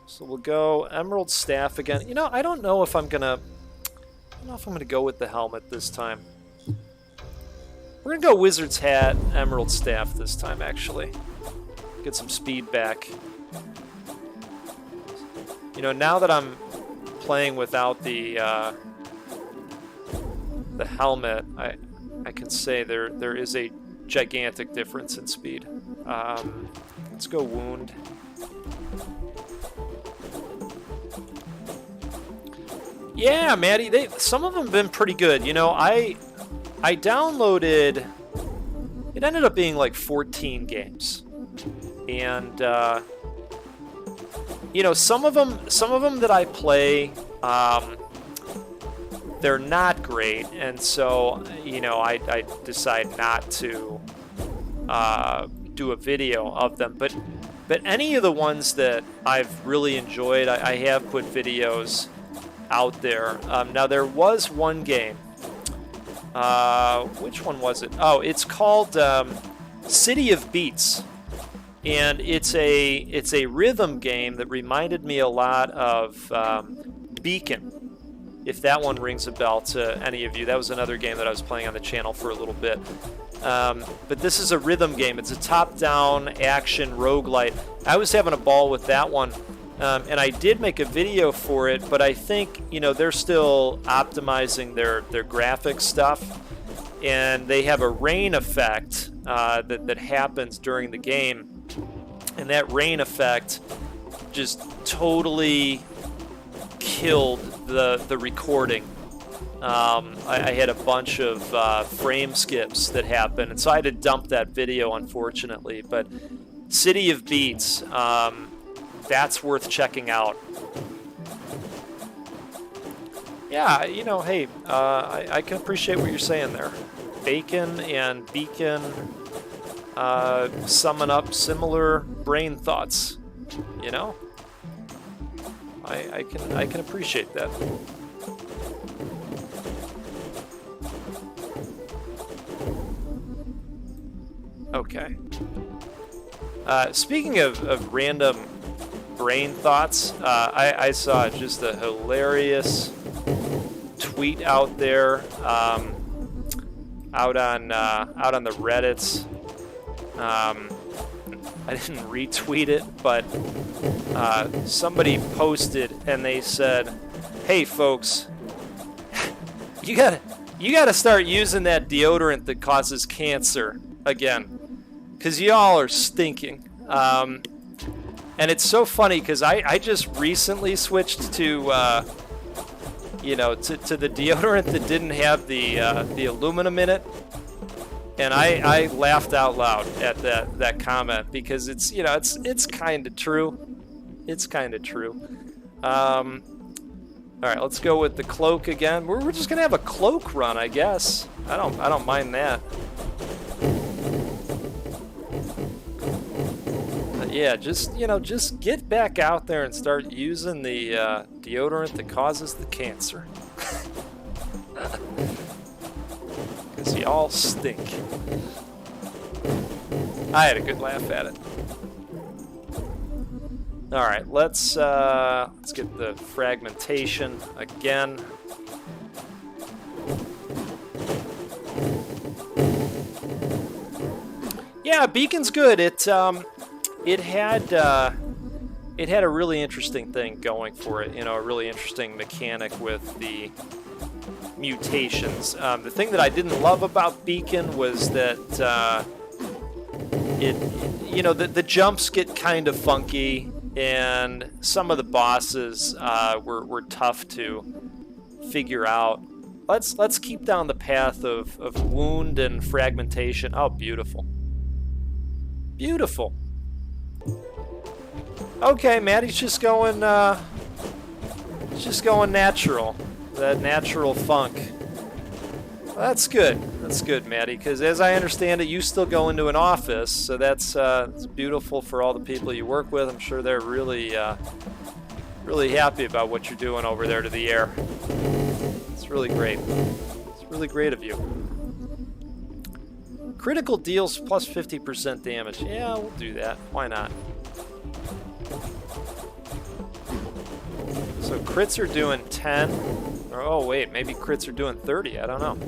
So we'll go Emerald Staff again. You know, I don't know if I'm going to go with the helmet this time. We're going to go Wizard's Hat, Emerald Staff this time, actually. Get some speed back. You know, now that I'm playing without the helmet, I can say there is a gigantic difference in speed. Let's go Wound. Yeah, Maddie, some of them have been pretty good. You know, I downloaded, it ended up being like 14 games. And you know, some of them that I play, they're not great, and so, you know, I decide not to do a video of them. But any of the ones that I've really enjoyed, I have put videos out there. Now, there was one game. Which one was it? Oh, it's called City of Beats. And it's a rhythm game that reminded me a lot of Beacon, if that one rings a bell to any of you. That was another game that I was playing on the channel for a little bit. But this is a rhythm game. It's a top-down action roguelite. I was having a ball with that one. And I did make a video for it, but I think, you know, they're still optimizing their graphics stuff, and they have a rain effect that happens during the game, and that rain effect just totally killed the recording. I had a bunch of frame skips that happened, and so I had to dump that video, unfortunately. But City of Beats, that's worth checking out. Yeah, you know, hey, I can appreciate what you're saying there. Bacon and Beacon summon up similar brain thoughts, you know? I can appreciate that. Okay. Speaking of random brain thoughts, I saw just a hilarious tweet out there, out on the Reddits. I didn't retweet it, but somebody posted and they said, "Hey folks, you gotta start using that deodorant that causes cancer again, because y'all are stinking." And it's so funny because I just recently switched to you know, to the deodorant that didn't have the aluminum in it, and I laughed out loud at that comment, because it's, you know, it's kind of true. It's kind of true. All right, let's go with the cloak again. We're just gonna have a cloak run, I guess. I don't mind that. Yeah, just, you know, just get back out there and start using the deodorant that causes the cancer. Because y'all stink. I had a good laugh at it. All right, let's get the fragmentation again. Yeah, Beacon's good. It had a really interesting thing going for it, you know, a really interesting mechanic with the mutations. The thing that I didn't love about Beacon was that you know, the jumps get kind of funky, and some of the bosses were tough to figure out. Let's keep down the path of wound and fragmentation. Oh, beautiful. Beautiful. Okay, Maddie's just going natural. That natural funk. Well, that's good. That's good, Maddie, because as I understand it, you still go into an office, so that's beautiful for all the people you work with. I'm sure they're really really happy about what you're doing over there to the air. It's really great. It's really great of you. Critical deals plus 50% damage. Yeah, we'll do that. Why not? So crits are doing 10. Or, oh wait, maybe crits are doing 30. I don't know.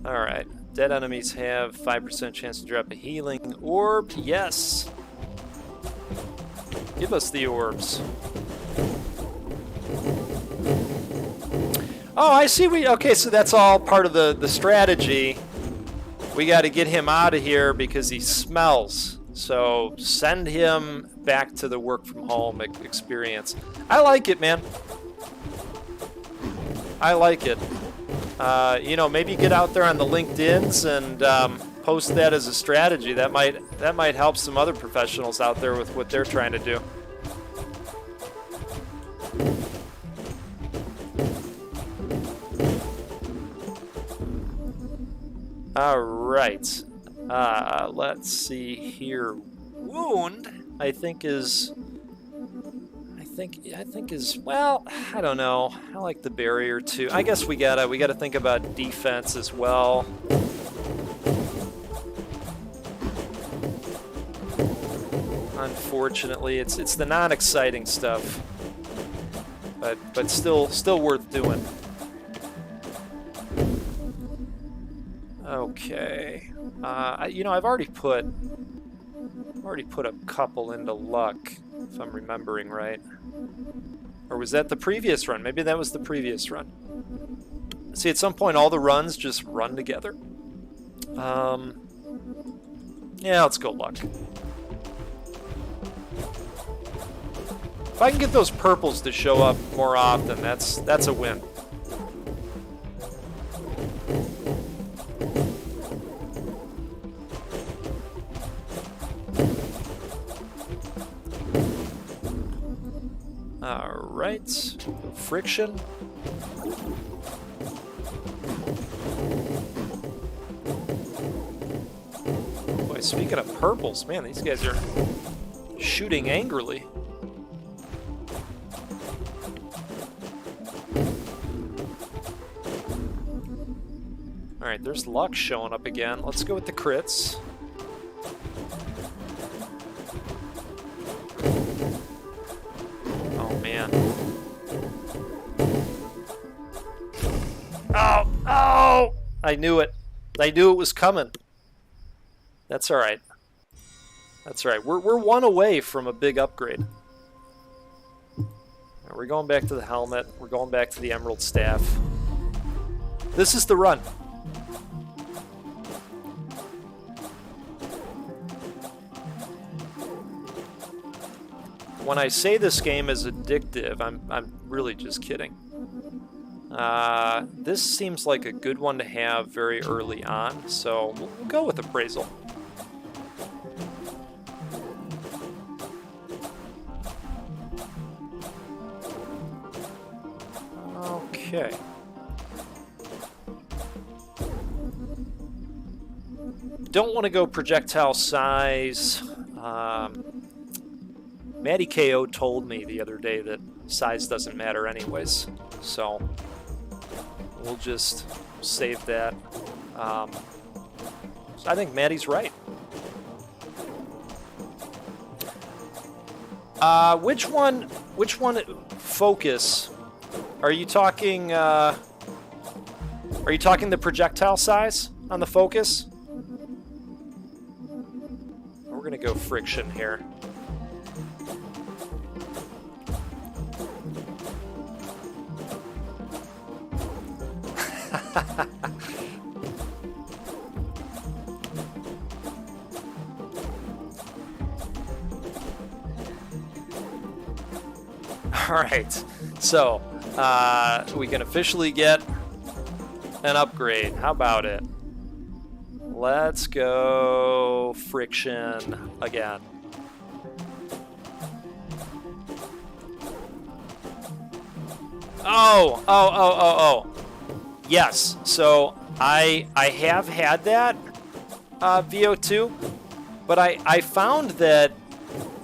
Alright. Dead enemies have 5% chance to drop a healing orb. Yes. Give us the orbs. Oh, I see. Okay, so that's all part of the strategy. We got to get him out of here because he smells. So send him back to the work from home experience. I like it, man. I like it. You know, maybe get out there on the LinkedIns and post that as a strategy. That might help some other professionals out there with what they're trying to do. All right. Let's see here. Wound, I think is. Well, I don't know. I like the barrier too. I guess we gotta think about defense as well. Unfortunately, it's the non-exciting stuff, but still worth doing. Okay. You know, I've already put already put a couple into luck, if I'm remembering right. Or was that the previous run? Maybe that was the previous run. See, at some point all the runs just run together. Yeah, let's go luck. If I can get those purples to show up more often, that's a win. Alright, friction. Boy, speaking of purples, man, these guys are shooting angrily. Alright, there's luck showing up again. Let's go with the crits. Oh, man. Oh! Oh! I knew it. I knew it was coming. That's alright. That's alright. We're one away from a big upgrade. Right, we're going back to the helmet. We're going back to the emerald staff. This is the run. When I say this game is addictive, I'm really just kidding. This seems like a good one to have very early on, so we'll go with appraisal. Okay. Don't want to go projectile size. Maddie KO told me the other day that size doesn't matter anyways, so we'll just save that. So I think Maddie's right. Which one focus? Are you talking the projectile size on the focus? We're gonna go friction here. All right, so we can officially get an upgrade. How about it? Let's go friction again. Oh. Yes, so I have had that VO2, but I found that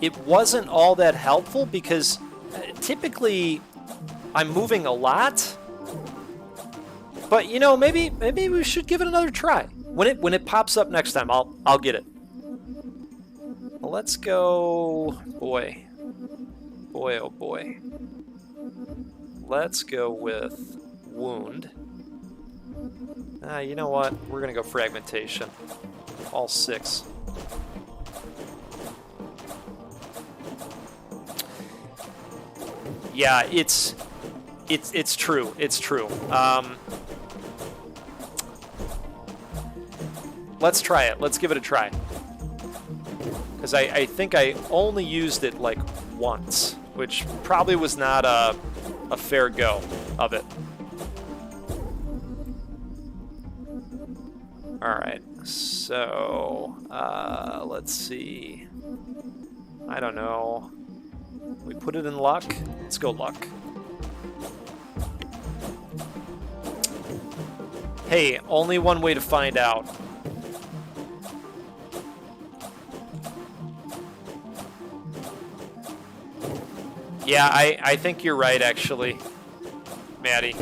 it wasn't all that helpful because typically I'm moving a lot. But you know, maybe we should give it another try. When it pops up next time, I'll get it. Well, let's go, boy, oh boy. Let's go with wound. You know what? We're gonna go fragmentation. All 6. Yeah, it's true. It's true. Let's try it. Let's give it a try. Because I think I only used it like once, which probably was not a fair go of it. Alright, so let's see. I don't know. We put it in luck. Let's go luck. Hey, only one way to find out. Yeah, I think you're right, actually, Maddie.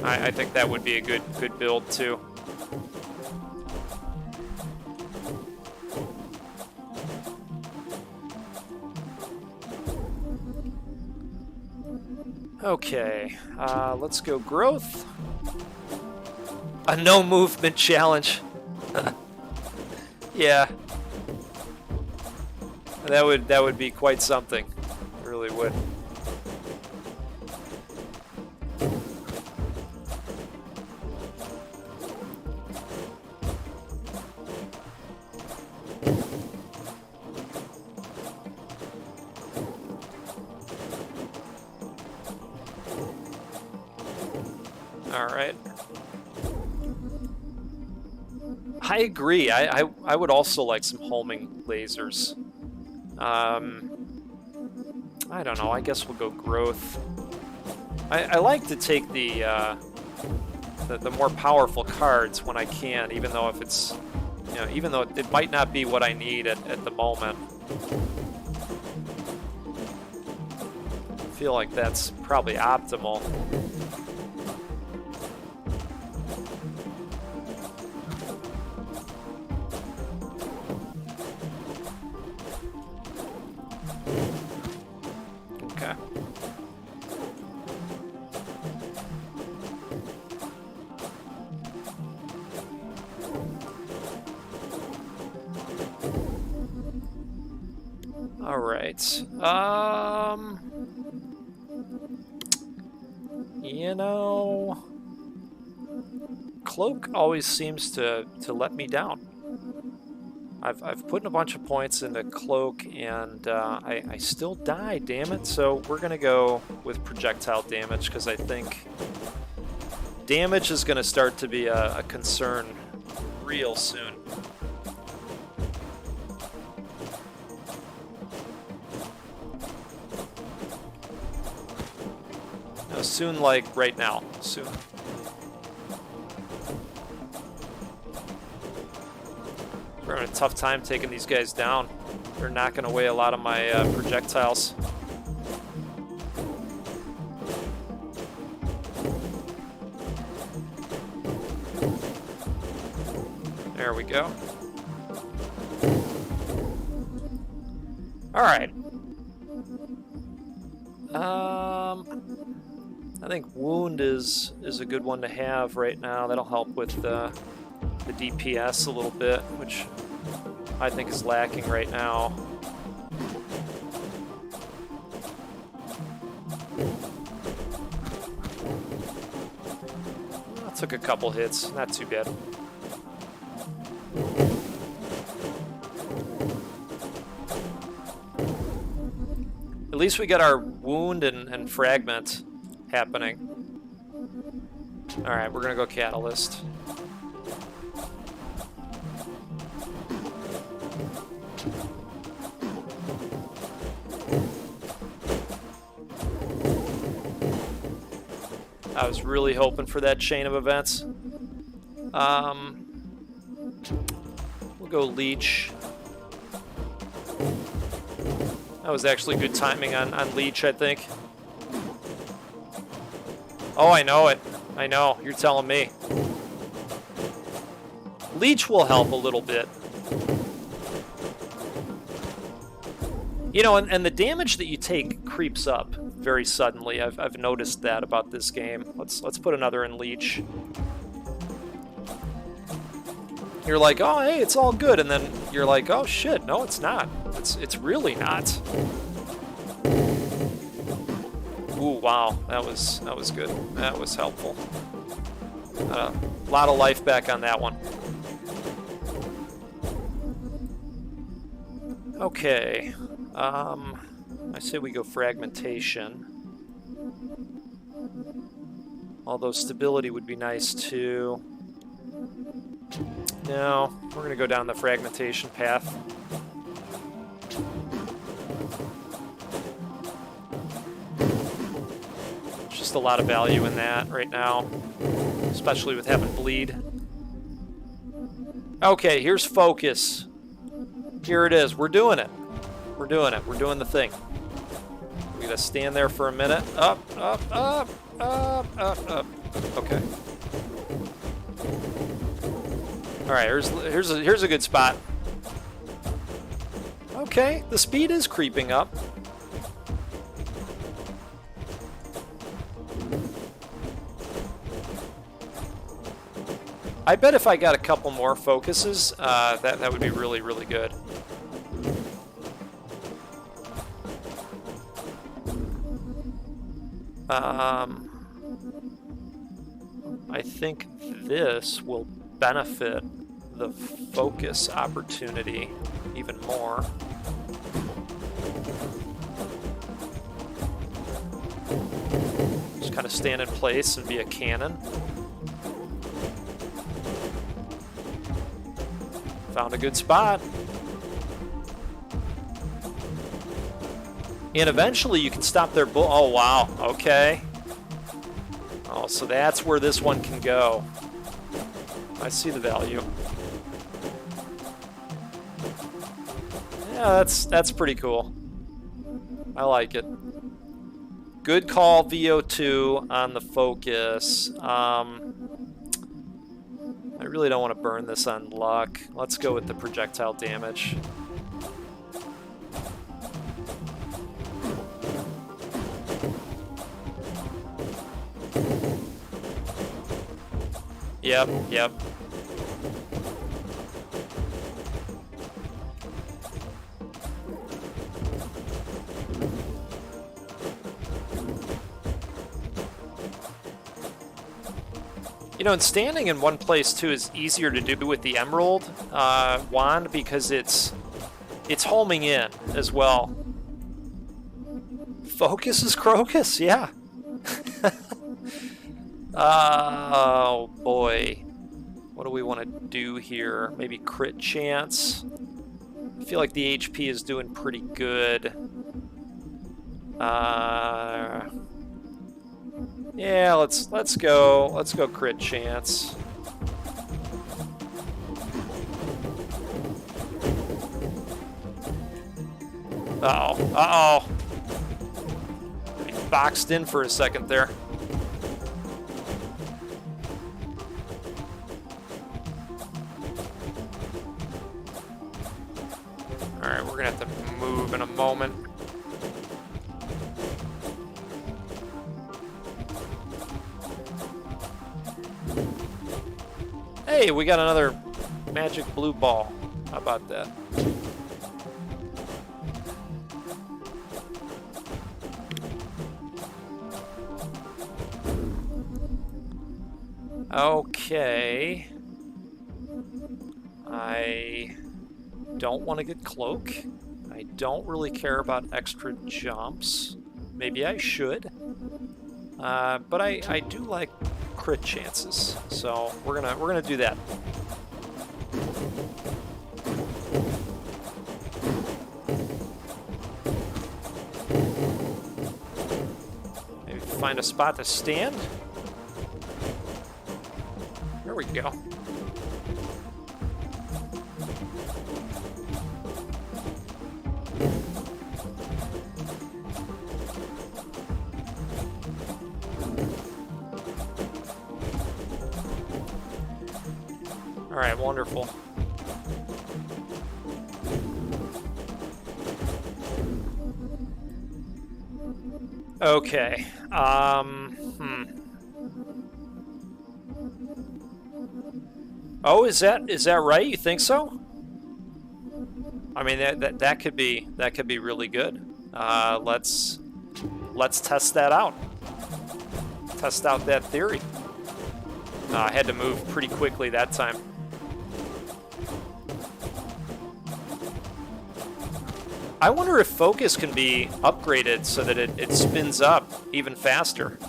I think that would be a good build, too. Okay, let's go growth. A no movement challenge. Yeah. That would be quite something. It really would. All right. I agree. I would also like some homing lasers. I don't know. I guess we'll go growth. I like to take the more powerful cards when I can, even though if it's, you know, even though it might not be what I need at the moment. I feel like that's probably optimal. Okay. All right. You know, Cloak always seems to let me down. I've put in a bunch of points into Cloak, and I still die, damn it. So we're going to go with projectile damage, because I think damage is going to start to be a concern real soon. No, soon, like right now. Soon. We're having a tough time taking these guys down. They're knocking away a lot of my projectiles. There we go. All right. I think wound is a good one to have right now. That'll help with the DPS a little bit, which I think is lacking right now. I took a couple hits, not too bad. At least we got our wound and fragment happening. Alright, we're gonna go catalyst. I was really hoping for that chain of events. We'll go leech. That was actually good timing on leech, I think. Oh, I know it. I know. You're telling me. Leech will help a little bit. You know, and the damage that you take creeps up very suddenly. I've noticed that about this game. Let's put another in leech. You're like, oh, hey, it's all good, and then you're like, oh shit, no, it's not. It's really not. Ooh, wow, that was good. That was helpful. A lot of life back on that one. Okay. I say we go fragmentation. Although stability would be nice too. No, we're gonna go down the fragmentation path. Just a lot of value in that right now, especially with having bleed. Okay, here's focus. Here it is. We're doing it. We're doing it. We're doing the thing. We gotta stand there for a minute. Up, up, up, up, up, up. Okay. All right. Here's a good spot. Okay, the speed is creeping up. I bet if I got a couple more focuses, that would be really, really good. I think this will benefit the focus opportunity even more. Just kind of stand in place and be a cannon. Found a good spot. And eventually you can stop their bull. Oh, wow. Okay. Oh, so that's where this one can go. I see the value. Yeah, that's pretty cool. I like it. Good call, VO2 on the focus. I really don't want to burn this on luck. Let's go with the projectile damage. Yep, yep. You know, and standing in one place too is easier to do with the Emerald wand because it's homing in as well. Focus is Crocus, yeah. Oh boy, what do we want to do here? Maybe crit chance. I feel like the HP is doing pretty good. Yeah, let's go crit chance. Uh-oh. He boxed in for a second there. Alright, we're gonna have to move in a moment. Hey, we got another magic blue ball. How about that? Okay. I don't want to get cloak. I don't really care about extra jumps. Maybe I should. But I do like crit chances, so we're gonna do that. Maybe find a spot to stand. There we go. All right, wonderful. Okay. Oh, is that right? You think so? I mean, that could be really good. Let's test that out. Test out that theory. I had to move pretty quickly that time. I wonder if focus can be upgraded so that it spins up even faster.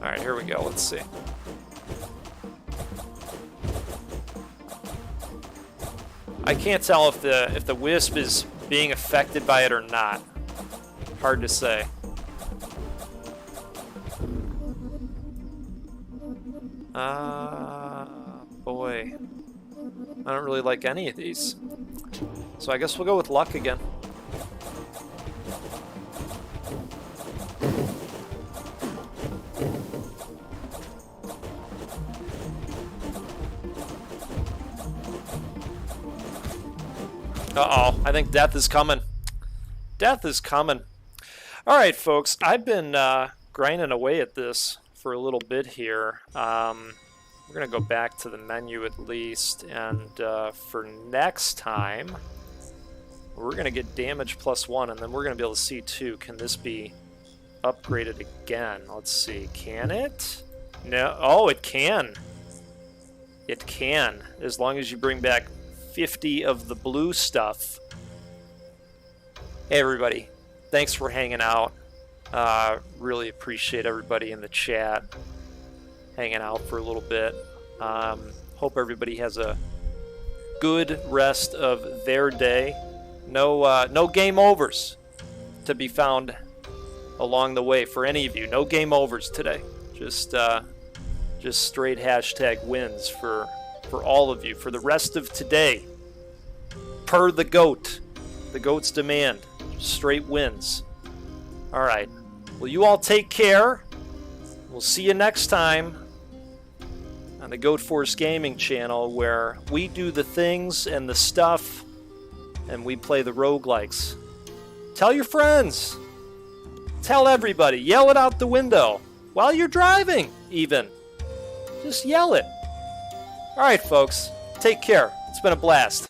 All right, here we go. Let's see. I can't tell if the wisp is being affected by it or not. Hard to say. Boy. I don't really like any of these. So I guess we'll go with luck again. Uh-oh, I think death is coming. Death is coming. All right, folks, I've been grinding away at this for a little bit here. We're going to go back to the menu at least, and for next time, We're going to get damage +1, and then we're going to be able to see, too, can this be upgraded again? Let's see. Can it? No. Oh, it can. It can, as long as you bring back 50 of the blue stuff. Hey, everybody. Thanks for hanging out. Really appreciate everybody in the chat hanging out for a little bit. Hope everybody has a good rest of their day. No game overs to be found along the way for any of you. No game overs today. Just straight hashtag wins for all of you for the rest of today. Per the goat's demand. Straight wins. All right. Well, you all take care. We'll see you next time on the Goat Force Gaming channel, where we do the things and the stuff and we play the roguelikes. Tell your friends. Tell everybody. Yell it out the window while you're driving, even. Just yell it. All right, folks. Take care. It's been a blast.